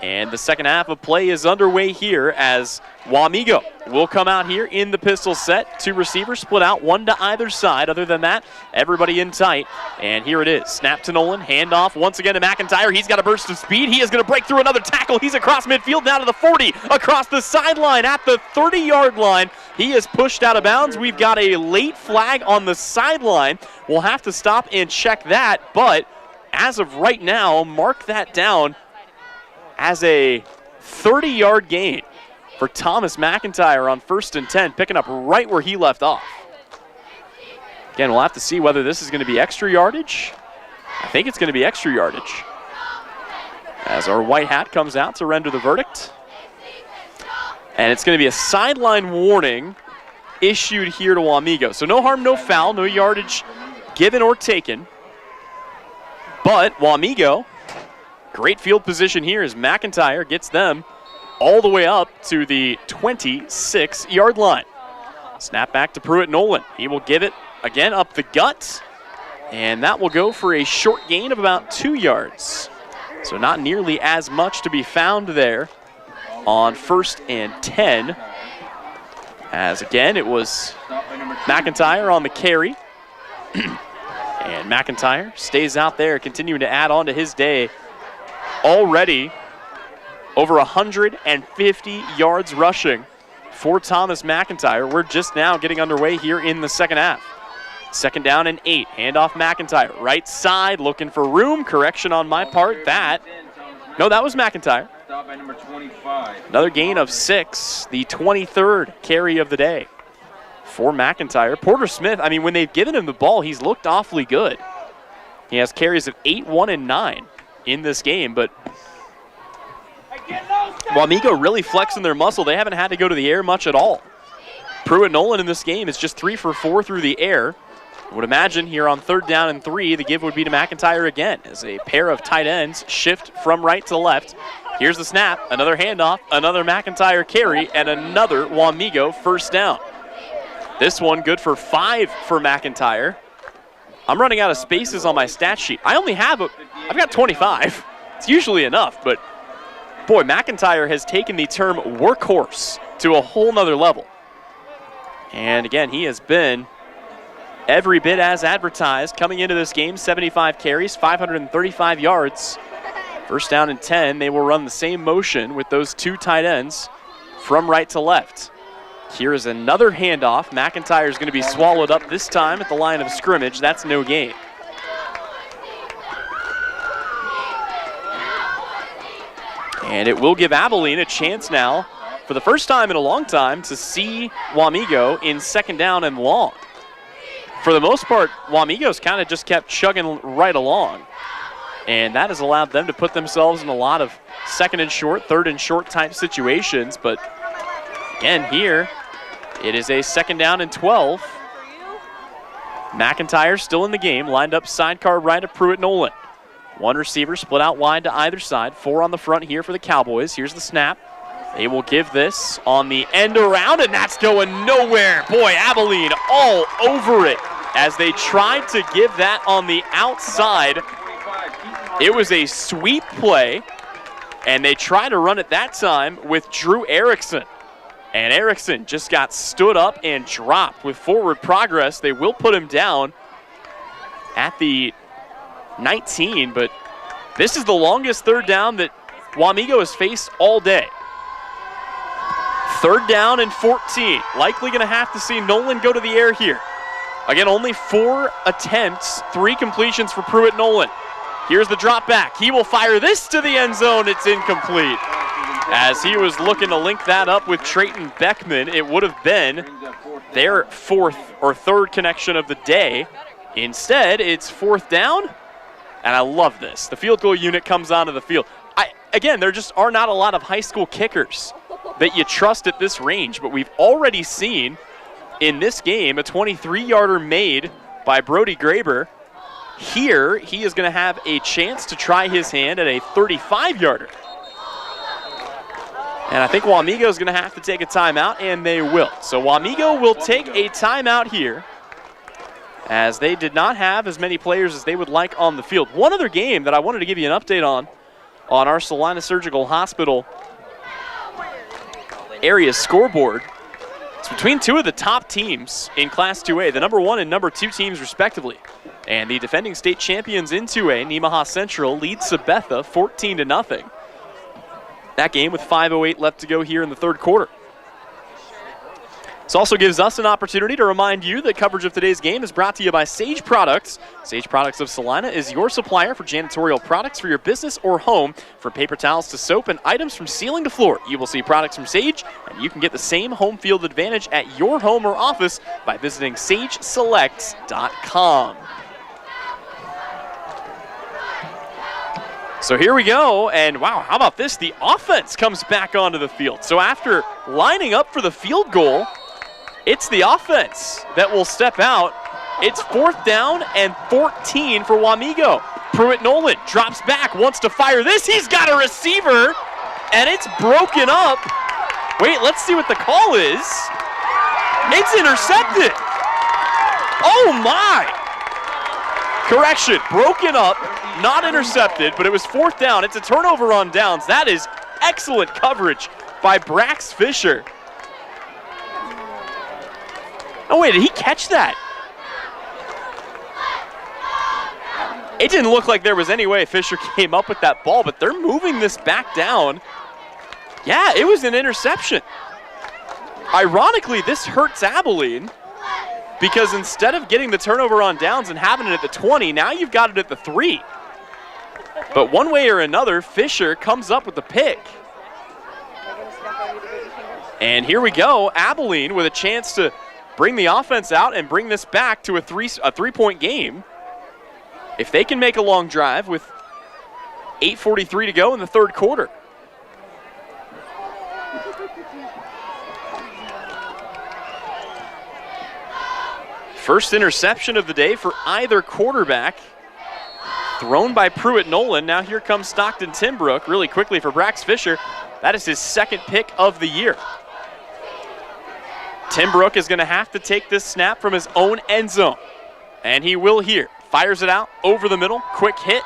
And the second half of play is underway here as Wamego will come out here in the pistol set. Two receivers split out, one to either side. Other than that, everybody in tight. And here it is. Snap to Nolan, handoff once again to McIntyre. He's got a burst of speed. He is going to break through another tackle. He's across midfield, down to the 40, across the sideline at the 30-yard line. He is pushed out of bounds. We've got a late flag on the sideline. We'll have to stop and check that, but as of right now, mark that down as a 30-yard gain for Thomas McIntyre on 1st and 10, picking up right where he left off. Again, we'll have to see whether this is going to be extra yardage. I think it's going to be extra yardage, as our white hat comes out to render the verdict. And it's going to be a sideline warning issued here to Wamego. So no harm, no foul, no yardage given or taken. But Wamego, great field position here as McIntyre gets them all the way up to the 26-yard line. Snap back to Pruitt Nolan. He will give it again up the gut, and that will go for a short gain of about 2 yards. So not nearly as much to be found there on 1st and 10. As again, it was McIntyre on the carry. And McIntyre stays out there, continuing to add on to his day. Already over 150 yards rushing for Thomas McIntyre. We're just now getting underway here in the second half. 2nd down and 8. Handoff McIntyre. Right side, looking for room. Correction on my part. That was McIntyre. Another gain of 6. The 23rd carry of the day for McIntyre. Porter Smith, I mean, when they've given him the ball, he's looked awfully good. He has carries of 8, 1, and 9 in this game, but Wamego really flexing their muscle. They haven't had to go to the air much at all. Pruitt Nolan in this game is just 3 for 4 through the air. I would imagine here on 3rd down and 3, the give would be to McIntyre again as a pair of tight ends shift from right to left. Here's the snap, another handoff, another McIntyre carry, and another Wamego 1st down. This one good for 5 for McIntyre. I'm running out of spaces on my stat sheet. I've got 25. It's usually enough, but boy, McIntyre has taken the term workhorse to a whole nother level. And again, he has been every bit as advertised coming into this game. 75 carries, 535 yards. 1st down and 10, they will run the same motion with those 2 tight ends from right to left. Here is another handoff. McIntyre is going to be swallowed up this time at the line of scrimmage. That's no gain. And it will give Abilene a chance now, for the first time in a long time, to see Wamego in 2nd down and long. For the most part, Wamego's kind of just kept chugging right along. And that has allowed them to put themselves in a lot of 2nd and short, 3rd and short type situations. But again, here, it is a 2nd down and 12. McIntyre still in the game, lined up sidecar right of Pruitt Nolan. 1 receiver split out wide to either side. 4 on the front here for the Cowboys. Here's the snap. They will give this on the end around, and that's going nowhere. Boy, Abilene all over it as they tried to give that on the outside. It was a sweep play, and they tried to run it that time with Drew Erickson. And Erickson just got stood up and dropped with forward progress. They will put him down at the 19, but this is the longest 3rd down that Wamego has faced all day. 3rd down and 14. Likely going to have to see Nolan go to the air here. Again, only 4 attempts, 3 completions for Pruitt Nolan. Here's the drop back. He will fire this to the end zone. It's incomplete. As he was looking to link that up with Trayton Beckman, it would have been their third connection of the day. Instead, it's 4th down, and I love this. The field goal unit comes onto the field. Again, there just are not a lot of high school kickers that you trust at this range, but we've already seen in this game a 23-yarder made by Brody Graber. Here, he is going to have a chance to try his hand at a 35-yarder. And I think Wamego is going to have to take a timeout, and they will. So Wamego will take a timeout here, as they did not have as many players as they would like on the field. One other game that I wanted to give you an update on our Salina Surgical Hospital area scoreboard. It's between two of the top teams in Class 2A, the number 1 and number 2 teams respectively. And the defending state champions in 2A, Nemaha Central, leads Sabetha 14-0. That game with 5:08 left to go here in the third quarter. This also gives us an opportunity to remind you that coverage of today's game is brought to you by Sage Products. Sage Products of Salina is your supplier for janitorial products for your business or home. From paper towels to soap and items from ceiling to floor, you will see products from Sage, and you can get the same home field advantage at your home or office by visiting sageselects.com. So here we go, and wow, how about this? The offense comes back onto the field. So after lining up for the field goal, it's the offense that will step out. It's 4th down and 14 for Wamego. Pruitt Nolan drops back, wants to fire this. He's got a receiver, and it's broken up. Wait, let's see what the call is. It's intercepted. Oh my. Correction, broken up, not intercepted, but it was 4th down. It's a turnover on downs. That is excellent coverage by Brax Fisher. Oh wait, did he catch that? It didn't look like there was any way Fisher came up with that ball, but they're moving this back down. Yeah, it was an interception. Ironically, this hurts Abilene, because instead of getting the turnover on downs and having it at the 20, now you've got it at the 3. But one way or another, Fisher comes up with the pick. And here we go, Abilene with a chance to bring the offense out and bring this back to a three-point game. If they can make a long drive with 8:43 to go in the third quarter. First interception of the day for either quarterback, thrown by Pruitt Nolan. Now here comes Stockton Timbrook really quickly for Brax Fisher. That is his 2nd pick of the year. Timbrook is going to have to take this snap from his own end zone, and he will here. Fires it out over the middle, quick hit,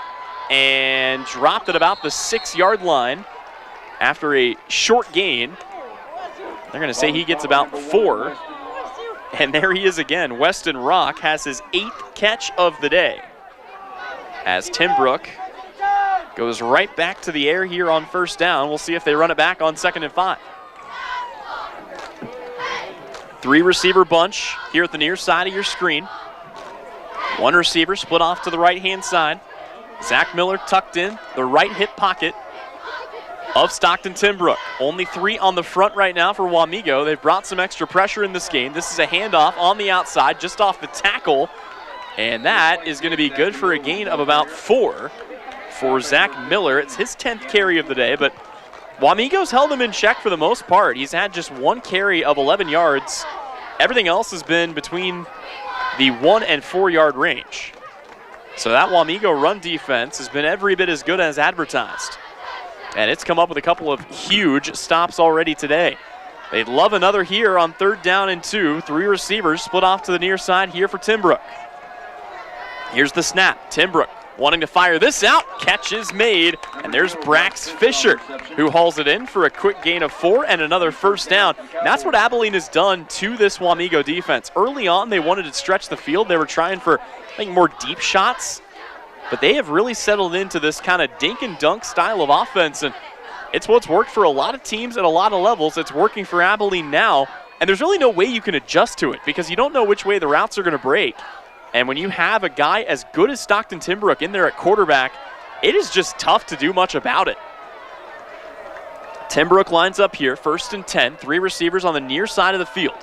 and dropped at about the 6-yard line after a short gain. They're going to say he gets about 4. And there he is again. Weston Rock has his 8th catch of the day, as Timbrook goes right back to the air here on 1st down. We'll see if they run it back on 2nd and 5. 3-receiver bunch here at the near side of your screen. 1 receiver split off to the right-hand side. Zach Miller tucked in the right hip pocket of Stockton Timbrook. Only 3 on the front right now for Wamego. They've brought some extra pressure in this game. This is a handoff on the outside, just off the tackle, and that is going to be good for a gain of about 4 for Zach Miller. It's his 10th carry of the day, but Wamego's held him in check for the most part. He's had just 1 carry of 11 yards. Everything else has been between the 1 and 4-yard range. So that Wamego run defense has been every bit as good as advertised. And it's come up with a couple of huge stops already today. They'd love another here on 3rd down and 2. 3 receivers split off to the near side here for Timbrook. Here's the snap. Timbrook wanting to fire this out. Catch is made, and there's Brax Fisher, who hauls it in for a quick gain of 4 and another 1st down. And that's what Abilene has done to this Wamego defense. Early on, they wanted to stretch the field. They were trying for, I think, more deep shots. But they have really settled into this kind of dink and dunk style of offense, and it's what's worked for a lot of teams at a lot of levels. It's working for Abilene now, and there's really no way you can adjust to it because you don't know which way the routes are going to break. And when you have a guy as good as Stockton Timbrook in there at quarterback, it is just tough to do much about it. Timbrook lines up here, 1st and 10, 3 receivers on the near side of the field.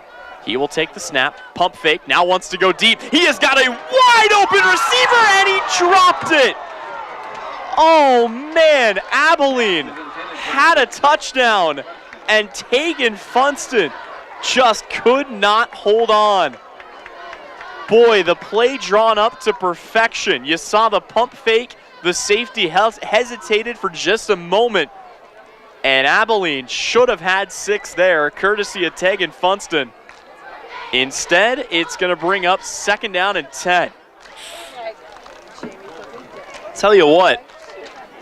He will take the snap, pump fake, now wants to go deep. He has got a wide open receiver and he dropped it. Oh man, Abilene had a touchdown and Tegan Funston just could not hold on. Boy, the play drawn up to perfection. You saw the pump fake, the safety hesitated for just a moment. And Abilene should have had 6 there, courtesy of Tegan Funston. Instead, it's going to bring up 2nd down and 10. Tell you what,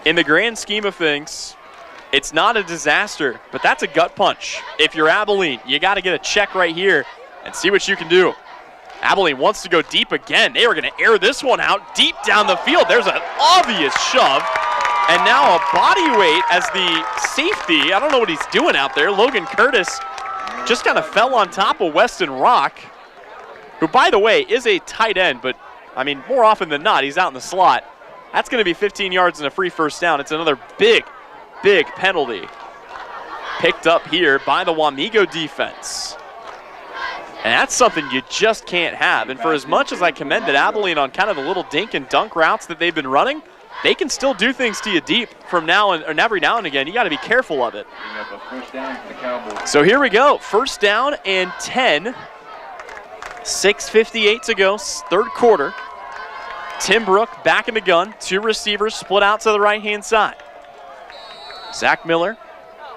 in the grand scheme of things, it's not a disaster, but that's a gut punch. If you're Abilene, you got to get a check right here and see what you can do. Abilene wants to go deep again. They were going to air this one out deep down the field. There's an obvious shove. And now a body weight as the safety. I don't know what he's doing out there. Logan Curtis just kind of fell on top of Weston Rock, who, by the way, is a tight end, but, I mean, more often than not, he's out in the slot. That's going to be 15 yards and a free 1st down. It's another big penalty picked up here by the Wamego defense. And that's something you just can't have. And for as much as I commended Abilene on kind of the little dink and dunk routes that they've been running, they can still do things to you deep from now and every now and again. You got to be careful of it. So here we go. 1st down and 10. 6:58 to go, 3rd quarter. Timbrook back in the gun. 2 receivers split out to the right-hand side. Zach Miller,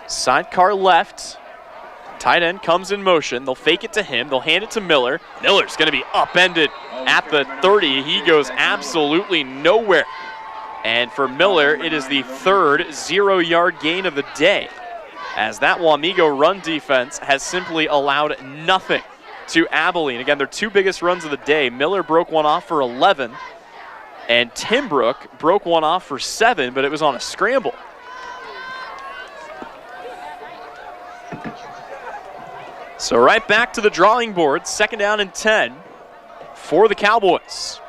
sidecar left. Tight end comes in motion. They'll fake it to him. They'll hand it to Miller. Miller's going to be upended at the 30. He goes absolutely nowhere. And for Miller, it is the 3rd 0-yard gain of the day, as that Wamego run defense has simply allowed nothing to Abilene. Again, their 2 biggest runs of the day. Miller broke one off for 11, and Timbrook broke one off for 7, but it was on a scramble. So right back to the drawing board, 2nd down and 10 for the Cowboys.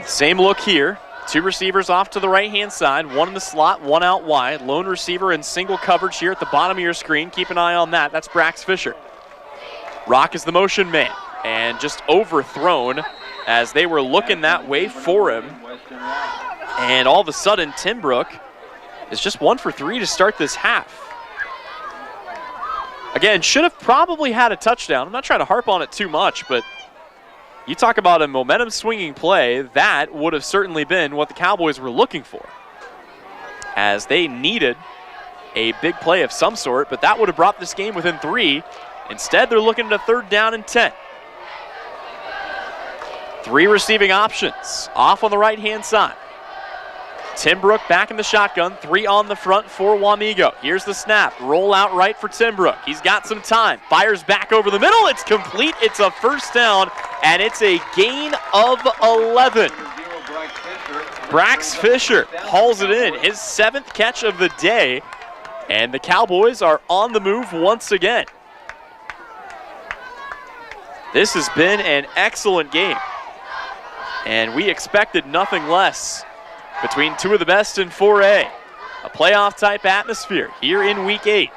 Same look here. 2 receivers off to the right-hand side, 1 in the slot, 1 out wide. Lone receiver in single coverage here at the bottom of your screen. Keep an eye on that. That's Brax Fisher. Rock is the motion man, and just overthrown as they were looking that way for him. And all of a sudden, Timbrook is just 1 for 3 to start this half. Again, should have probably had a touchdown. I'm not trying to harp on it too much, but you talk about a momentum swinging play, that would have certainly been what the Cowboys were looking for, as they needed a big play of some sort, but that would have brought this game within 3. Instead, they're looking at a 3rd down and 10. 3 receiving options off on the right-hand side. Timbrook back in the shotgun, 3 on the front for Wamego. Here's the snap, roll out right for Timbrook. He's got some time, fires back over the middle, it's complete, it's a 1st down, and it's a gain of 11. Brax Fisher hauls it in, his 7th catch of the day, and the Cowboys are on the move once again. This has been an excellent game, and we expected nothing less between 2 of the best in 4A. A playoff-type atmosphere here in Week 8.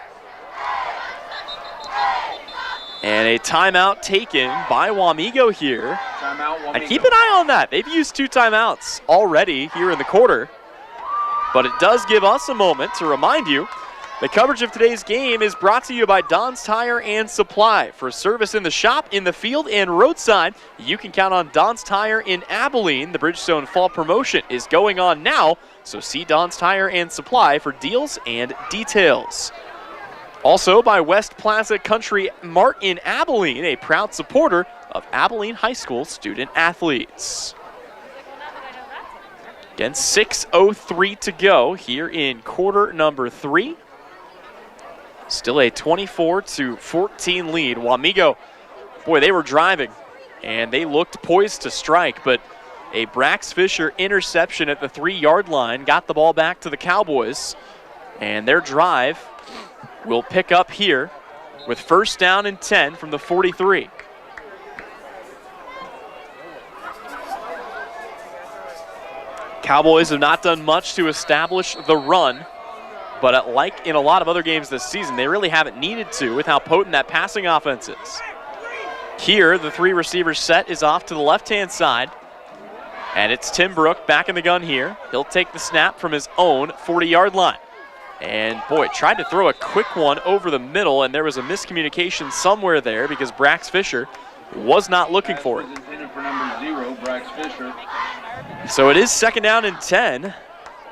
And a timeout taken by Wamego here. And keep an eye on that. They've used 2 timeouts already here in the quarter. But it does give us a moment to remind you the coverage of today's game is brought to you by Don's Tire and Supply. For service in the shop, in the field, and roadside, you can count on Don's Tire in Abilene. The Bridgestone Fall Promotion is going on now, so see Don's Tire and Supply for deals and details. Also by West Plaza Country Mart in Abilene, a proud supporter of Abilene High School student athletes. Again, 6:03 to go here in quarter number 3. Still a 24-14 lead. Wamego, boy, they were driving, and they looked poised to strike, but a Brax Fisher interception at the 3-yard line got the ball back to the Cowboys, and their drive will pick up here with 1st down and 10 from the 43. Cowboys have not done much to establish the run, but like in a lot of other games this season, they really haven't needed to with how potent that passing offense is. Here, the 3 receiver set is off to the left-hand side, and it's Tim Brook back in the gun here. He'll take the snap from his own 40-yard line. And boy, tried to throw a quick one over the middle, and there was a miscommunication somewhere there because Brax Fisher was not looking for it. So it is 2nd down and 10.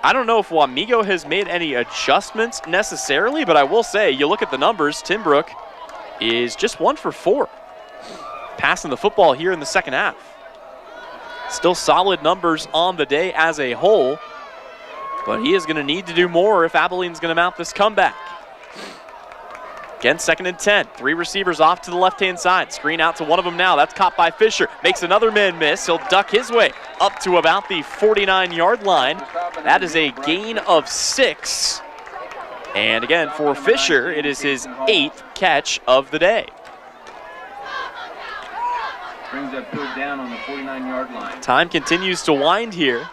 I don't know if Wamego has made any adjustments necessarily, but I will say, you look at the numbers, Tim Brook is just 1 for 4. Passing the football here in the second half. Still solid numbers on the day as a whole, but he is going to need to do more if Abilene's going to mount this comeback. Again, 2nd and 10. 3 receivers off to the left-hand side. Screen out to one of them now. That's caught by Fisher. Makes another man miss. He'll duck his way up to about the 49-yard line. That is a gain of 6. And again, for Fisher, it is his 8th catch of the day. Brings up 3rd down on the 49-yard line. Time continues to wind here.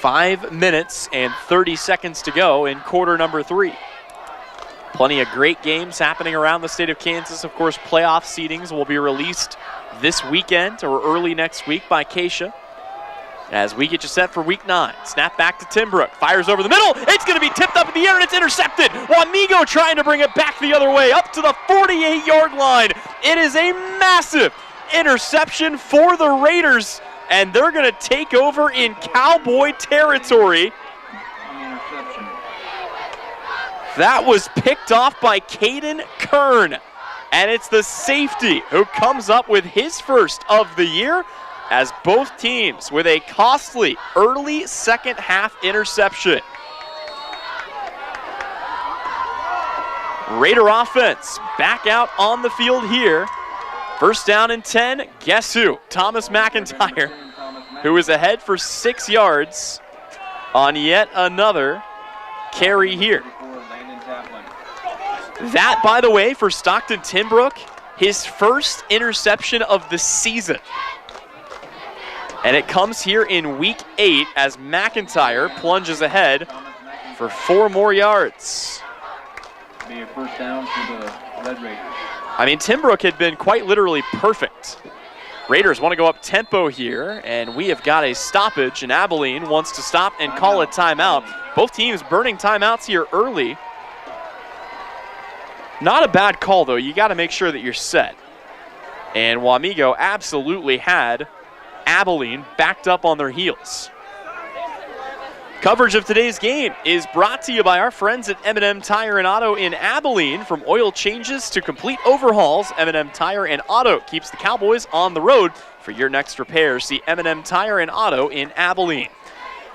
5 minutes and 30 seconds to go in quarter number 3. Plenty of great games happening around the state of Kansas. Of course, playoff seedings will be released this weekend or early next week by Keisha as we get you set for week 9. Snap back to Tim Brook. Fires over the middle. It's going to be tipped up in the air, and it's intercepted. Wamego trying to bring it back the other way up to the 48-yard line. It is a massive interception for the Raiders, and they're going to take over in Cowboy territory. That was picked off by Caden Kern, and it's the safety who comes up with his first of the year as both teams with a costly early second half interception. Raider offense back out on the field here. 1st down and 10. Guess who? Thomas McIntyre, who is ahead for 6 yards on yet another carry here. That, by the way, for Stockton Timbrook, his first interception of the season. And it comes here in week 8 as McIntyre plunges ahead for 4 more yards. Be a 1st down for the Red Raiders. I mean, Timbrook had been quite literally perfect. Raiders want to go up tempo here, and we have got a stoppage, and Abilene wants to stop and call a timeout. Both teams burning timeouts here early. Not a bad call, though. You got to make sure that you're set. And Wamego absolutely had Abilene backed up on their heels. Coverage of today's game is brought to you by our friends at M&M Tire and Auto in Abilene. From oil changes to complete overhauls, M&M Tire and Auto keeps the Cowboys on the road. For your next repair, see M&M Tire and Auto in Abilene.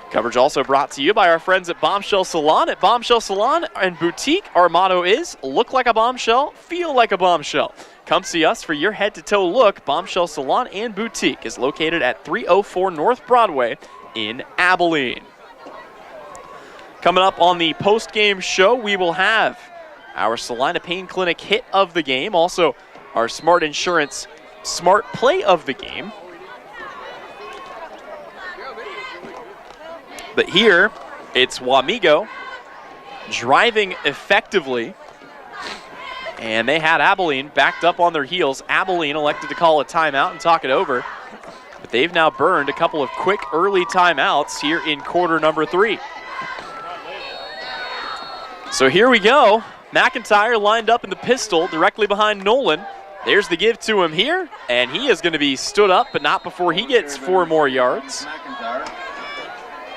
Coverage also brought to you by our friends at Bombshell Salon. At Bombshell Salon and Boutique, our motto is, look like a bombshell, feel like a bombshell. Come see us for your head-to-toe look. Bombshell Salon and Boutique is located at 304 North Broadway in Abilene. Coming up on the post-game show, we will have our Salina Pain Clinic hit of the game, also our Smart Insurance Smart Play of the game. But here, it's Wamego driving effectively, and they had Abilene backed up on their heels. Abilene elected to call a timeout and talk it over, but they've now burned a couple of quick early timeouts here in quarter number 3. So here we go. McIntyre lined up in the pistol directly behind Nolan. There's the give to him here, and he is going to be stood up, but not before he gets 4 more yards.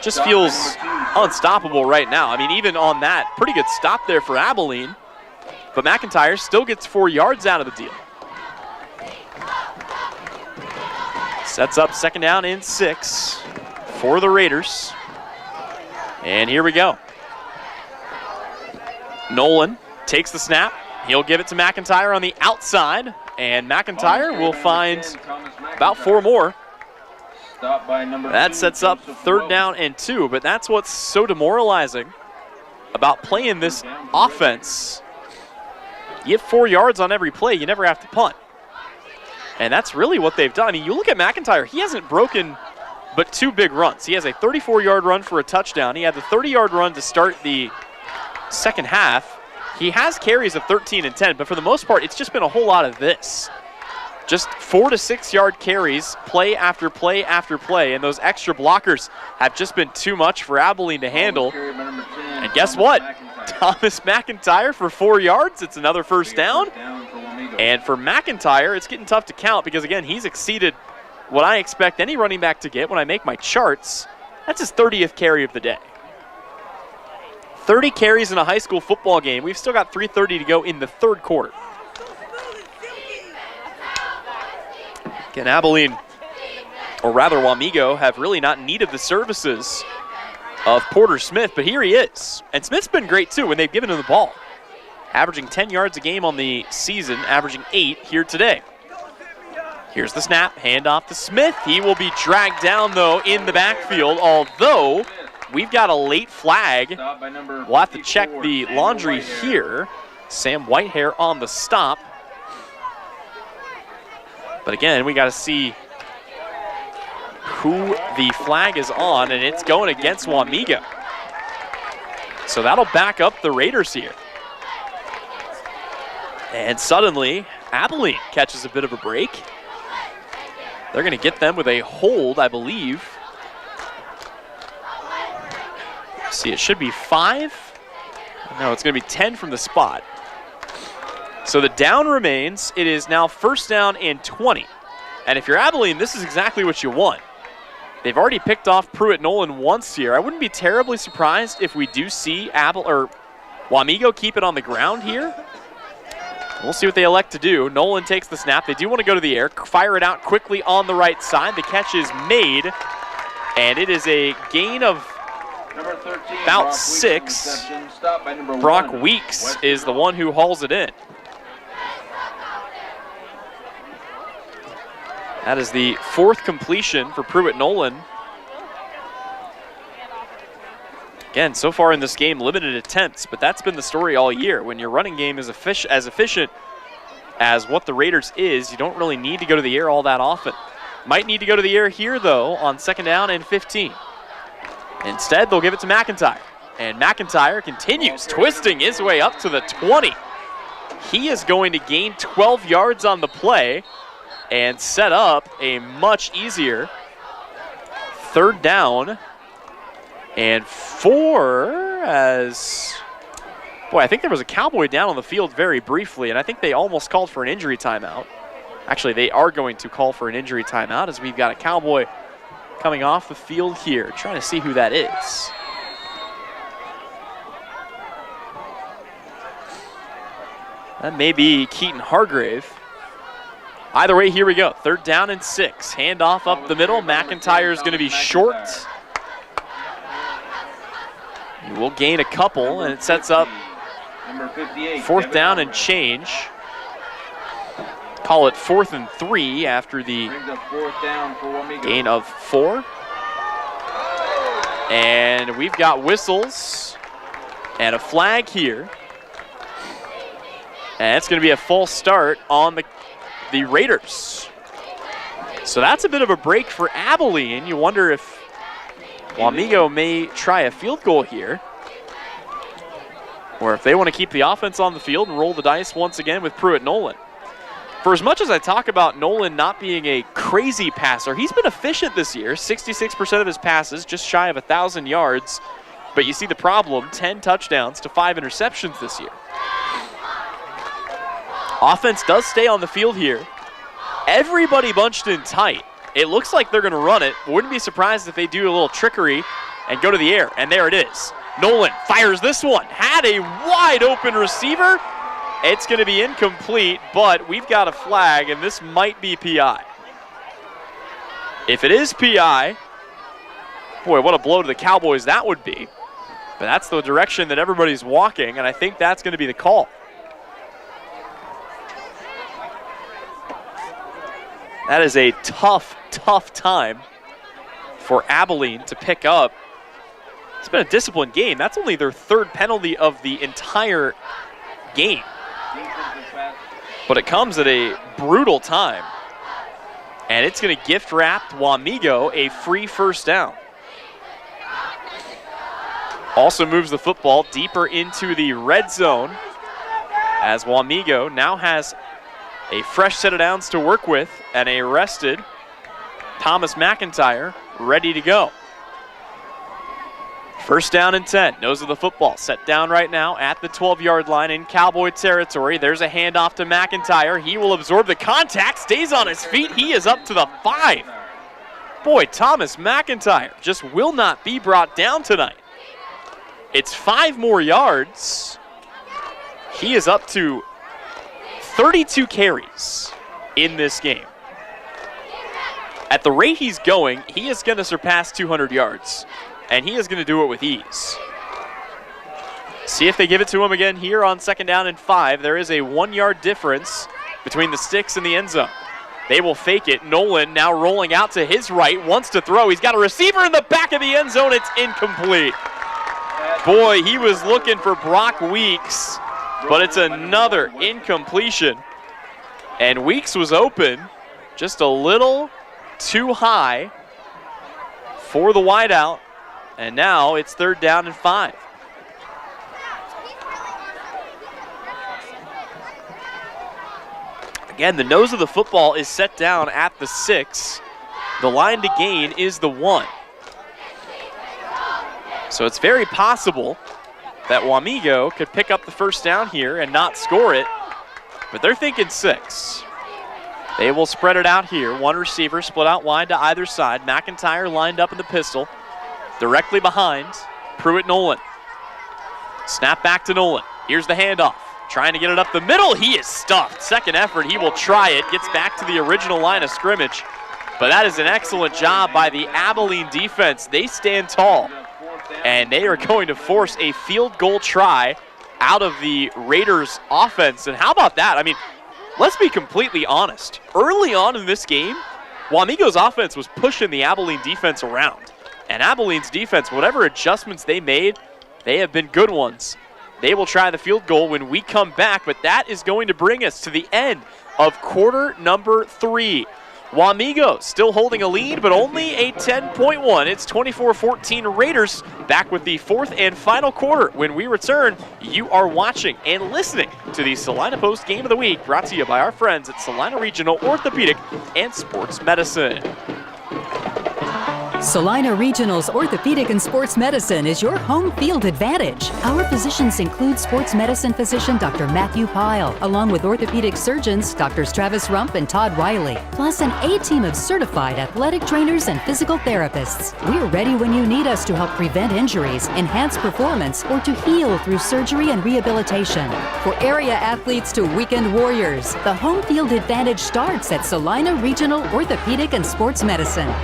Just feels unstoppable right now. I mean, even on that, pretty good stop there for Abilene. But McIntyre still gets 4 yards out of the deal. Sets up 2nd down and 6 for the Raiders. And here we go. Nolan takes the snap. He'll give it to McIntyre on the outside. And McIntyre will find about 4 more. That sets up 3rd down and 2, but that's what's so demoralizing about playing this offense. You have 4 yards on every play, you never have to punt. And that's really what they've done. I mean, you look at McIntyre, he hasn't broken but 2 big runs. He has a 34-yard run for a touchdown. He had the 30-yard run to start the second half. He has carries of 13 and 10, but for the most part, it's just been a whole lot of this. Just 4 to 6 yard carries, play after play after play, and those extra blockers have just been too much for Abilene to handle. And guess what? Thomas McIntyre for 4 yards. It's another first down. And for McIntyre, it's getting tough to count because, again, he's exceeded what I expect any running back to get when I make my charts. That's his 30th carry of the day. 30 carries in a high school football game. We've still got 3:30 to go in the third quarter. Again, Abilene, or rather Wamego, have really not needed the services of Porter Smith, but here he is. And Smith's been great too when they've given him the ball. Averaging 10 yards a game on the season, averaging 8 here today. Here's the snap, handoff to Smith. He will be dragged down though in the backfield, although we've got a late flag. We'll have to check the laundry here. Sam Whitehair on the stop. But again, we got to see who the flag is on, and it's going against Wamego. So that'll back up the Raiders here. And suddenly, Abilene catches a bit of a break. They're going to get them with a hold, I believe. See, it should be 5. No, it's going to be 10 from the spot. So the down remains. It is now first down and 20. And if you're Abilene, this is exactly what you want. They've already picked off Pruitt Nolan once here. I wouldn't be terribly surprised if we do see Wamego keep it on the ground here. We'll see what they elect to do. Nolan takes the snap. They do want to go to the air, fire it out quickly on the right side. The catch is made, and it is a gain of about 6. Brock Weeks is the one who hauls it in. That is the 4th completion for Pruitt Nolan. Again, so far in this game, limited attempts, but that's been the story all year. When your running game is as efficient as what the Raiders is, you don't really need to go to the air all that often. Might need to go to the air here, though, on 2nd down and 15. Instead, they'll give it to McIntyre. And McIntyre continues twisting his way up to the 20. He is going to gain 12 yards on the play and set up a much easier 3rd down and 4 as, boy, I think there was a Cowboy down on the field very briefly, and I think they almost called for an injury timeout. Actually, they are going to call for an injury timeout as we've got a Cowboy coming off the field here. Trying to see who that is. That may be Keaton Hargrave. Either way, here we go. 3rd down and 6. Handoff up the middle. McIntyre is going to be short. He will gain a couple, and it sets up 4th down and change. Call it 4th and 3 after the gain of 4. And we've got whistles and a flag here. And it's going to be a false start on the Raiders. So that's a bit of a break for Abilene. You wonder if Wamego may try a field goal here, or if they want to keep the offense on the field and roll the dice once again with Pruitt Nolan. For as much as I talk about Nolan not being a crazy passer, he's been efficient this year. 66% of his passes, just shy of 1,000 yards. But you see the problem, 10 touchdowns to 5 interceptions this year. Offense does stay on the field here. Everybody bunched in tight. It looks like they're going to run it. Wouldn't be surprised if they do a little trickery and go to the air. And there it is. Nolan fires this one. Had a wide open receiver. It's going to be incomplete, but we've got a flag, and this might be PI. If it is PI, boy, what a blow to the Cowboys that would be. But that's the direction that everybody's walking, and I think that's going to be the call. That is a tough, tough time for Abilene to pick up. It's been a disciplined game. That's only their 3rd penalty of the entire game. But it comes at a brutal time. And it's going to gift wrap Wamego a free first down. Also moves the football deeper into the red zone as Wamego now has a fresh set of downs to work with and a rested Thomas McIntyre ready to go. First down and 10. Nose of the football set down right now at the 12-yard line in Cowboy territory. There's a handoff to McIntyre. He will absorb the contact, stays on his feet. He is up to the 5. Boy, Thomas McIntyre just will not be brought down tonight. It's 5 more yards. He is up to 32 carries in this game. At the rate he's going, he is going to surpass 200 yards. And he is going to do it with ease. See if they give it to him again here on 2nd down and 5. There is a 1-yard difference between the sticks and the end zone. They will fake it. Nolan now rolling out to his right, wants to throw. He's got a receiver in the back of the end zone. It's incomplete. Boy, he was looking for Brock Weeks, but it's another incompletion. And Weeks was open just a little too high for the wideout. And now it's 3rd down and 5. Again, the nose of the football is set down at the 6. The line to gain is the 1. So it's very possible that Wamego could pick up the first down here and not score it, but they're thinking 6. They will spread it out here. One receiver split out wide to either side. McIntyre lined up in the pistol. Directly behind Pruitt Nolan. Snap back to Nolan. Here's the handoff. Trying to get it up the middle. He is stuffed. Second effort. He will try it. Gets back to the original line of scrimmage. But that is an excellent job by the Abilene defense. They stand tall. And they are going to force a field goal try out of the Raiders offense. And how about that? I mean, let's be completely honest. Early on in this game, Wamego's offense was pushing the Abilene defense around. And Abilene's defense, whatever adjustments they made, they have been good ones. They will try the field goal when we come back, but that is going to bring us to the end of quarter number 3. Wamego still holding a lead, but only a 10-point one. It's 24-14 Raiders. Back with the 4th and final quarter. When we return, you are watching and listening to the Salina Post Game of the Week, brought to you by our friends at Salina Regional Orthopedic and Sports Medicine. Salina Regional's Orthopedic and Sports Medicine is your home field advantage. Our physicians include sports medicine physician Dr. Matthew Pyle, along with orthopedic surgeons Drs. Travis Rump and Todd Riley, plus an A-team of certified athletic trainers and physical therapists. We're ready when you need us to help prevent injuries, enhance performance, or to heal through surgery and rehabilitation. For area athletes to weekend warriors, the home field advantage starts at Salina Regional Orthopedic and Sports Medicine.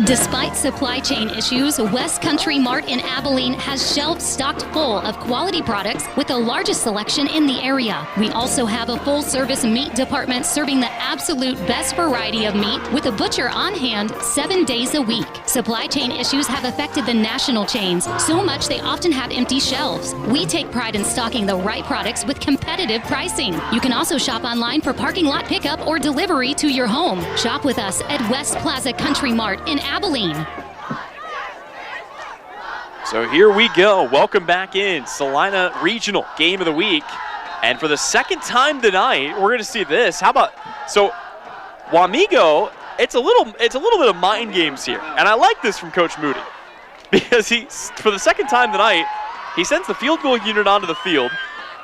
Despite supply chain issues, West Country Mart in Abilene has shelves stocked full of quality products with the largest selection in the area. We also have a full-service meat department serving the absolute best variety of meat with a butcher on hand 7 days a week. Supply chain issues have affected the national chains so much they often have empty shelves. We take pride in stocking the right products with competitive pricing. You can also shop online for parking lot pickup or delivery to your home. Shop with us at West Plaza Country Mart in Abilene. So here we go. Welcome back in. Salina Regional Game of the Week. And for the second time tonight, we're going to see this. How about, so Wamego, it's a little bit of mind games here. And I like this from Coach Moody. Because for the second time tonight, he sends the field goal unit onto the field.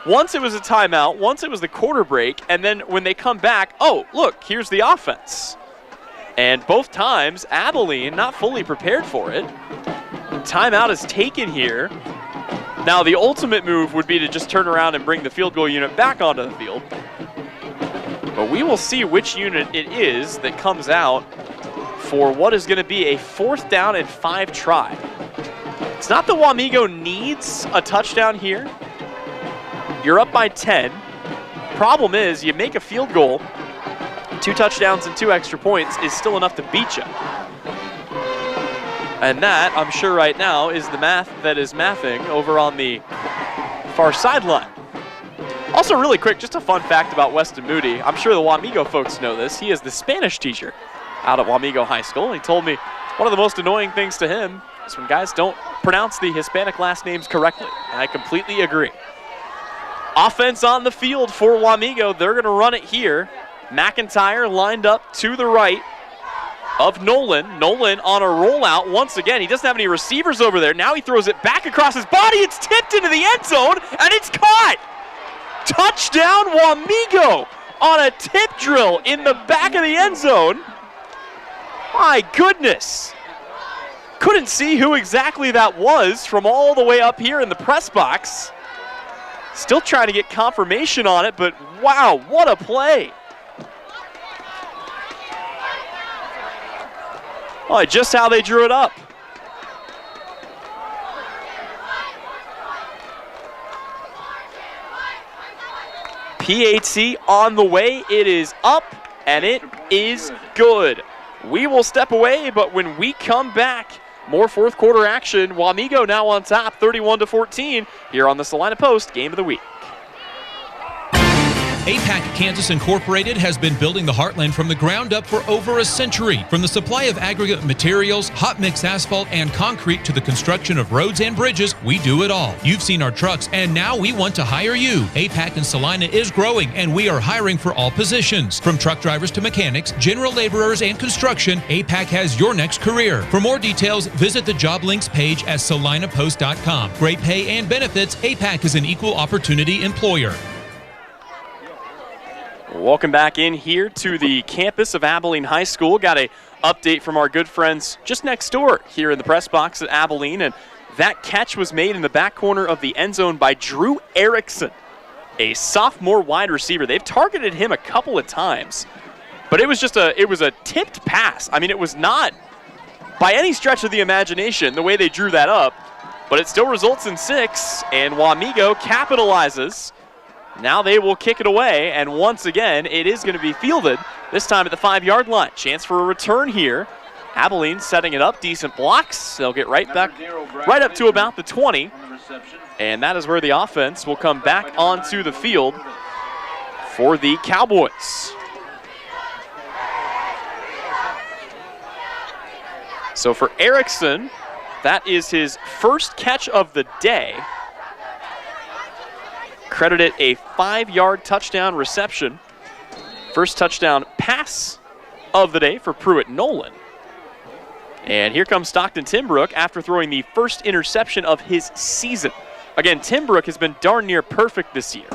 Once it was a timeout, once it was the quarter break, and then when they come back, oh, look, here's the offense. And both times, Abilene not fully prepared for it. Timeout is taken here. Now, the ultimate move would be to just turn around and bring the field goal unit back onto the field. But we will see which unit it is that comes out for what is going to be a 4th down and 5 try. It's not that Wamego needs a touchdown here. You're up by 10. Problem is, you make a field goal, 2 touchdowns and 2 extra points is still enough to beat you. And that, I'm sure right now, is the math that is mathing over on the far sideline. Also, really quick, just a fun fact about Weston Moody. I'm sure the Wamego folks know this. He is the Spanish teacher out at Wamego High School. He told me one of the most annoying things to him is when guys don't pronounce the Hispanic last names correctly. And I completely agree. Offense on the field for Wamego. They're going to run it here. McIntyre lined up to the right of Nolan. Nolan on a rollout once again. He doesn't have any receivers over there. Now he throws it back across his body. It's tipped into the end zone, and it's caught. Touchdown Wamego on a tip drill in the back of the end zone. My goodness. Couldn't see who exactly that was from all the way up here in the press box. Still trying to get confirmation on it, but wow, what a play. Oh, just how they drew it up. PAT on the way. It is up, and it is good. We will step away, but when we come back, more fourth quarter action. Wamego now on top, 31-14, here on the Salina Post Game of the Week. APAC Kansas Incorporated has been building the Heartland from the ground up for over a century. From the supply of aggregate materials, hot mix asphalt, and concrete to the construction of roads and bridges, we do it all. You've seen our trucks, and now we want to hire you. APAC in Salina is growing, and we are hiring for all positions. From truck drivers to mechanics, general laborers, and construction, APAC has your next career. For more details, visit the job links page at salinapost.com. Great pay and benefits, APAC is an equal opportunity employer. Welcome back in here to the campus of Abilene High School. Got a update from our good friends just next door here in the press box at Abilene, and that catch was made in the back corner of the end zone by Drew Erickson, a sophomore wide receiver. They've targeted him a couple of times, but it was a tipped pass. I mean, it was not by any stretch of the imagination the way they drew that up, but it still results in 6, and Wamego capitalizes. Now they will kick it away, and once again, it is going to be fielded, this time at the 5-yard line. Chance for a return here. Abilene setting it up, decent blocks. They'll get right back, right up to about the 20, and that is where the offense will come back onto the field for the Cowboys. So for Erickson, that is his first catch of the day. Credited a 5-yard touchdown reception. First touchdown pass of the day for Pruitt Nolan. And here comes Stockton Timbrook after throwing the first interception of his season. Again, Timbrook has been darn near perfect this year.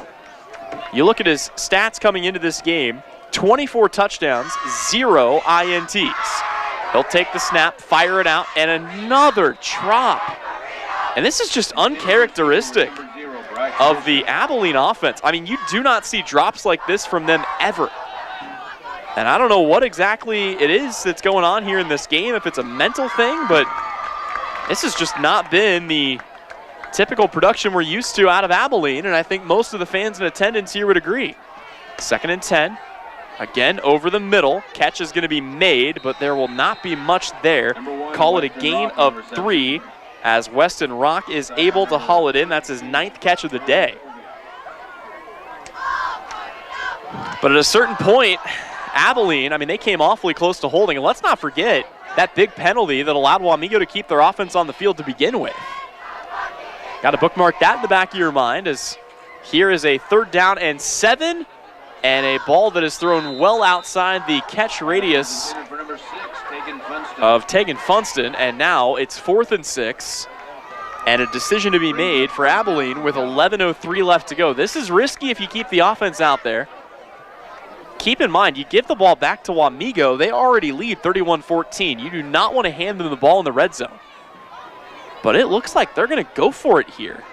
You look at his stats coming into this game, 24 touchdowns, 0 INTs. He'll take the snap, fire it out, and another drop. And this is just uncharacteristic of the Abilene offense. I mean, you do not see drops like this from them ever. And I don't know what exactly it is that's going on here in this game, if it's a mental thing, but this has just not been the typical production we're used to out of Abilene, and I think most of the fans in attendance here would agree. 2nd and 10. Again, over the middle. Catch is going to be made, but there will not be much there. Call it a gain of 3. As Weston Rock is able to haul it in. That's his 9th catch of the day. But at a certain point, Abilene, I mean, they came awfully close to holding. And let's not forget that big penalty that allowed Wamego to keep their offense on the field to begin with. Got to bookmark that in the back of your mind, as here is a 3rd down and 7, and a ball that is thrown well outside the catch radius of Tegan Funston, and now it's 4th and 6, and a decision to be made for Abilene with 11:03 left to go. This is risky if you keep the offense out there. Keep in mind, you give the ball back to Wamego, they already lead 31-14. You do not want to hand them the ball in the red zone. But it looks like they're going to go for it here.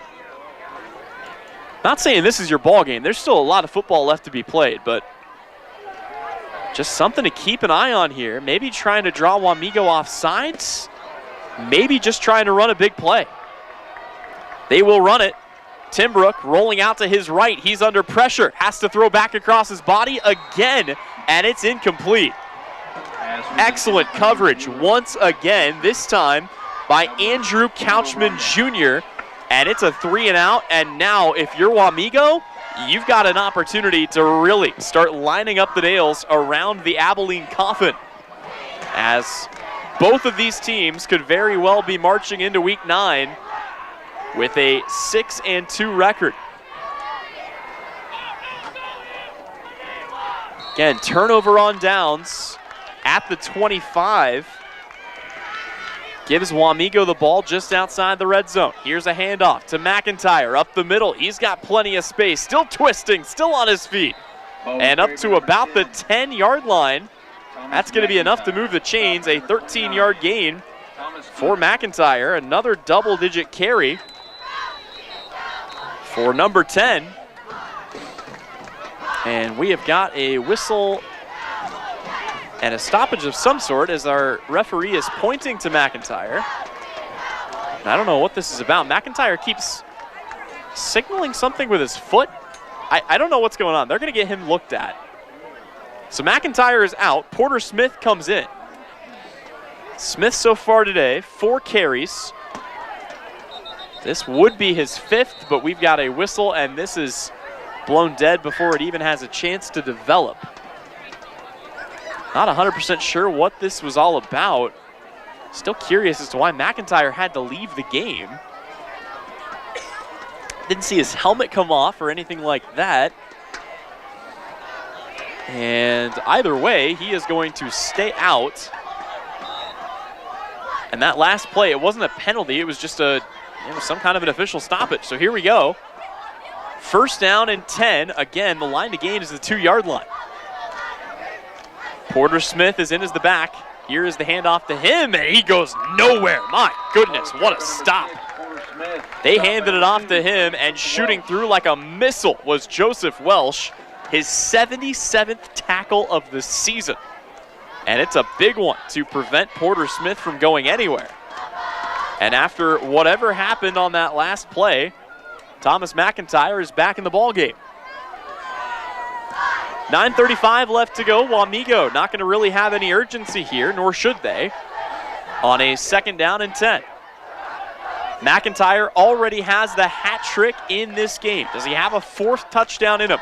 Not saying this is your ball game. There's still a lot of football left to be played, but just something to keep an eye on here. Maybe trying to draw Wamego off sides. Maybe just trying to run a big play. They will run it. Timbrook rolling out to his right. He's under pressure. Has to throw back across his body again, and it's incomplete. Excellent coverage once again, this time by Andrew Couchman Jr., and it's a 3 and out. And now if you're Wamego, you've got an opportunity to really start lining up the nails around the Abilene coffin, as both of these teams could very well be marching into Week 9 with a 6-2 record. Again, turnover on downs at the 25. Gives Wamego the ball just outside the red zone. Here's a handoff to McIntyre up the middle. He's got plenty of space, still twisting, still on his feet. And up to about the 10-yard line. That's going to be enough to move the chains. A 13-yard gain for McIntyre. Another double-digit carry for number 10. And we have got a whistle and a stoppage of some sort as our referee is pointing to McIntyre. And I don't know what this is about. McIntyre keeps signaling something with his foot. I don't know what's going on. They're going to get him looked at. So McIntyre is out. Porter Smith comes in. Smith so far today, 4 carries. This would be his 5th, but we've got a whistle, and this is blown dead before it even has a chance to develop. Not 100% sure what this was all about. Still curious as to why McIntyre had to leave the game. Didn't see his helmet come off or anything like that. And either way, he is going to stay out. And that last play, it wasn't a penalty, it was just some kind of an official stoppage. So here we go. 1st down and 10. Again, the line to gain is the 2-yard line. Porter Smith is in as the back. Here is the handoff to him, and he goes nowhere. My goodness, what a stop. They handed it off to him, and shooting through like a missile was Joseph Welsh, his 77th tackle of the season. And it's a big one to prevent Porter Smith from going anywhere. And after whatever happened on that last play, Thomas McIntyre is back in the ballgame. 9:35 left to go. Wamego not going to really have any urgency here, nor should they, on a 2nd down and 10. McIntyre already has the hat trick in this game. Does he have a 4th touchdown in him?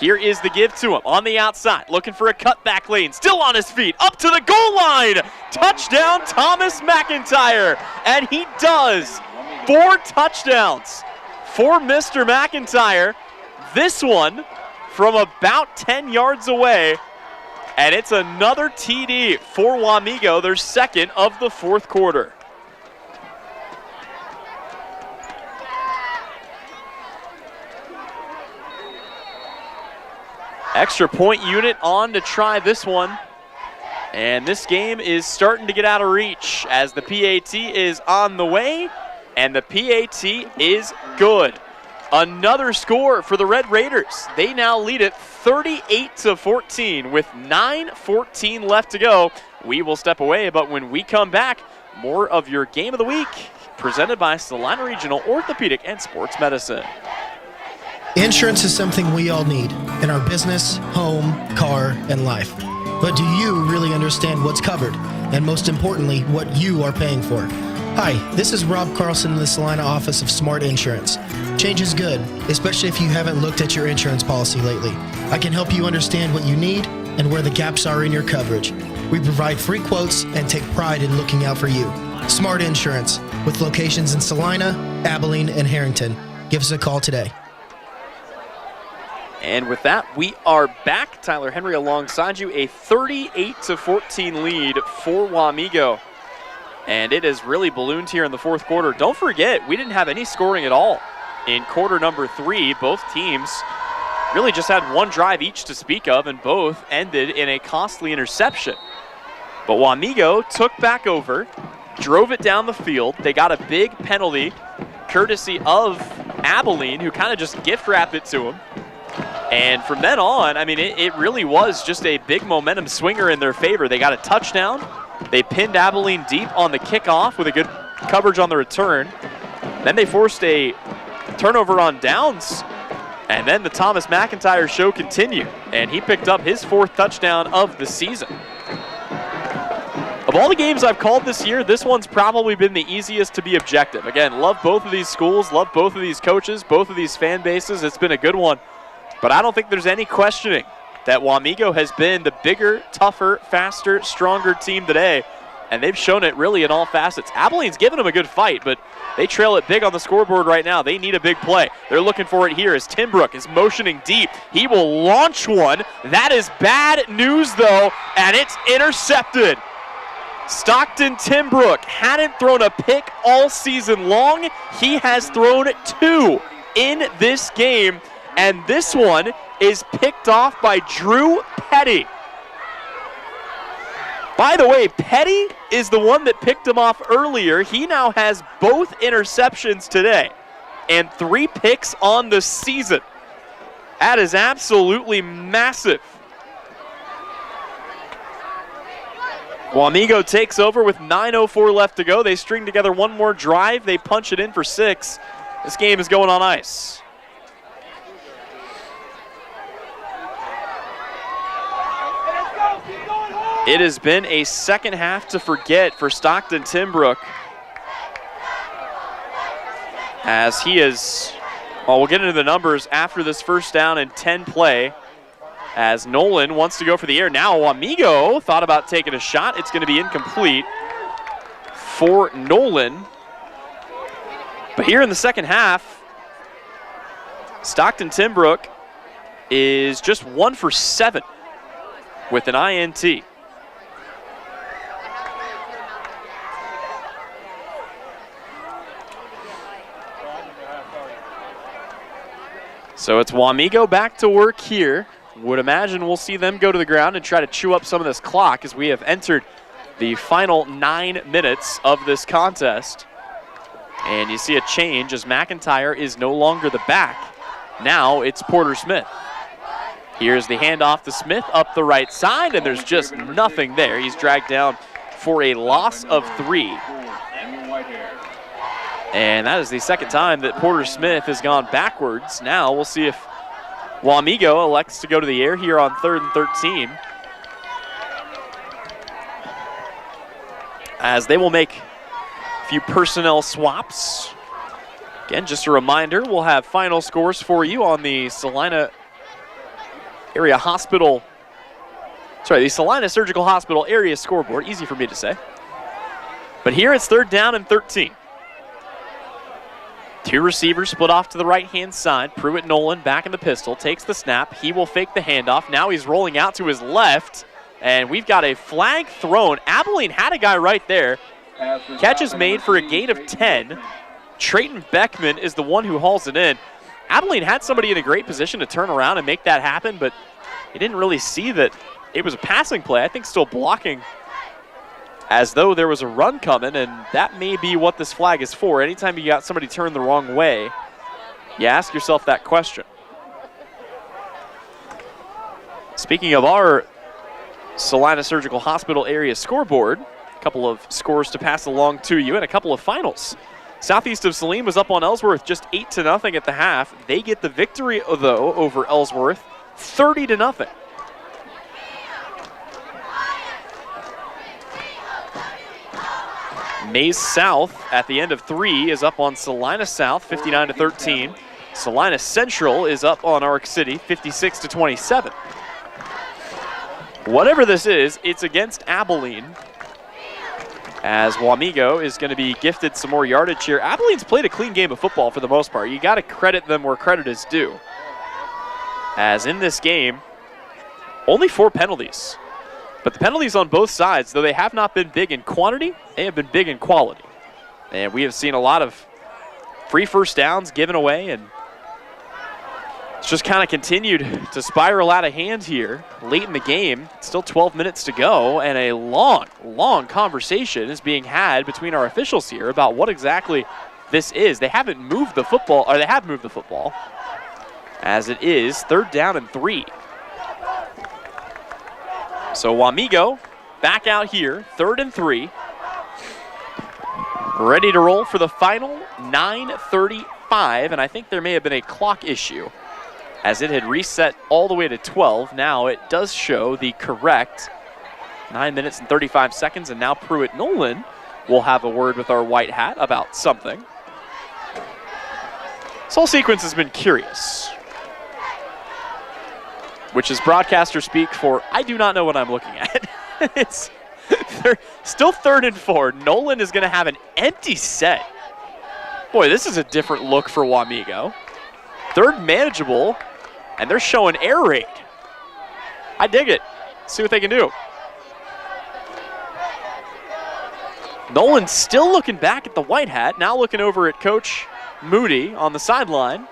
Here is the give to him on the outside, looking for a cutback lane, still on his feet, up to the goal line. Touchdown, Thomas McIntyre, and he does. 4 touchdowns for Mr. McIntyre. This one from about 10 yards away, and it's another TD for Wamego, their 2nd of the 4th quarter. Extra point unit on to try this one. And this game is starting to get out of reach as the PAT is on the way, and the PAT is good. Another score for the Red Raiders. They now lead it 38-14 with 9:14 left to go. We will step away, but when we come back, more of your Game of the Week presented by Salina Regional Orthopedic and Sports Medicine. Insurance is something we all need in our business, home, car, and life. But do you really understand what's covered? And most importantly, what you are paying for? Hi, this is Rob Carlson in the Salina office of Smart Insurance. Change is good, especially if you haven't looked at your insurance policy lately. I can help you understand what you need and where the gaps are in your coverage. We provide free quotes and take pride in looking out for you. Smart Insurance, with locations in Salina, Abilene, and Harrington. Give us a call today. And with that, we are back. Tyler Henry alongside you. A 38-14 lead for Wamego. And it has really ballooned here in the 4th quarter. Don't forget, we didn't have any scoring at all in quarter number 3. Both teams really just had one drive each to speak of, and both ended in a costly interception. But Wamego took back over, drove it down the field. They got a big penalty courtesy of Abilene, who kind of just gift wrapped it to them. And from then on, I mean, it really was just a big momentum swinger in their favor. They got a touchdown. They pinned Abilene deep on the kickoff with a good coverage on the return. Then they forced a turnover on downs. And then the Thomas McIntyre show continued. And he picked up his 4th touchdown of the season. Of all the games I've called this year, this one's probably been the easiest to be objective. Again, love both of these schools, love both of these coaches, both of these fan bases. It's been a good one. But I don't think there's any questioning that Wamego has been the bigger, tougher, faster, stronger team today. And they've shown it really in all facets. Abilene's given them a good fight, but they trail it big on the scoreboard right now. They need a big play. They're looking for it here as Timbrook is motioning deep. He will launch one. That is bad news, though, and it's intercepted. Stockton Timbrook hadn't thrown a pick all season long. He has thrown 2 in this game, and this one is picked off by Drew Petty. By the way, Petty is the one that picked him off earlier. He now has both interceptions today and 3 picks on the season. That is absolutely massive. Wamego takes over with 9:04 left to go. They string together one more drive. They punch it in for 6. This game is going on ice. It has been a second half to forget for Stockton Timbrook, as he is, well, we'll get into the numbers after this first down and 10 play, as Nolan wants to go for the air. Now Wamego thought about taking a shot. It's going to be incomplete for Nolan. But here in the second half, Stockton Timbrook is just 1 for 7 with an INT. So it's Wamego back to work here. Would imagine we'll see them go to the ground and try to chew up some of this clock as we have entered the final 9 minutes of this contest. And you see a change as McIntyre is no longer the back. Now it's Porter Smith. Here's the handoff to Smith up the right side, and there's just nothing there. He's dragged down for a loss of 3. And that is the second time that Porter Smith has gone backwards. Now we'll see if Wamego elects to go to the air here on 3rd and 13. As they will make a few personnel swaps. Again, just a reminder, we'll have final scores for you on the Salina Area Hospital, the Salina Surgical Hospital area scoreboard. Easy for me to say. But here it's 3rd down and 13. 2 receivers split off to the right-hand side. Pruitt Nolan back in the pistol, takes the snap. He will fake the handoff. Now he's rolling out to his left, and we've got a flag thrown. Abilene had a guy right there. Catch is made for a gain of 10. Trayton Beckman is the one who hauls it in. Abilene had somebody in a great position to turn around and make that happen, but he didn't really see that it was a passing play. I think still blocking as though there was a run coming, and that may be what this flag is for. Anytime you got somebody turned the wrong way, you ask yourself that question. Speaking of our Salina Surgical Hospital area scoreboard, a couple of scores to pass along to you and a couple of finals. Southeast of Saline was up on Ellsworth just 8-0 at the half. They get the victory, though, over Ellsworth, 30-0. Mays South at the end of 3 is up on Salina South, 59-13. Salina Central is up on Arc City, 56-27. Whatever this is, it's against Abilene, as Wamego is going to be gifted some more yardage here. Abilene's played a clean game of football for the most part. You got to credit them where credit is due. As in this game, only 4 penalties. But the penalties on both sides, though they have not been big in quantity, they have been big in quality. And we have seen a lot of free first downs given away, and it's just kind of continued to spiral out of hand here late in the game. Still 12 minutes to go, and a long, long conversation is being had between our officials here about what exactly this is. They haven't moved the football, or they have moved the football, as it is 3rd down and 3. So Wamego back out here, 3rd and 3. Ready to roll for the final 9:35, and I think there may have been a clock issue as it had reset all the way to 12. Now it does show the correct 9 minutes and 35 seconds, and now Pruitt Nolan will have a word with our white hat about something. This whole sequence has been curious, which is broadcaster speak for I do not know what I'm looking at. It's still 3rd and 4. Nolan is going to have an empty set. Boy, this is a different look for Wamego. 3rd manageable, and they're showing air raid. I dig it. See what they can do. Nolan still looking back at the white hat, now looking over at Coach Moody on the sideline.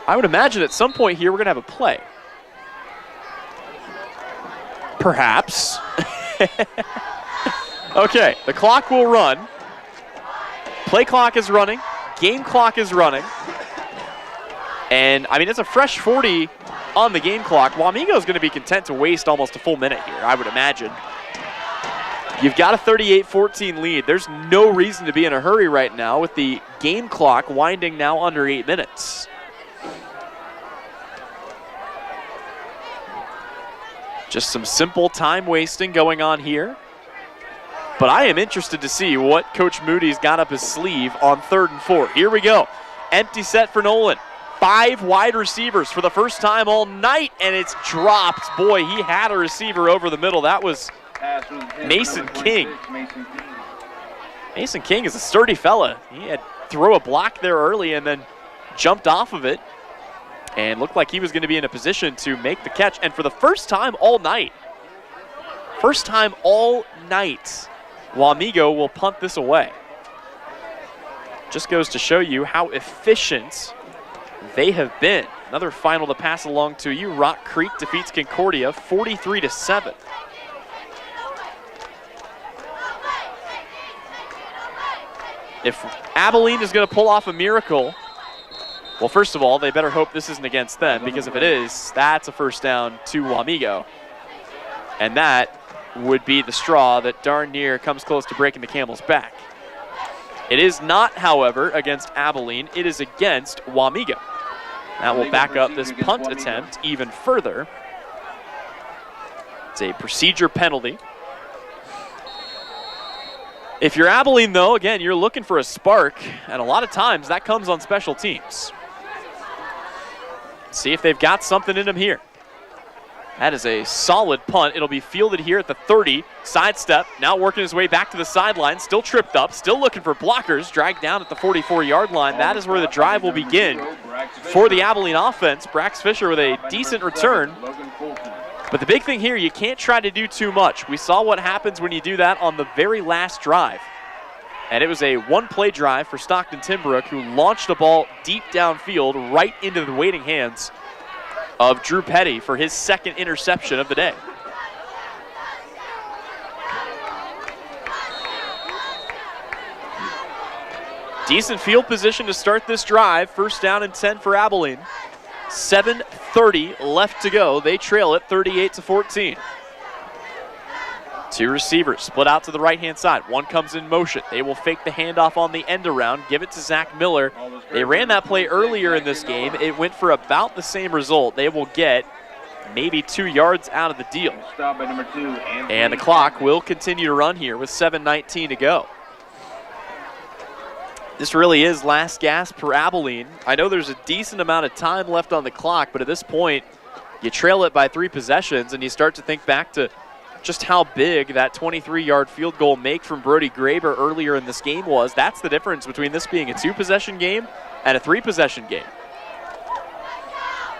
I would imagine at some point here we're going to have a play. Perhaps. Okay, the clock will run. Play clock is running. Game clock is running. And, I mean, it's a fresh 40 on the game clock. Wamego is going to be content to waste almost a full minute here, I would imagine. You've got a 38-14 lead. There's no reason to be in a hurry right now with the game clock winding now under 8 minutes. Just some simple time wasting going on here. But I am interested to see what Coach Moody's got up his sleeve on 3rd and 4. Here we go. Empty set for Nolan. 5 wide receivers for the first time all night, and it's dropped. Boy, he had a receiver over the middle. That was Mason King. Mason King is a sturdy fella. He had throw a block there early and then jumped off of it and looked like he was going to be in a position to make the catch. And for the first time all night, Wamego will punt this away. Just goes to show you how efficient they have been. Another final to pass along to you. Rock Creek defeats Concordia 43-7. If Abilene is going to pull off a miracle, well, first of all, they better hope this isn't against them, because if it is, that's a first down to Wamego. And that would be the straw that darn near comes close to breaking the camel's back. It is not, however, against Abilene. It is against Wamego. That will back up this punt attempt even further. It's a procedure penalty. If you're Abilene, though, again, you're looking for a spark, and a lot of times that comes on special teams. See if they've got something in them here. That is a solid punt. It'll be fielded here at the 30. Sidestep, now working his way back to the sideline. Still tripped up, still looking for blockers. Dragged down at the 44-yard line. That is where the drive will begin for the Abilene offense. Brax Fisher with a decent return. But the big thing here, you can't try to do too much. We saw what happens when you do that on the very last drive. And it was a one-play drive for Stockton Timbrook, who launched a ball deep downfield right into the waiting hands of Drew Petty for his 2nd interception of the day. Decent field position to start this drive. First down and 10 for Abilene. 7:30 left to go. They trail it 38-14. 2 receivers split out to the right-hand side. One comes in motion. They will fake the handoff on the end around, give it to Zach Miller. They ran that play earlier in this game. It went for about the same result. They will get maybe 2 yards out of the deal. And the clock will continue to run here with 7:19 to go. This really is last gasp for Abilene. I know there's a decent amount of time left on the clock, but at this point, you trail it by 3 possessions, and you start to think back to just how big that 23-yard field goal make from Brody Graber earlier in this game was. That's the difference between this being a 2-possession game and a 3-possession game.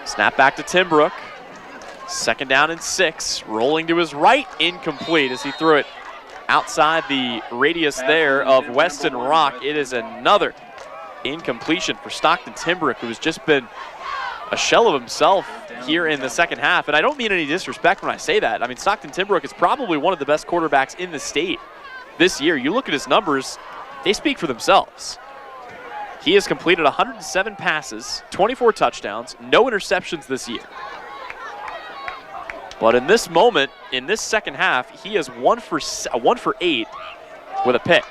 Snap back to Timbrook. 2nd down and 6. Rolling to his right, incomplete as he threw it outside the radius there of Weston Rock. It is another incompletion for Stockton Timbrook, who has just been a shell of himself here in the second half. And I don't mean any disrespect when I say that. I mean, Stockton Timbrook is probably one of the best quarterbacks in the state this year. You look at his numbers, they speak for themselves. He has completed 107 passes, 24 touchdowns, no interceptions this year. But in this moment, in this second half, he is 1 for 8 with a pick.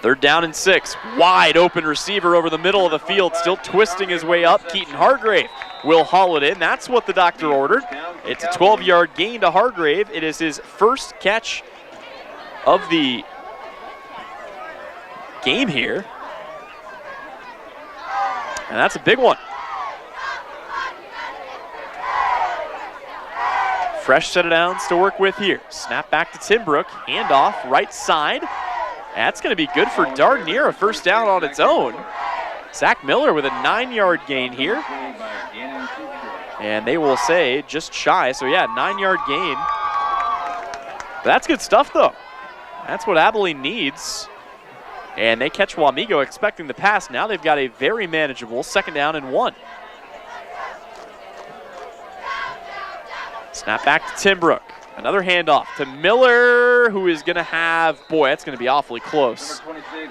3rd down and 6. Wide open receiver over the middle of the field, still twisting his way up. Keaton Hargrave will haul it in. That's what the doctor ordered. It's a 12-yard gain to Hargrave. It is his first catch of the game here. And that's a big one. Fresh set of downs to work with here. Snap back to Timbrook. Handoff right side. That's going to be good for Dardanere. A first down on its own. Zach Miller with a 9-yard gain here. And they will say just shy. So, yeah, 9-yard gain. But that's good stuff, though. That's what Abilene needs. And they catch Wamego expecting the pass. Now they've got a very manageable 2nd down and 1. Snap back to Timbrook. Another handoff to Miller, who is going to have, boy, that's going to be awfully close.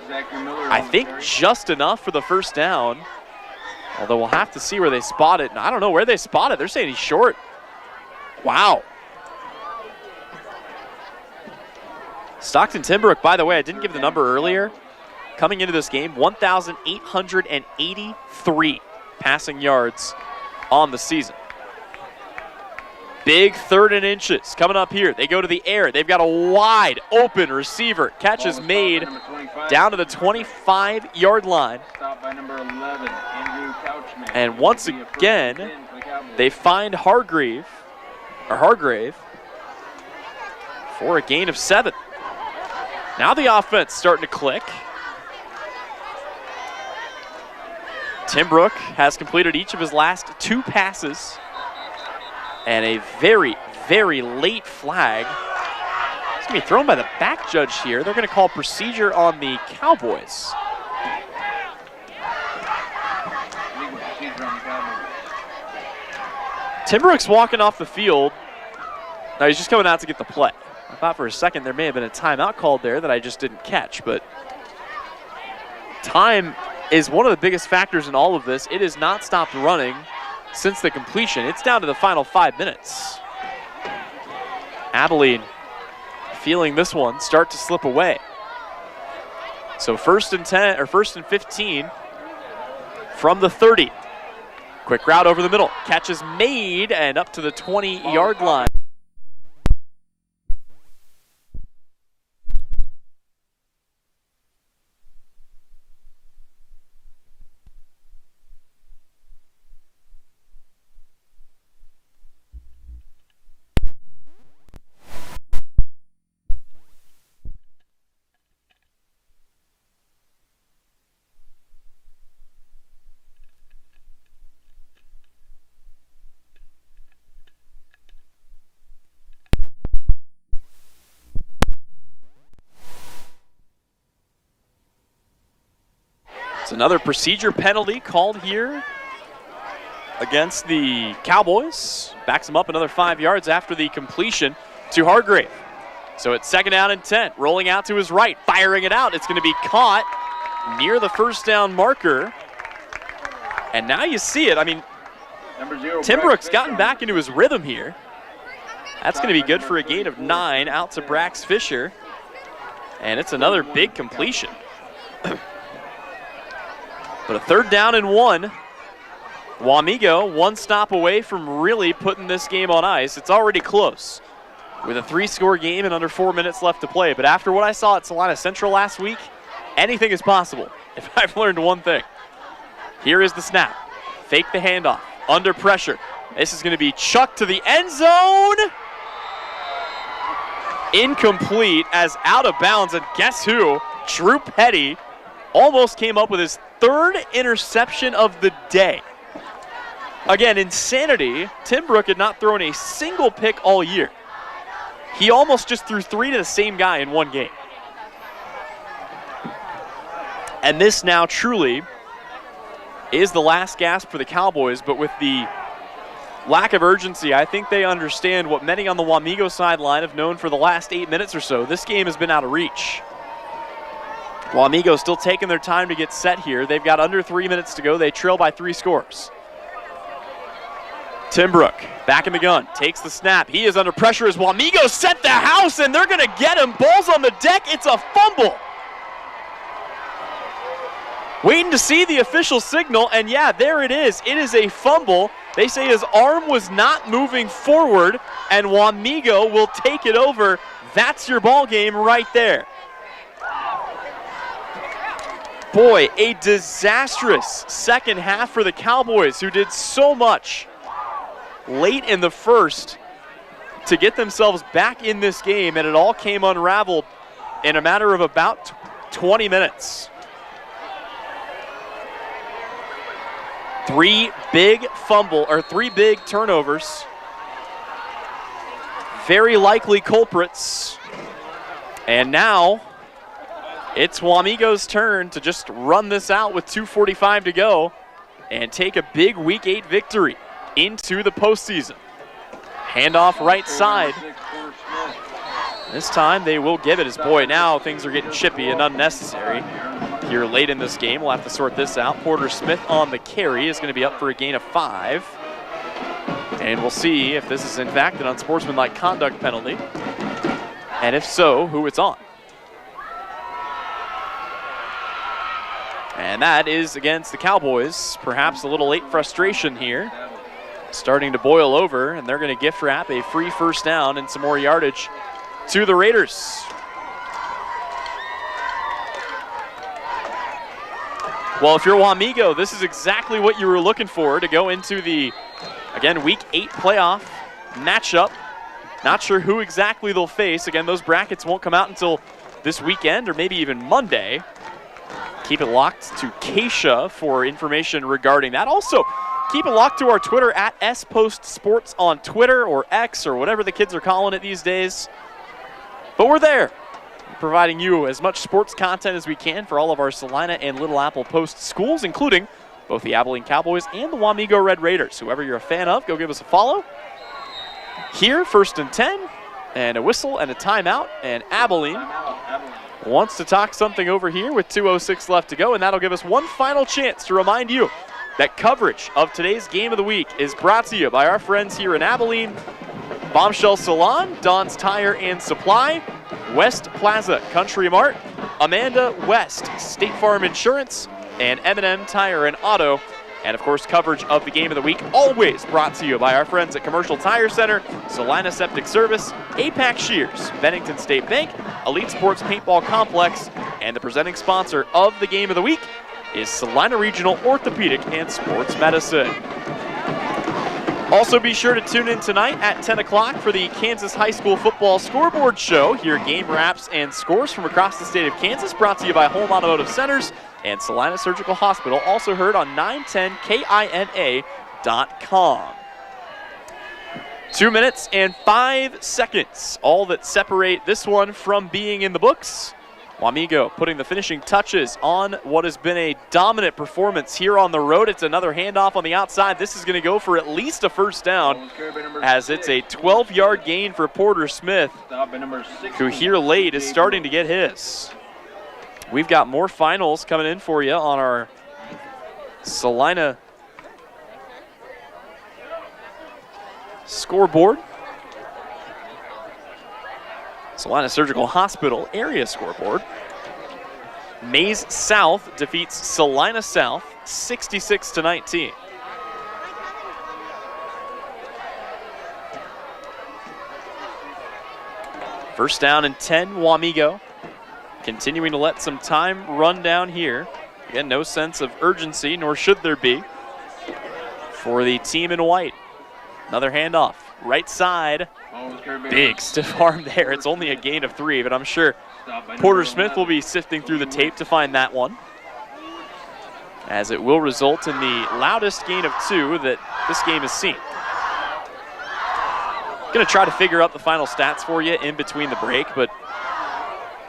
I think just enough for the first down. Although we'll have to see where they spot it. And I don't know where they spot it. They're saying he's short. Wow. Stockton Timbrook, by the way, I didn't give the number earlier. Coming into this game, 1,883 passing yards on the season. Big 3rd and inches coming up here. They go to the air. They've got a wide open receiver. Catch is made down to the 25-yard line. And once again, they find Hargrave for a gain of 7. Now the offense starting to click. Timbrook has completed each of his last 2 passes. And a very, very late flag. It's going to be thrown by the back judge here. They're going to call procedure on the Cowboys. Timbrook's walking off the field. Now he's just coming out to get the play. I thought for a second there may have been a timeout called there that I just didn't catch, but time is one of the biggest factors in all of this. It has not stopped running since the completion. It's down to the final 5 minutes. Abilene feeling this one start to slip away. So 1st and 10 or 1st and 15 from the 30. Quick route over the middle. Catch is made and up to the 20-yard line. Another procedure penalty called here against the Cowboys. Backs them up another 5 yards after the completion to Hargrave. So it's 2nd down and 10. Rolling out to his right, firing it out. It's going to be caught near the first down marker. And now you see it. I mean, Timbrook's gotten back into his rhythm here. That's going to be good for a gain of 9 out to Brax Fisher. And it's another big completion. But a 3rd down and 1. Wamego 1 stop away from really putting this game on ice. It's already close with a 3-score game and under 4 minutes left to play. But after what I saw at Salina Central last week, anything is possible if I've learned one thing. Here is the snap. Fake the handoff. Under pressure. This is going to be chucked to the end zone. Incomplete as out of bounds. And guess who? Drew Petty almost came up with his 3rd interception of the day. Again, insanity. Timbrook had not thrown a single pick all year. He almost just threw 3 to the same guy in one game. And this now truly is the last gasp for the Cowboys, but with the lack of urgency, I think they understand what many on the Wamego sideline have known for the last 8 minutes or so. This game has been out of reach. Wamego still taking their time to get set here. They've got under 3 minutes to go. They trail by 3 scores. Timbrook back in the gun, takes the snap. He is under pressure as Wamego set the house, and they're going to get him. Balls on the deck. It's a fumble. Waiting to see the official signal, and yeah, there it is. It is a fumble They say his arm was not moving forward, and Wamego will take it over. That's your ball game right there. Boy, a disastrous second half for the Cowboys, who did so much late in the first to get themselves back in this game, and it all came unraveled in a matter of about 20 minutes. 3 big turnovers. Very likely culprits. And now it's Wamego's turn to just run this out with 2:45 to go and take a big Week 8 victory into the postseason. Handoff right side. This time they will give it as, boy, now things are getting chippy and unnecessary. Here late in this game, we'll have to sort this out. Porter Smith on the carry is going to be up for a gain of 5. And we'll see if this is in fact an unsportsmanlike conduct penalty. And if so, who it's on. And that is against the Cowboys. Perhaps a little late frustration here. Starting to boil over, and they're going to gift wrap a free first down and some more yardage to the Raiders. Well, if you're Wamego, this is exactly what you were looking for to go into the, again, Week 8 playoff matchup. Not sure who exactly they'll face. Again, those brackets won't come out until this weekend or maybe even Monday. Keep it locked to Keisha for information regarding that. Also, keep it locked to our Twitter at SPostSports on Twitter, or X, or whatever the kids are calling it these days. But we're there, providing you as much sports content as we can for all of our Salina and Little Apple Post schools, including both the Abilene Cowboys and the Wamego Red Raiders. Whoever you're a fan of, go give us a follow. Here, 1st and 10, and a whistle and a timeout, and Abilene wants to talk something over here with 2:06 left to go, and that'll give us one final chance to remind you that coverage of today's game of the week is brought to you by our friends here in Abilene, Bombshell Salon, Don's Tire and Supply, West Plaza Country Mart, Amanda West State Farm Insurance, and M&M Tire and Auto. And, of course, coverage of the game of the week always brought to you by our friends at Commercial Tire Center, Salina Septic Service, APAC Shears, Bennington State Bank, Elite Sports Paintball Complex, and the presenting sponsor of the game of the week is Salina Regional Orthopedic and Sports Medicine. Also, be sure to tune in tonight at 10 o'clock for the Kansas High School Football Scoreboard Show. Hear game wraps and scores from across the state of Kansas, brought to you by Home Automotive Centers and Salina Surgical Hospital, also heard on 910KINA.com. 2 minutes and 5 seconds, all that separate this one from being in the books. Wamego putting the finishing touches on what has been a dominant performance here on the road. It's another handoff on the outside. This is going to go for at least a first down, as it's a 12-yard gain for Porter Smith, who here late is starting to get his. We've got more finals coming in for you on our Salina scoreboard. Salina Surgical Hospital area scoreboard. Mays South defeats Salina South 66-19. First down and 10, Wamego. Continuing to let some time run down here. Again, no sense of urgency, nor should there be, for the team in white. Another handoff, right side. Big stiff arm there. It's only a gain of 3, but I'm sure Porter Smith will be sifting through the tape to find that one, as it will result in the loudest gain of 2 that this game has seen. Going to try to figure out the final stats for you in between the break, but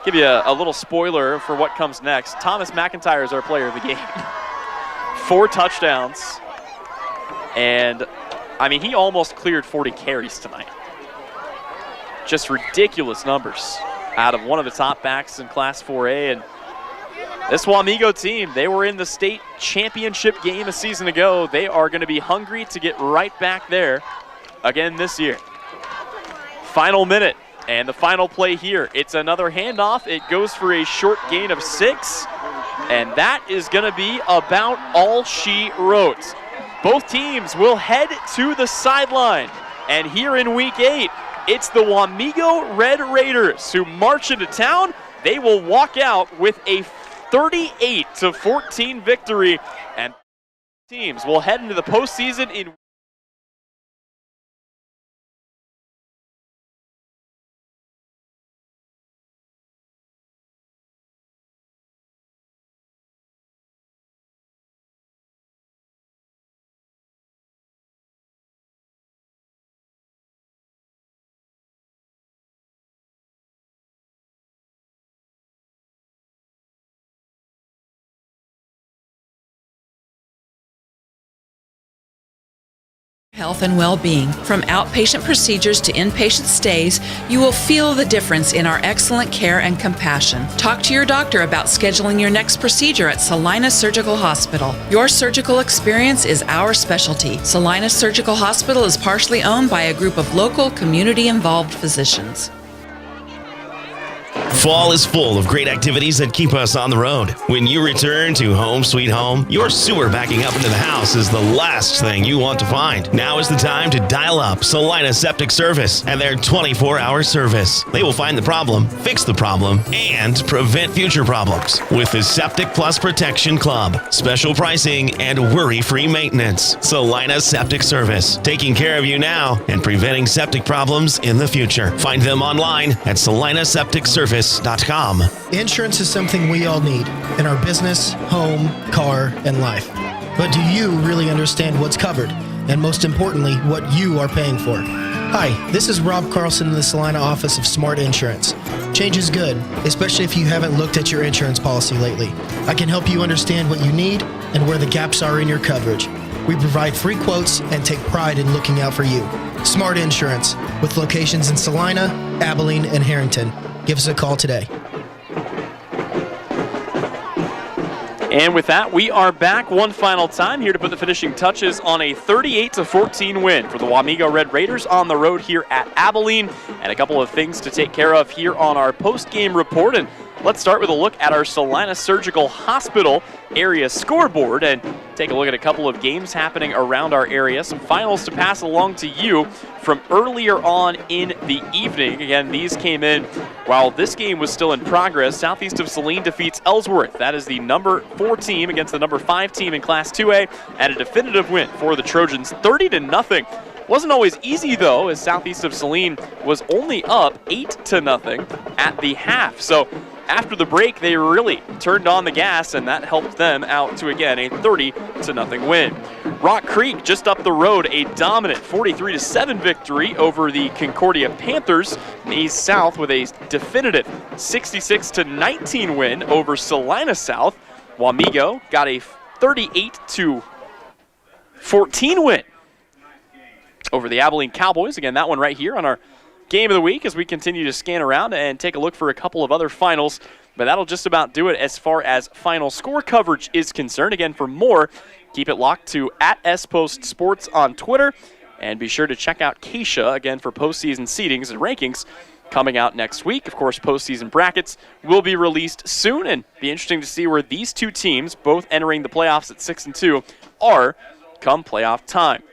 give you a little spoiler for what comes next. Thomas McIntyre is our player of the game. 4 touchdowns, and I mean, he almost cleared 40 carries tonight. Just ridiculous numbers out of one of the top backs in Class 4A. And this Wamego team, they were in the state championship game a season ago. They are going to be hungry to get right back there again this year. Final minute and the final play here. It's another handoff. It goes for a short gain of 6. And that is going to be about all she wrote. Both teams will head to the sideline. And here in Week 8, it's the Wamego Red Raiders who march into town. They will walk out with a 38-14 victory. And teams will head into the postseason in health and well-being. From outpatient procedures to inpatient stays, you will feel the difference in our excellent care and compassion. Talk to your doctor about scheduling your next procedure at Salina Surgical Hospital. Your surgical experience is our specialty. Salina Surgical Hospital is partially owned by a group of local, community-involved physicians. Fall is full of great activities that keep us on the road. When you return to home sweet home, your sewer backing up into the house is the last thing you want to find. Now is the time to dial up Salina Septic Service and their 24-hour service. They will find the problem, fix the problem, and prevent future problems with the Septic Plus Protection Club. Special pricing and worry-free maintenance. Salina Septic Service, taking care of you now and preventing septic problems in the future. Find them online at salinasepticservice.com. Insurance is something we all need in our business, home, car, and life. But do you really understand what's covered? And most importantly, what you are paying for? Hi, this is Rob Carlson in the Salina office of Smart Insurance. Change is good, especially if you haven't looked at your insurance policy lately. I can help you understand what you need and where the gaps are in your coverage. We provide free quotes and take pride in looking out for you. Smart Insurance, with locations in Salina, Abilene, and Harrington. Give us a call today. And with that, we are back one final time here to put the finishing touches on a 38-14 win for the Wamego Red Raiders on the road here at Abilene. And a couple of things to take care of here on our post-game report. And let's start with a look at our Salina Surgical Hospital area scoreboard and take a look at a couple of games happening around our area. Some finals to pass along to you from earlier on in the evening. Again, these came in while this game was still in progress. Southeast of Saline defeats Ellsworth. That is the number 4 team against the number 5 team in Class 2A, and a definitive win for the Trojans, 30-0. Wasn't always easy, though, as Southeast of Saline was only up 8-0 at the half. So after the break, they really turned on the gas, and that helped them out to, again, a 30-0 win. Rock Creek, just up the road, a dominant 43-7 victory over the Concordia Panthers. Mays South with a definitive 66-19 win over Salina South. Wamego got a 38-14 win over the Abilene Cowboys. Again, that one right here on our game of the week as we continue to scan around and take a look for a couple of other finals. But that'll just about do it as far as final score coverage is concerned. Again, for more, keep it locked to @SPostSports on Twitter. And be sure to check out Keisha, again, for postseason seedings and rankings coming out next week. Of course, postseason brackets will be released soon, and be interesting to see where these two teams, both entering the playoffs at 6-2, are come playoff time.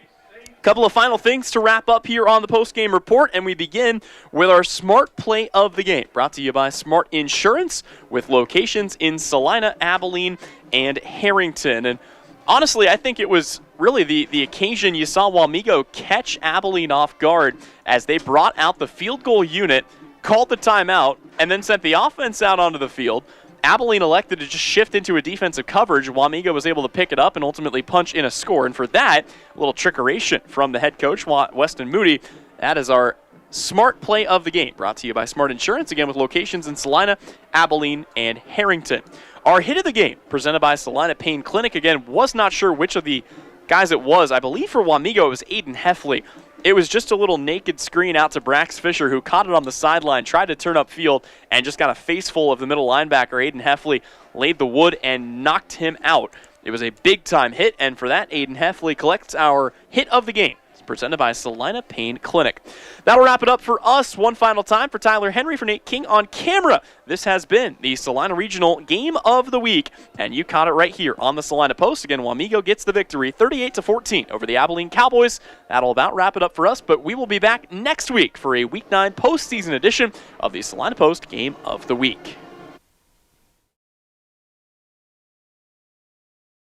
Couple of final things to wrap up here on the post-game report, and we begin with our Smart Play of the Game, brought to you by Smart Insurance, with locations in Salina, Abilene, and Harrington. And honestly, I think it was really the occasion you saw Wamego catch Abilene off guard as they brought out the field goal unit, called the timeout, and then sent the offense out onto the field. Abilene elected to just shift into a defensive coverage. Wamego was able to pick it up and ultimately punch in a score. And for that, a little trickeration from the head coach, Weston Moody. That is our Smart Play of the Game, brought to you by Smart Insurance, again with locations in Salina, Abilene, and Harrington. Our hit of the game, presented by Salina Pain Clinic. Again, was not sure which of the guys it was. I believe for Wamego it was Aiden Heffley. It was just a little naked screen out to Brax Fisher, who caught it on the sideline, tried to turn upfield, and just got a face full of the middle linebacker. Aiden Heffley laid the wood and knocked him out. It was a big-time hit, and for that, Aiden Heffley collects our hit of the game. It's presented by Salina Pain Clinic. That'll wrap it up for us. One final time for Tyler Henry, for Nate King on camera. This has been the Salina Regional Game of the Week, and you caught it right here on the Salina Post. Again, Wamego gets the victory 38-14 over the Abilene Cowboys. That'll about wrap it up for us, but we will be back next week for a Week 9 postseason edition of the Salina Post Game of the Week.